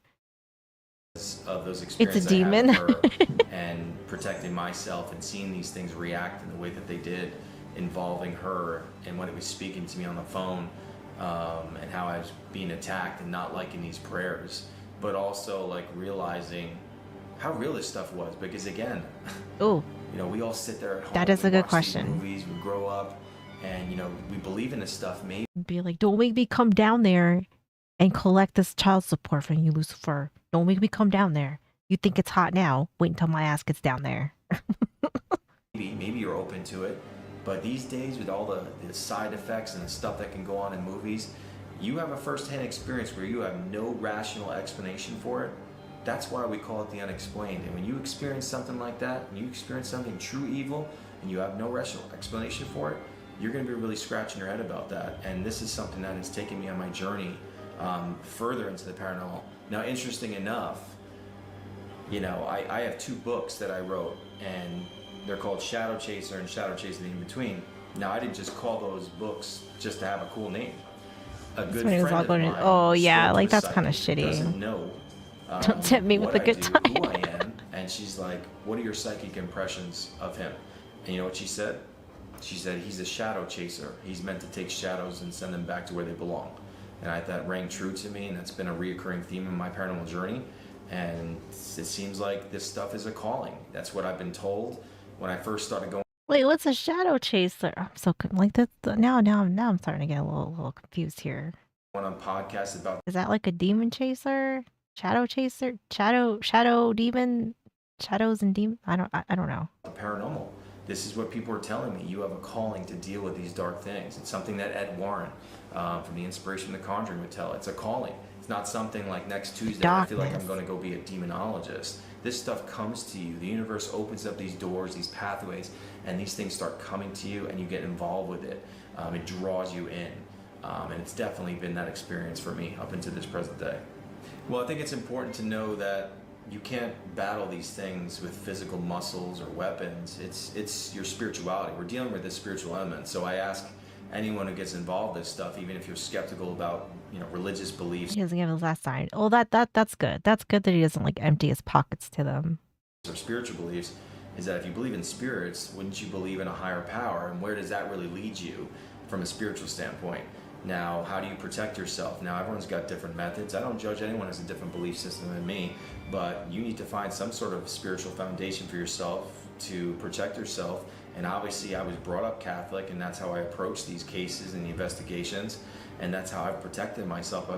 of those It's a experiences I had demon. with her and protecting myself and seeing these things react in the way that they did, involving her and when it was speaking to me on the phone, and how I was being attacked and not liking these prayers, but also like realizing how real this stuff was, because again, Oh, we all sit there at home. that is we a good watch these question. Movies, we grow up, and we believe in this stuff. Maybe Be like, don't make me come down there and collect this child support from you, Lucifer. Don't make me come down there. You think it's hot now? Wait until my ass gets down there. maybe you're open to it, but these days with all the side effects and the stuff that can go on in movies, you have a first-hand experience where you have no rational explanation for it. That's why we call it the unexplained. And when you experience something like that, and you experience something true evil, and you have no rational explanation for it, you're going to be really scratching your head about that. And this is something that has taken me on my journey further into the paranormal. Now, interesting enough, I have 2 books that I wrote, and they're called Shadow Chaser and Shadow Chaser the In-Between. Now, I didn't just call those books just to have a cool name. A good Somebody's friend all of going mine, to, oh yeah, spoke to like a that's kind of psychic who doesn't shitty. know Don't tempt me with what a I good do, time. who I am, and she's like, what are your psychic impressions of him? And you know what she said? She said, he's a shadow chaser. He's meant to take shadows and send them back to where they belong. And that rang true to me, and that's been a reoccurring theme in my paranormal journey. And it seems like this stuff is a calling. That's what I've been told when I first started going. Wait, what's a shadow chaser? I'm so like that. Now I'm starting to get a little confused here. On podcasts about Is that like a demon chaser? Shadow chaser? Shadow demon? Shadows and demon? I don't know. the paranormal. This is what people are telling me. You have a calling to deal with these dark things. It's something that Ed Warren from the Inspiration of the Conjuring would tell. It's a calling. It's not something like next Tuesday I feel like I'm going to go be a demonologist. This stuff comes to you. The universe opens up these doors, these pathways, and these things start coming to you, and you get involved with it. It draws you in. And it's definitely been that experience for me up into this present day. Well, I think it's important to know that you can't battle these things with physical muscles or weapons. It's your spirituality. We're dealing with this spiritual element. So I ask anyone who gets involved in this stuff, even if you're skeptical about religious beliefs He doesn't give his last sign. Oh, that's good. That's good that he doesn't like empty his pockets to them. or spiritual beliefs, is that if you believe in spirits, wouldn't you believe in a higher power? And where does that really lead you from a spiritual standpoint? Now, how do you protect yourself? Now, everyone's got different methods. I don't judge anyone as a different belief system than me, but you need to find some sort of spiritual foundation for yourself to protect yourself. And obviously, I was brought up Catholic, and that's how I approach these cases and the investigations, and that's how I've protected myself.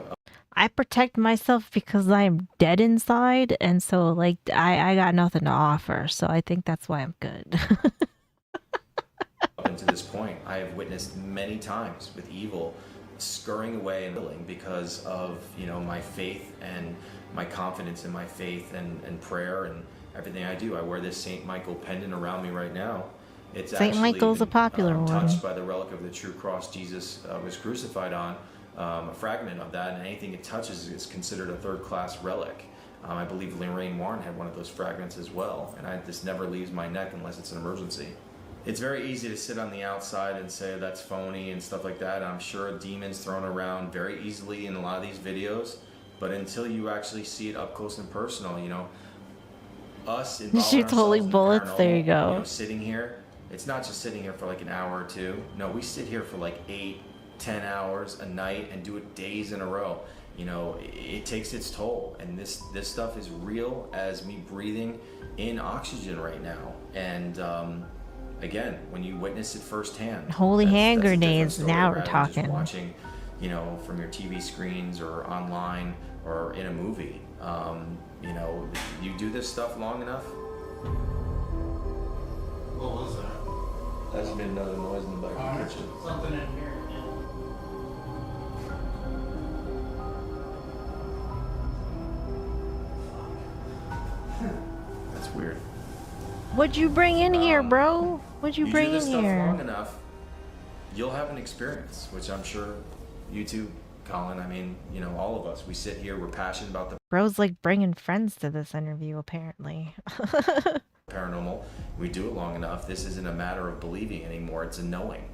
I protect myself because I'm dead inside, and so like I got nothing to offer, so I think that's why I'm good. Up until this point, I have witnessed many times with evil scurrying away and willing because of, you know, my faith and my confidence in my faith and prayer and everything I do. I wear this St. Michael pendant around me right now. It's St. Michael's a popular one. Touched by the relic of the true cross Jesus was crucified on, a fragment of that, and anything it touches is considered a third-class relic. I believe Lorraine Warren had one of those fragments as well, and this never leaves my neck unless it's an emergency. It's very easy to sit on the outside and say that's phony and stuff like that. I'm sure demons thrown around very easily in a lot of these videos, but until you actually see it up close and personal, you know, us involving Shoots holy ourselves in the bullets. There you paranormal, go. you know, sitting here, it's not just sitting here for like an hour or two. No, we sit here for like 8-10 hours a night and do it days in a row. You know, it takes its toll, and this stuff is real as me breathing in oxygen right now. And again, when you witness it firsthand, Holy hand that's a different grenades. story Now we're rather than just talking. watching, you know, from your TV screens or online or in a movie. You know, you do this stuff long enough. What was that? That's been another noise in the back of the kitchen. Something in here. That's weird. What'd you bring in here, bro? What'd you bring do this in stuff here? long enough, you'll have an experience, which I'm sure you too, Colin. I mean, you know, all of us, we sit here, we're passionate about the Bro's like bringing friends to this interview, apparently. paranormal. We do it long enough. This isn't a matter of believing anymore. It's a knowing.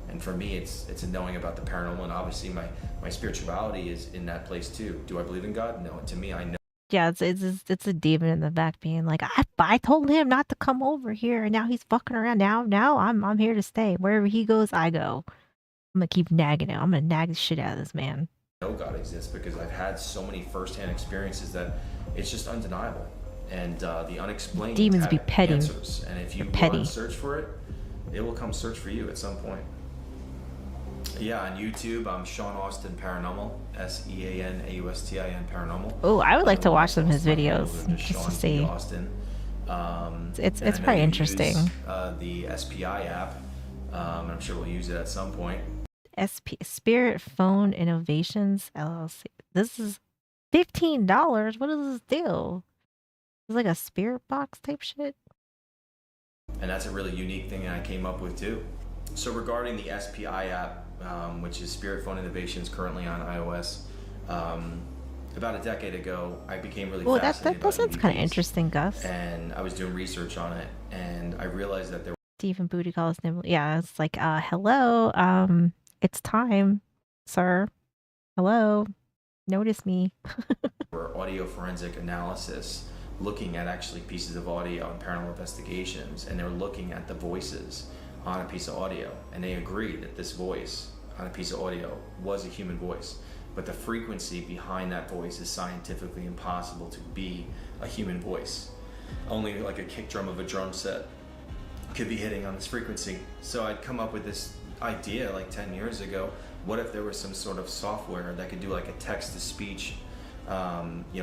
And for me, it's a knowing about the paranormal. And obviously my spirituality is in that place too. Do I believe in God? No. To me, I know. Yeah, it's a demon in the back being like, I told him not to come over here, and now he's fucking around. Now I'm here to stay. Wherever he goes, I go. I'm gonna keep nagging him. I'm gonna nag the shit out of this man. I know God exists because I've had so many firsthand experiences that it's just undeniable. And the unexplained Demons have be petty. answers. And if you They're petty. run search for it, it will come search for you at some point. Yeah, on YouTube, I'm Sean Austin Paranormal, SeanAustin Paranormal. Oh, I would like to watch some of his My videos handles are just to Sean P. see. Austin. It's and I know probably you interesting. use, the SPI app. I'm sure we'll use it at some point. Spirit Phone Innovations LLC. This is $15. What is this deal? It's like a spirit box type shit. And that's a really unique thing I came up with too. So regarding the SPI app, which is Spirit Phone Innovations, currently on iOS, about a decade ago, I became really Well, fascinated that sounds by kind of EVPs. interesting, Gus. And I was doing research on it, and I realized that there Stephen Booty calls him. Yeah, it's like, hello, it's time, sir. Hello, notice me. were audio forensic analysis looking at actually pieces of audio and paranormal investigations, and they're looking at the voices on a piece of audio, and they agree that this voice on a piece of audio was a human voice, but the frequency behind that voice is scientifically impossible to be a human voice. Only like a kick drum of a drum set could be hitting on this frequency. So I'd come up with this idea like 10 years ago. What if there was some sort of software that could do like a text-to-speech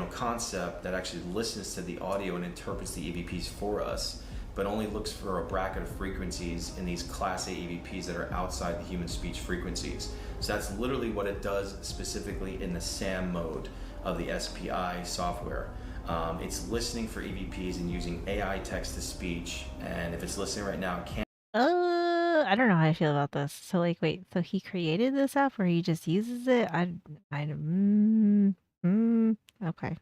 concept that actually listens to the audio and interprets the EVPs for us, but only looks for a bracket of frequencies in these Class A EVPs that are outside the human speech frequencies. So that's literally what it does specifically in the SAM mode of the SPI software. It's listening for EVPs and using AI text-to-speech, and if it's listening right now, it can't. I don't know how I feel about this. So like, wait, so he created this app or he just uses it? Okay.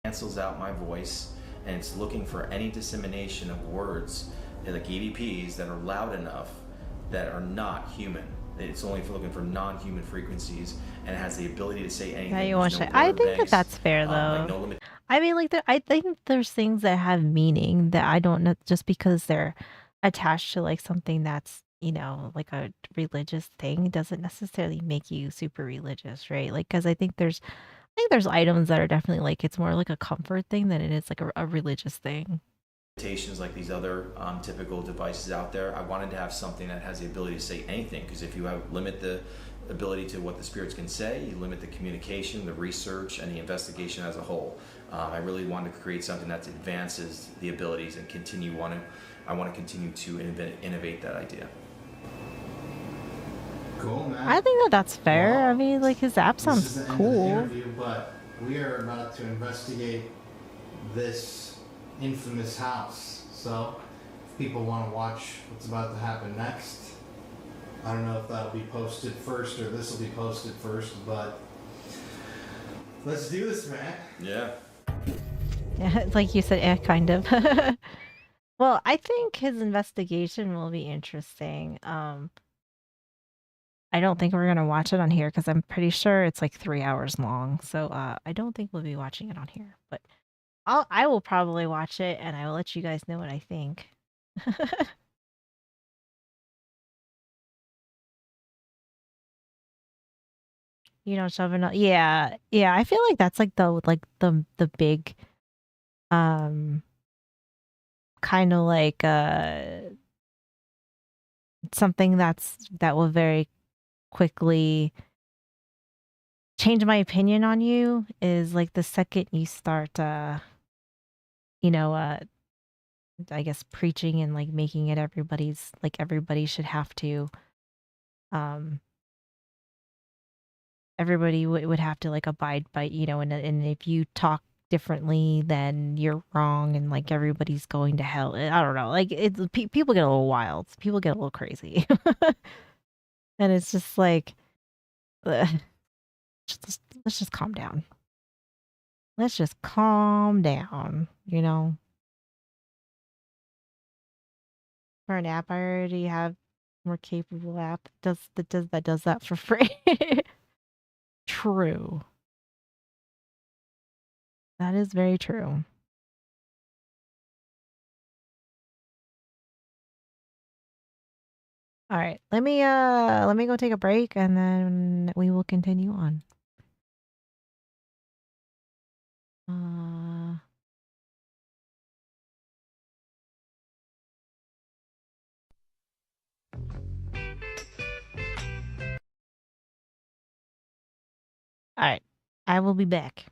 Cancels out my voice, and it's looking for any dissemination of words, like EVPs, that are loud enough that are not human. It's only looking for non-human frequencies, and it has the ability to say anything. Now you There's want no to. I word think that banks, that's fair though. like no limit. I mean, like, I think there's things that have meaning that I don't know just because they're attached to like something that's, like a religious thing doesn't necessarily make you super religious, right? Like, because I think there's items that are definitely like it's more like a comfort thing than it is like a religious thing. Limitations like these other typical devices out there. I wanted to have something that has the ability to say anything, because if you limit the ability to what the spirits can say, you limit the communication, the research, and the investigation as a whole. I really wanted to create something that advances the abilities and I want to continue to innovate that idea. Cool, man. I think that that's fair. Well, I mean, like his app this sounds is the end of the cool. interview, but we are about to investigate this infamous house. So, if people want to watch what's about to happen next, I don't know if that'll be posted first or this will be posted first, but let's do this, man. Yeah. Yeah, like you said, yeah, kind of. Well, I think his investigation will be interesting. I don't think we're gonna watch it on here because I'm pretty sure it's like 3 hours long. So I don't think we'll be watching it on here. But I will probably watch it and I will let you guys know what I think. You know, shoving up. Yeah, yeah. I feel like that's like the big um kind of like something that will very quickly change my opinion on you is like the second you start you know I guess preaching and like making it everybody's like everybody should have to um everybody would have to like abide by, and if you talk differently then you're wrong and like everybody's going to hell. I don't know, like people get a little wild, people get a little crazy. And it's just like ugh, let's just calm down. Let's just calm down. For an app, I already have more capable app that does that for free. True. That is very true. All right. Let me go take a break and then we will continue on. Uh All right. I will be back.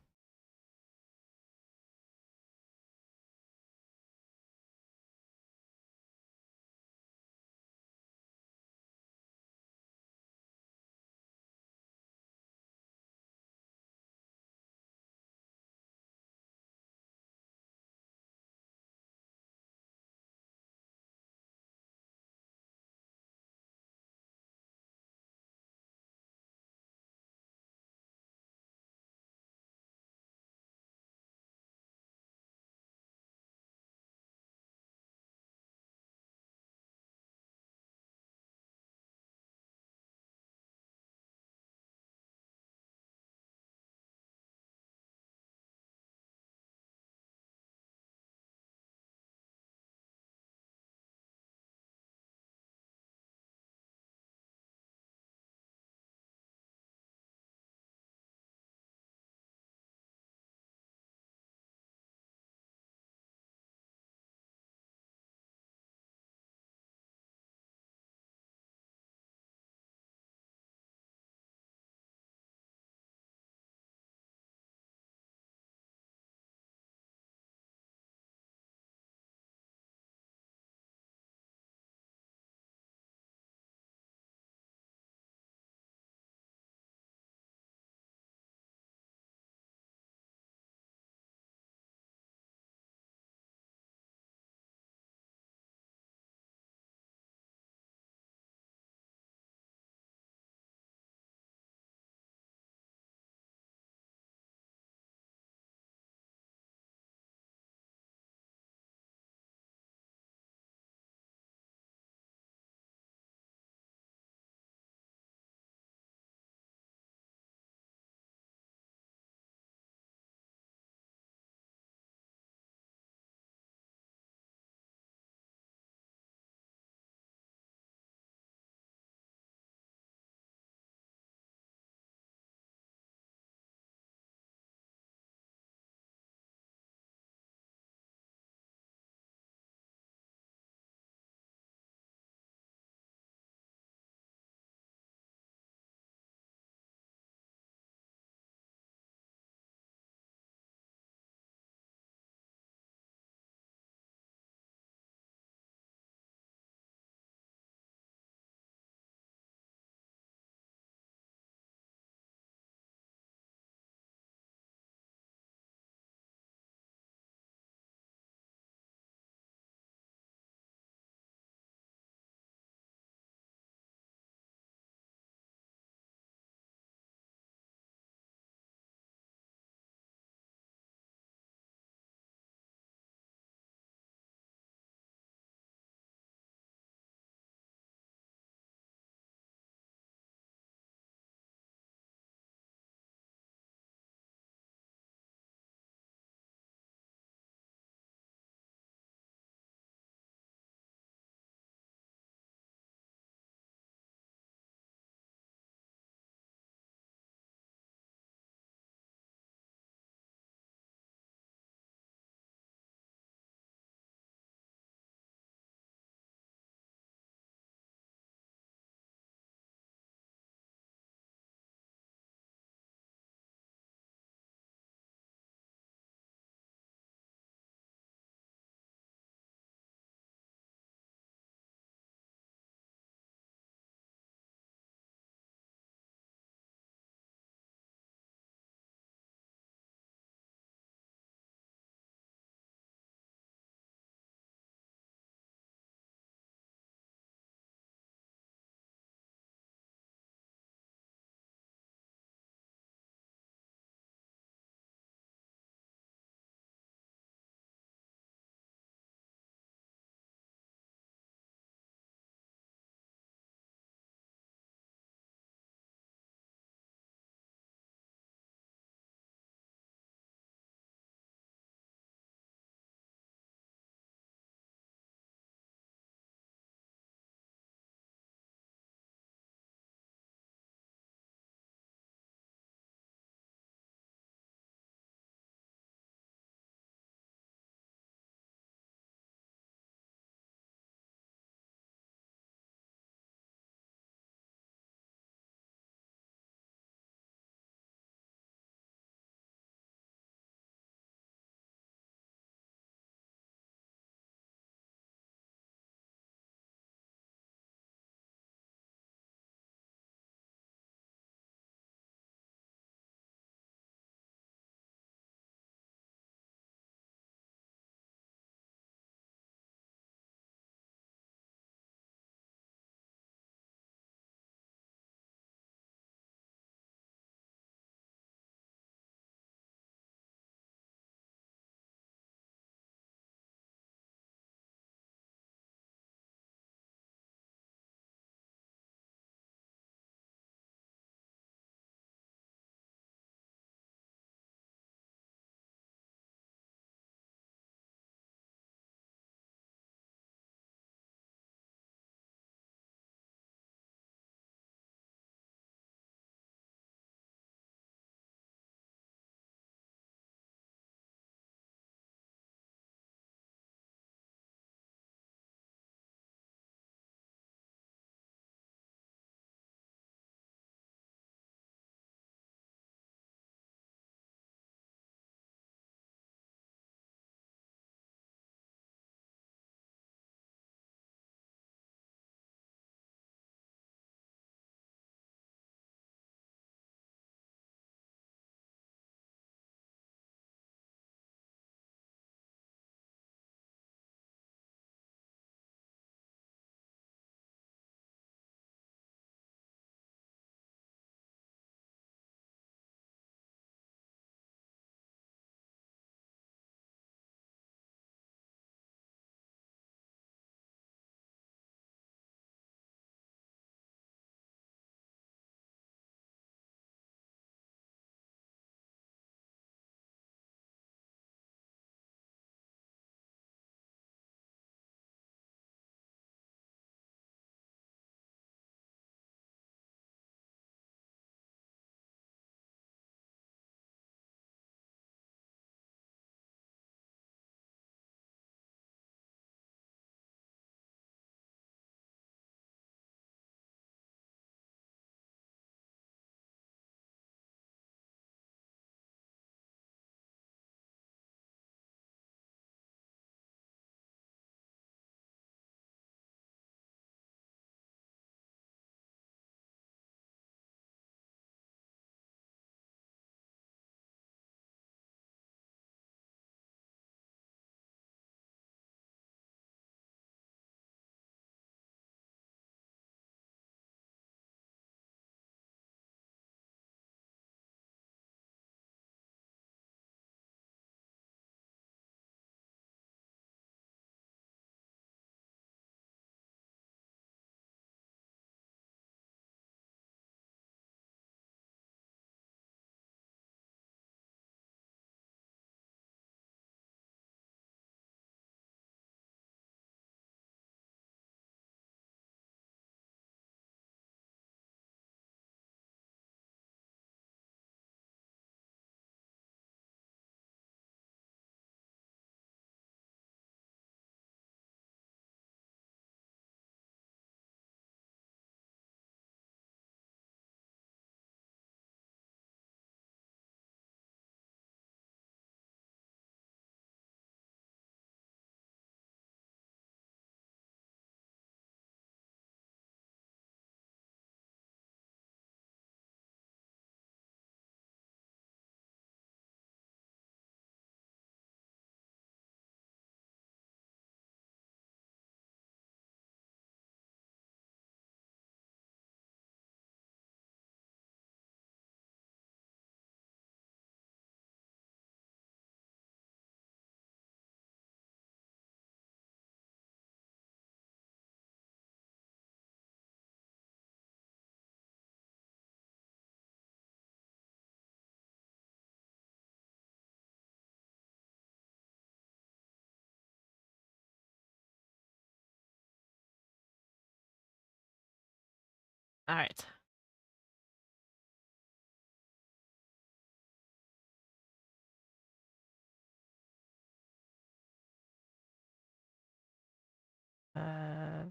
All right.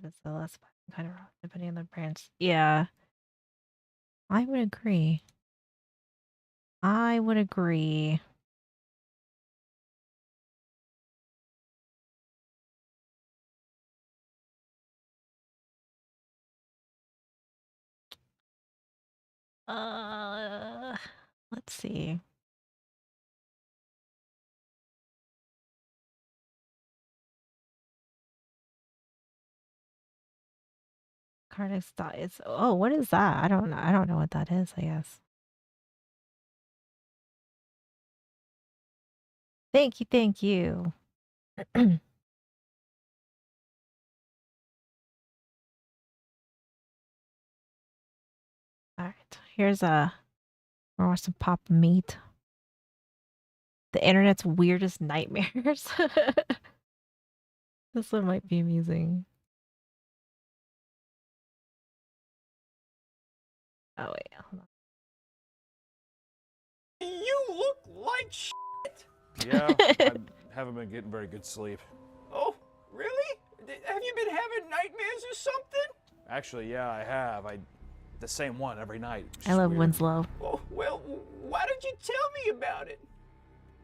It's the less kind of rough, depending on the branch. Yeah, I would agree. I would agree. Uh, let's see. Cardiac is. Oh, what is that? I don't know. I don't know what that is, I guess. Thank you, thank you. All right, here's a more some pop meat. The internet's weirdest nightmares. This one might be amusing. Oh wait, hold on. You look like shit. Yeah, I haven't been getting very good sleep. Oh, really? Have you been having nightmares or something? Actually, yeah, I have. The same one every night. I love Winslow. Oh, well, why don't you tell me about it?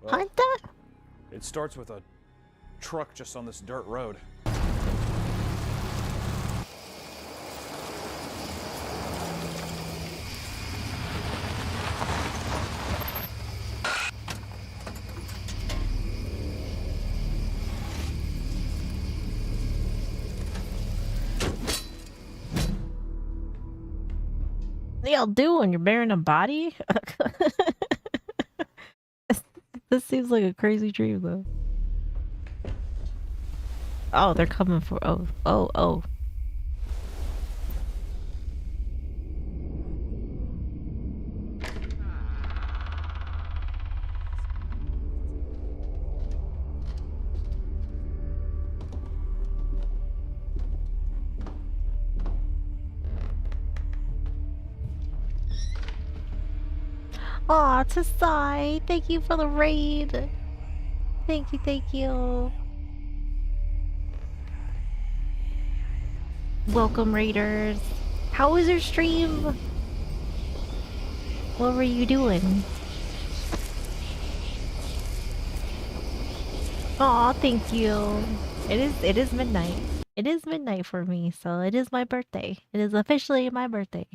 Well, Hunter? It starts with a truck just on this dirt road. What y'all do when you're burying a body? This seems like a crazy dream, though. Oh, they're coming for. Oh. Aw, Tasai, thank you for the raid. Thank you. Welcome, raiders. How was your stream? What were you doing? Aw, thank you. It is midnight. It is midnight for me, so it is my birthday. It is officially my birthday.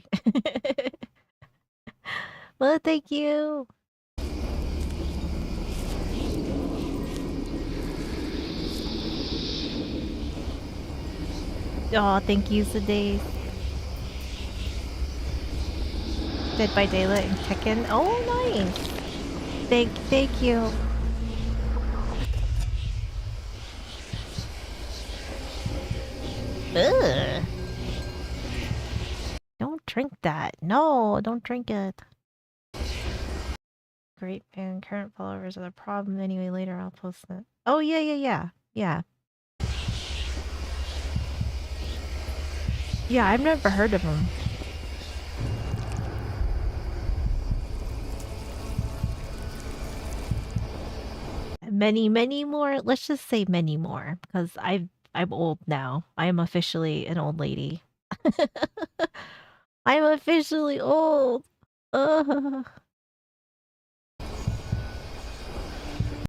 Well, thank you. Oh, thank you, Sade. Dead by Daylight and Tekken. Oh, nice. Thank you. Ugh. Don't drink that. No, don't drink it. Great fan. Current followers are the problem. Anyway, later I'll post it. Oh, yeah. Yeah, I've never heard of him. Many more. Let's just say many more, because I'm old now. I am officially an old lady. I'm officially old.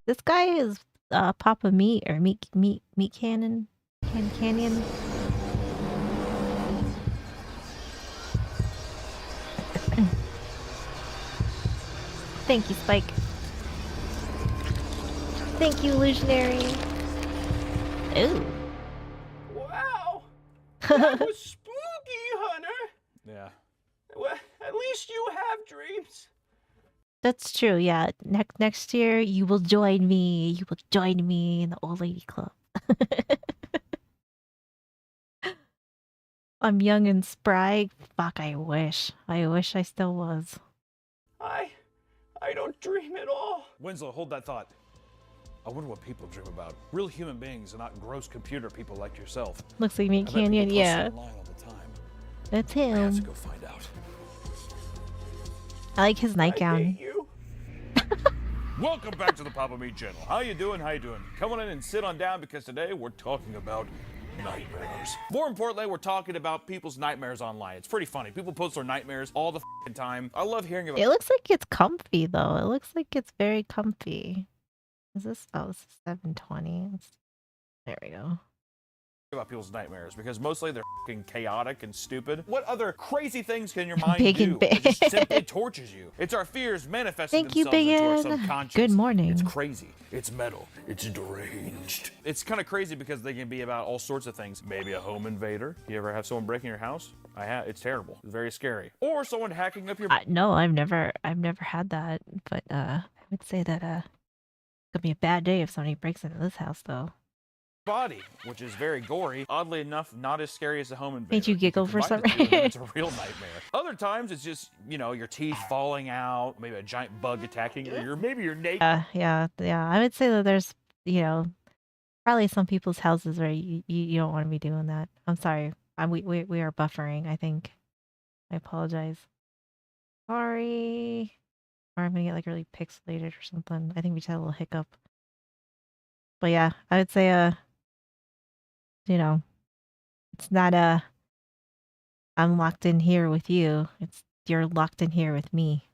This guy is Papa Meat or Meat Cannon Canyon. Thank you, Spike. Thank you, Illusionary. Ooh. Wow. That was spooky, Hunter. Yeah. Well, at least you have dreams. That's true, yeah. Next year, you will join me. You will join me in the old lady club. I'm young and spry. Fuck, I wish. I wish I still was. I don't dream at all. Winslow, hold that thought. I wonder what people dream about. Real human beings and not gross computer people like yourself. Looks like Meat Canyon, yeah. All the time. It's I have to him. go find out. I like his nightgown. Welcome back to the Papa Meat channel. How you doing? How you doing? Come on in and sit on down because today we're talking about nightmares. More importantly, we're talking about people's nightmares online. It's pretty funny. People post their nightmares all the f***ing time. I love hearing about It looks like it's comfy though. It looks like it's very comfy. Is this? Oh, this is 720. There we go. people's nightmares because mostly they're f***ing chaotic and stupid. What other crazy things can your mind Big do? and big. It just simply tortures you. It's our fears manifesting Thank you, themselves into our Big N. subconscious. Good morning. It's crazy. It's metal. It's deranged. It's kind of crazy because they can be about all sorts of things. Maybe a home invader. You ever have someone breaking your house? I have. It's terrible. It's very scary. Or someone hacking up your. No, I've never had that. But I would say that it could be a bad day if somebody breaks into this house though. Body, which is very gory. Oddly enough, not as scary as a home invader. Made you giggle for some Combine the two, and reason. it's a real nightmare. Other times, it's just, you know, your teeth falling out, maybe a giant bug attacking you, or maybe you're naked. Yeah. I would say that there's, probably some people's houses where you don't want to be doing that. I'm sorry. We are buffering, I think. I apologize. Sorry. Or I'm gonna get like really pixelated or something. I think we just had a little hiccup. But yeah, I would say it's not I'm locked in here with you. It's you're locked in here with me.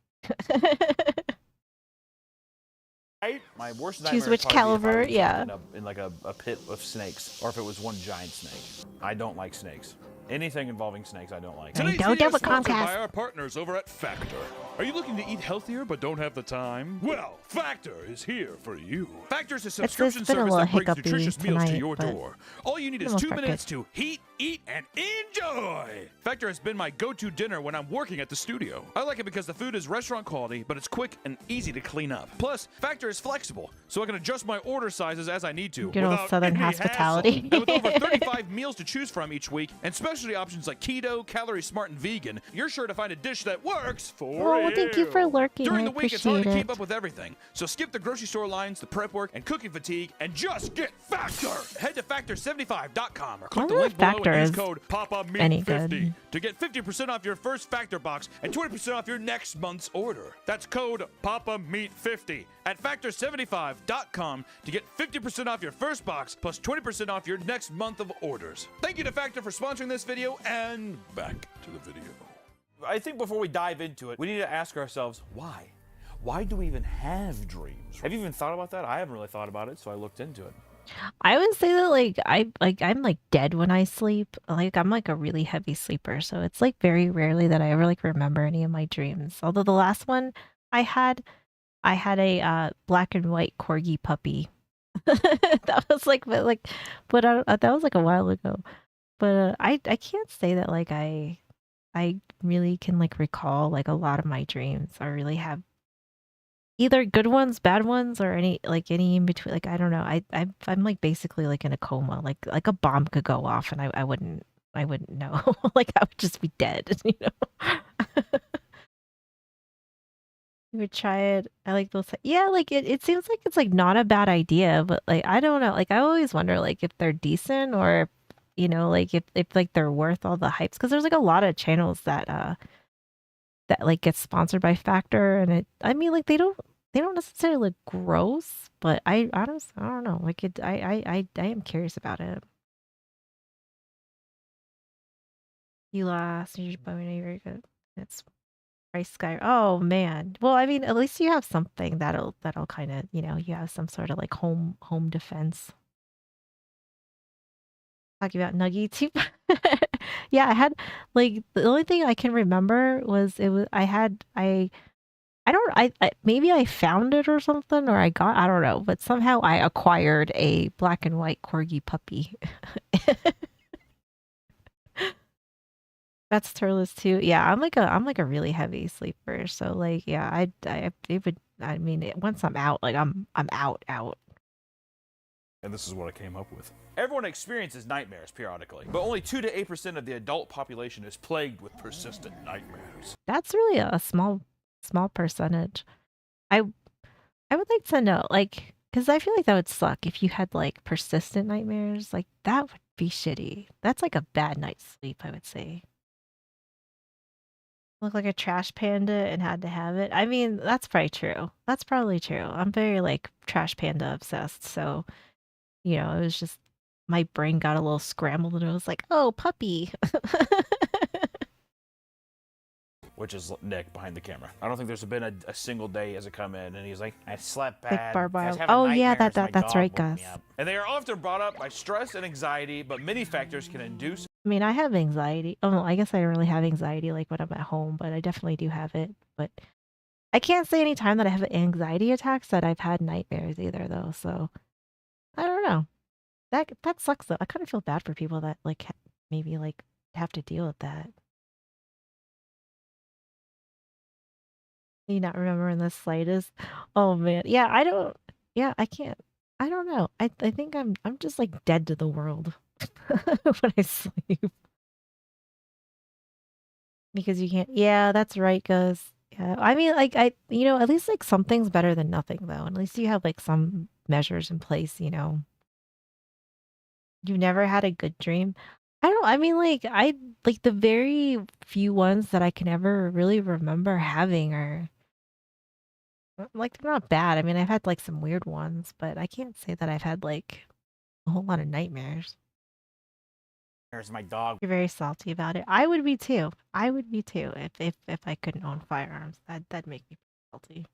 My worst nightmare Choose would which probably be if I caliber, was yeah. in like a pit of snakes, or if it was one giant snake. I don't like snakes. Anything involving snakes, I don't like. Today's don't video do is a sponsored Comcast. by our partners over at Factor. Are you looking to eat healthier but don't have the time? Well, Factor is here for you. Factor is a subscription been a service little that brings hiccupy nutritious meals to tonight, your but door. All you need for is the most 2 part, minutes good. to heat, eat, and enjoy. Factor has been my go-to dinner when I'm working at the studio. I like it because the food is restaurant quality, but it's quick and easy to clean up. Plus, Factor is flexible, so I can adjust my order sizes as I need to. Good old without Southern any hospitality. hassle. And with over 35 meals to choose from each week, and specialty options like keto, calorie smart, and vegan, you're sure to find a dish that works for Oh, you. thank you for lurking. During I the week, it's hard to appreciate keep up with everything. So skip the grocery store lines, the prep work, and cooking fatigue, and just get Factor. Head to factor75.com or click the wonder link if below Factor and use is code any PAPAMeat50 good. to get 50% off your first Factor box and 20% off your next month's order. That's code PAPAMeat50 at factor75.com to get 50% off your first box plus 20% off your next month of orders. Thank you to Factor for sponsoring this video, and back to the video. I think before we dive into it, we need to ask ourselves, why? Why do we even have dreams? Have you even thought about that? I haven't really thought about it, so I looked into it. I would say that I'm like dead when I sleep. Like I'm like a really heavy sleeper, so it's like very rarely that I ever like remember any of my dreams. Although the last one I had a black and white corgi puppy. That was that was like a while ago. But I can't say that like I really can like recall like a lot of my dreams. I really have either good ones, bad ones, or any in between. Like I don't know. I'm like basically like in a coma. Like a bomb could go off and I wouldn't know. Like I would just be dead, you know. You would try it. I like those. Yeah, like it seems like it's like not a bad idea, but like I don't know. Like I always wonder like if they're decent or like if like they're worth all the hypes, because there's like a lot of channels that like get sponsored by Factor, and I mean like they don't necessarily look gross, but I don't know. Like I am curious about it. You lost. You're very good. It's Price Sky. Oh man. Well, I mean, at least you have something that'll kind of, you have some sort of like home defense. Talking about Nuggy too. Yeah, I had like the only thing I can remember was I maybe I found it or something, or I don't know, but somehow I acquired a black and white corgi puppy. That's Turles too. Yeah, I'm like a really heavy sleeper. So like, yeah, I mean, once I'm out, like I'm out. And this is what I came up with. Everyone experiences nightmares periodically, but only 2 to 8% of the adult population is plagued with persistent nightmares. That's really a small percentage. I would like to know, like, because I feel like that would suck if you had like persistent nightmares. Like that would be shitty. That's like a bad night's sleep, I would say. looked like a trash panda and had to have it. I mean, that's probably true. That's probably true. I'm very like trash panda obsessed, so you know, it was just my brain got a little scrambled and it was like, oh, puppy. Which is Nick behind the camera. I don't think there's been a single day he hasn't come in and he's like, I slept Big bad. barbed I was wire. having Oh yeah, nightmares, my that's dog right, woke Gus. me up." And they are often brought up by stress and anxiety, but many factors can induce. I mean, I have anxiety. Oh, I guess I don't really have anxiety like when I'm at home, but I definitely do have it. But I can't say any time that I have anxiety attacks that I've had nightmares either, though. So I don't know. That sucks though. I kind of feel bad for people that like maybe like have to deal with that. You not remembering the slightest? Oh man, yeah. I don't. Yeah, I can't. I don't know. I think I'm just like dead to the world when I sleep. Because you can't. Yeah, that's right, Gus. Yeah, I mean, like at least like something's better than nothing, though. At least you have like some measures in place. You've never had a good dream. I don't. I mean, like I like the very few ones that I can ever really remember having are like they're not bad. I mean, I've had like some weird ones, but I can't say that I've had like a whole lot of nightmares. There's my dog. You're very salty about it. I would be too. I would be too if I couldn't own firearms. That'd make me salty.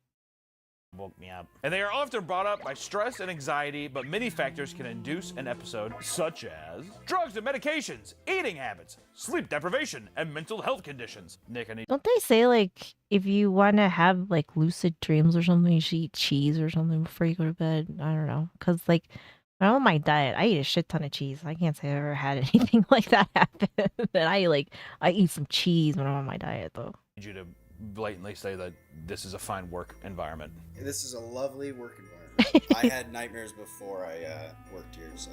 Woke me up. And they are often brought up by stress and anxiety, but many factors can induce an episode, such as drugs and medications, eating habits, sleep deprivation, and mental health conditions. Nick, I need. Don't they say like if you want to have like lucid dreams or something, you should eat cheese or something before you go to bed? I don't know, cause like when I'm on my diet, I eat a shit ton of cheese. I can't say I've ever had anything like that happen. And I eat some cheese when I'm on my diet though. I need you to blatantly say that this is a fine work environment. This is a lovely work environment. I had nightmares before I worked here, so.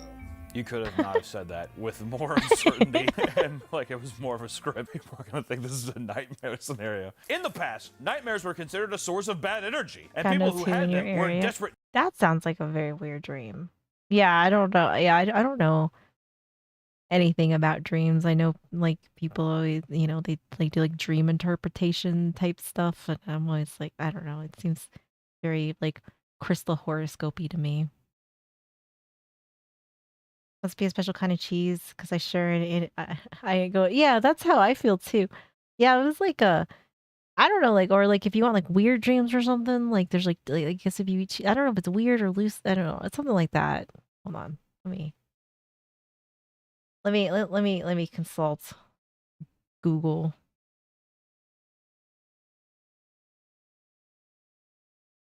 You could have not have said that with more uncertainty and like it was more of a script. People are gonna think this is a nightmare scenario. In the past, nightmares were considered a source of bad energy, and Kinda people who too had in your them were area. desperate. That sounds like a very weird dream. Yeah, I don't know. Yeah, I don't know anything about dreams. I know like people always, they like do like dream interpretation type stuff, and I'm always like, I don't know. It seems very like crystal horoscopy to me. Must be a special kind of cheese because I sure I go, yeah, that's how I feel too. Yeah, it was like I don't know, like or like if you want like weird dreams or something, like there's like I guess if you eat I don't know if it's weird or loose. I don't know. It's something like that. Hold on. Let me consult Google.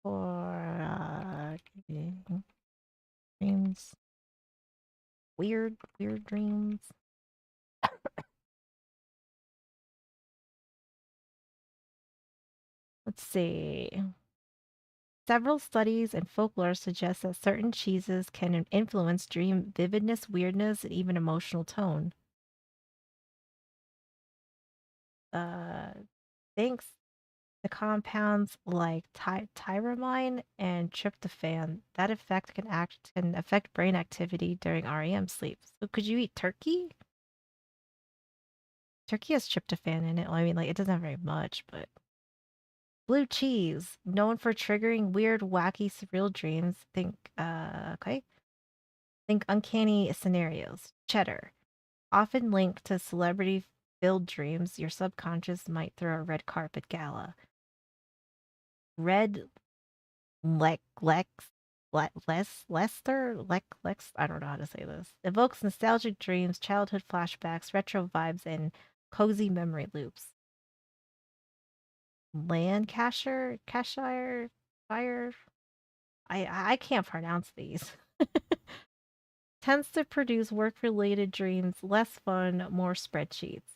For dreams. Weird dreams. Let's see. Several studies and folklore suggest that certain cheeses can influence dream vividness, weirdness, and even emotional tone. Thanks to compounds like tyramine and tryptophan, that effect can affect brain activity during REM sleep. So could you eat turkey? Turkey has tryptophan in it. Well, I mean, like it doesn't have very much, but blue cheese, known for triggering weird, wacky, surreal dreams. Okay. Think uncanny scenarios. Cheddar, often linked to celebrity-filled dreams, your subconscious might throw a red carpet gala. Red Lex, I don't know how to say this. Evokes nostalgic dreams, childhood flashbacks, retro vibes, and cozy memory loops. Lancashire, Fire. I can't pronounce these. Tends to produce work-related dreams, less fun, more spreadsheets.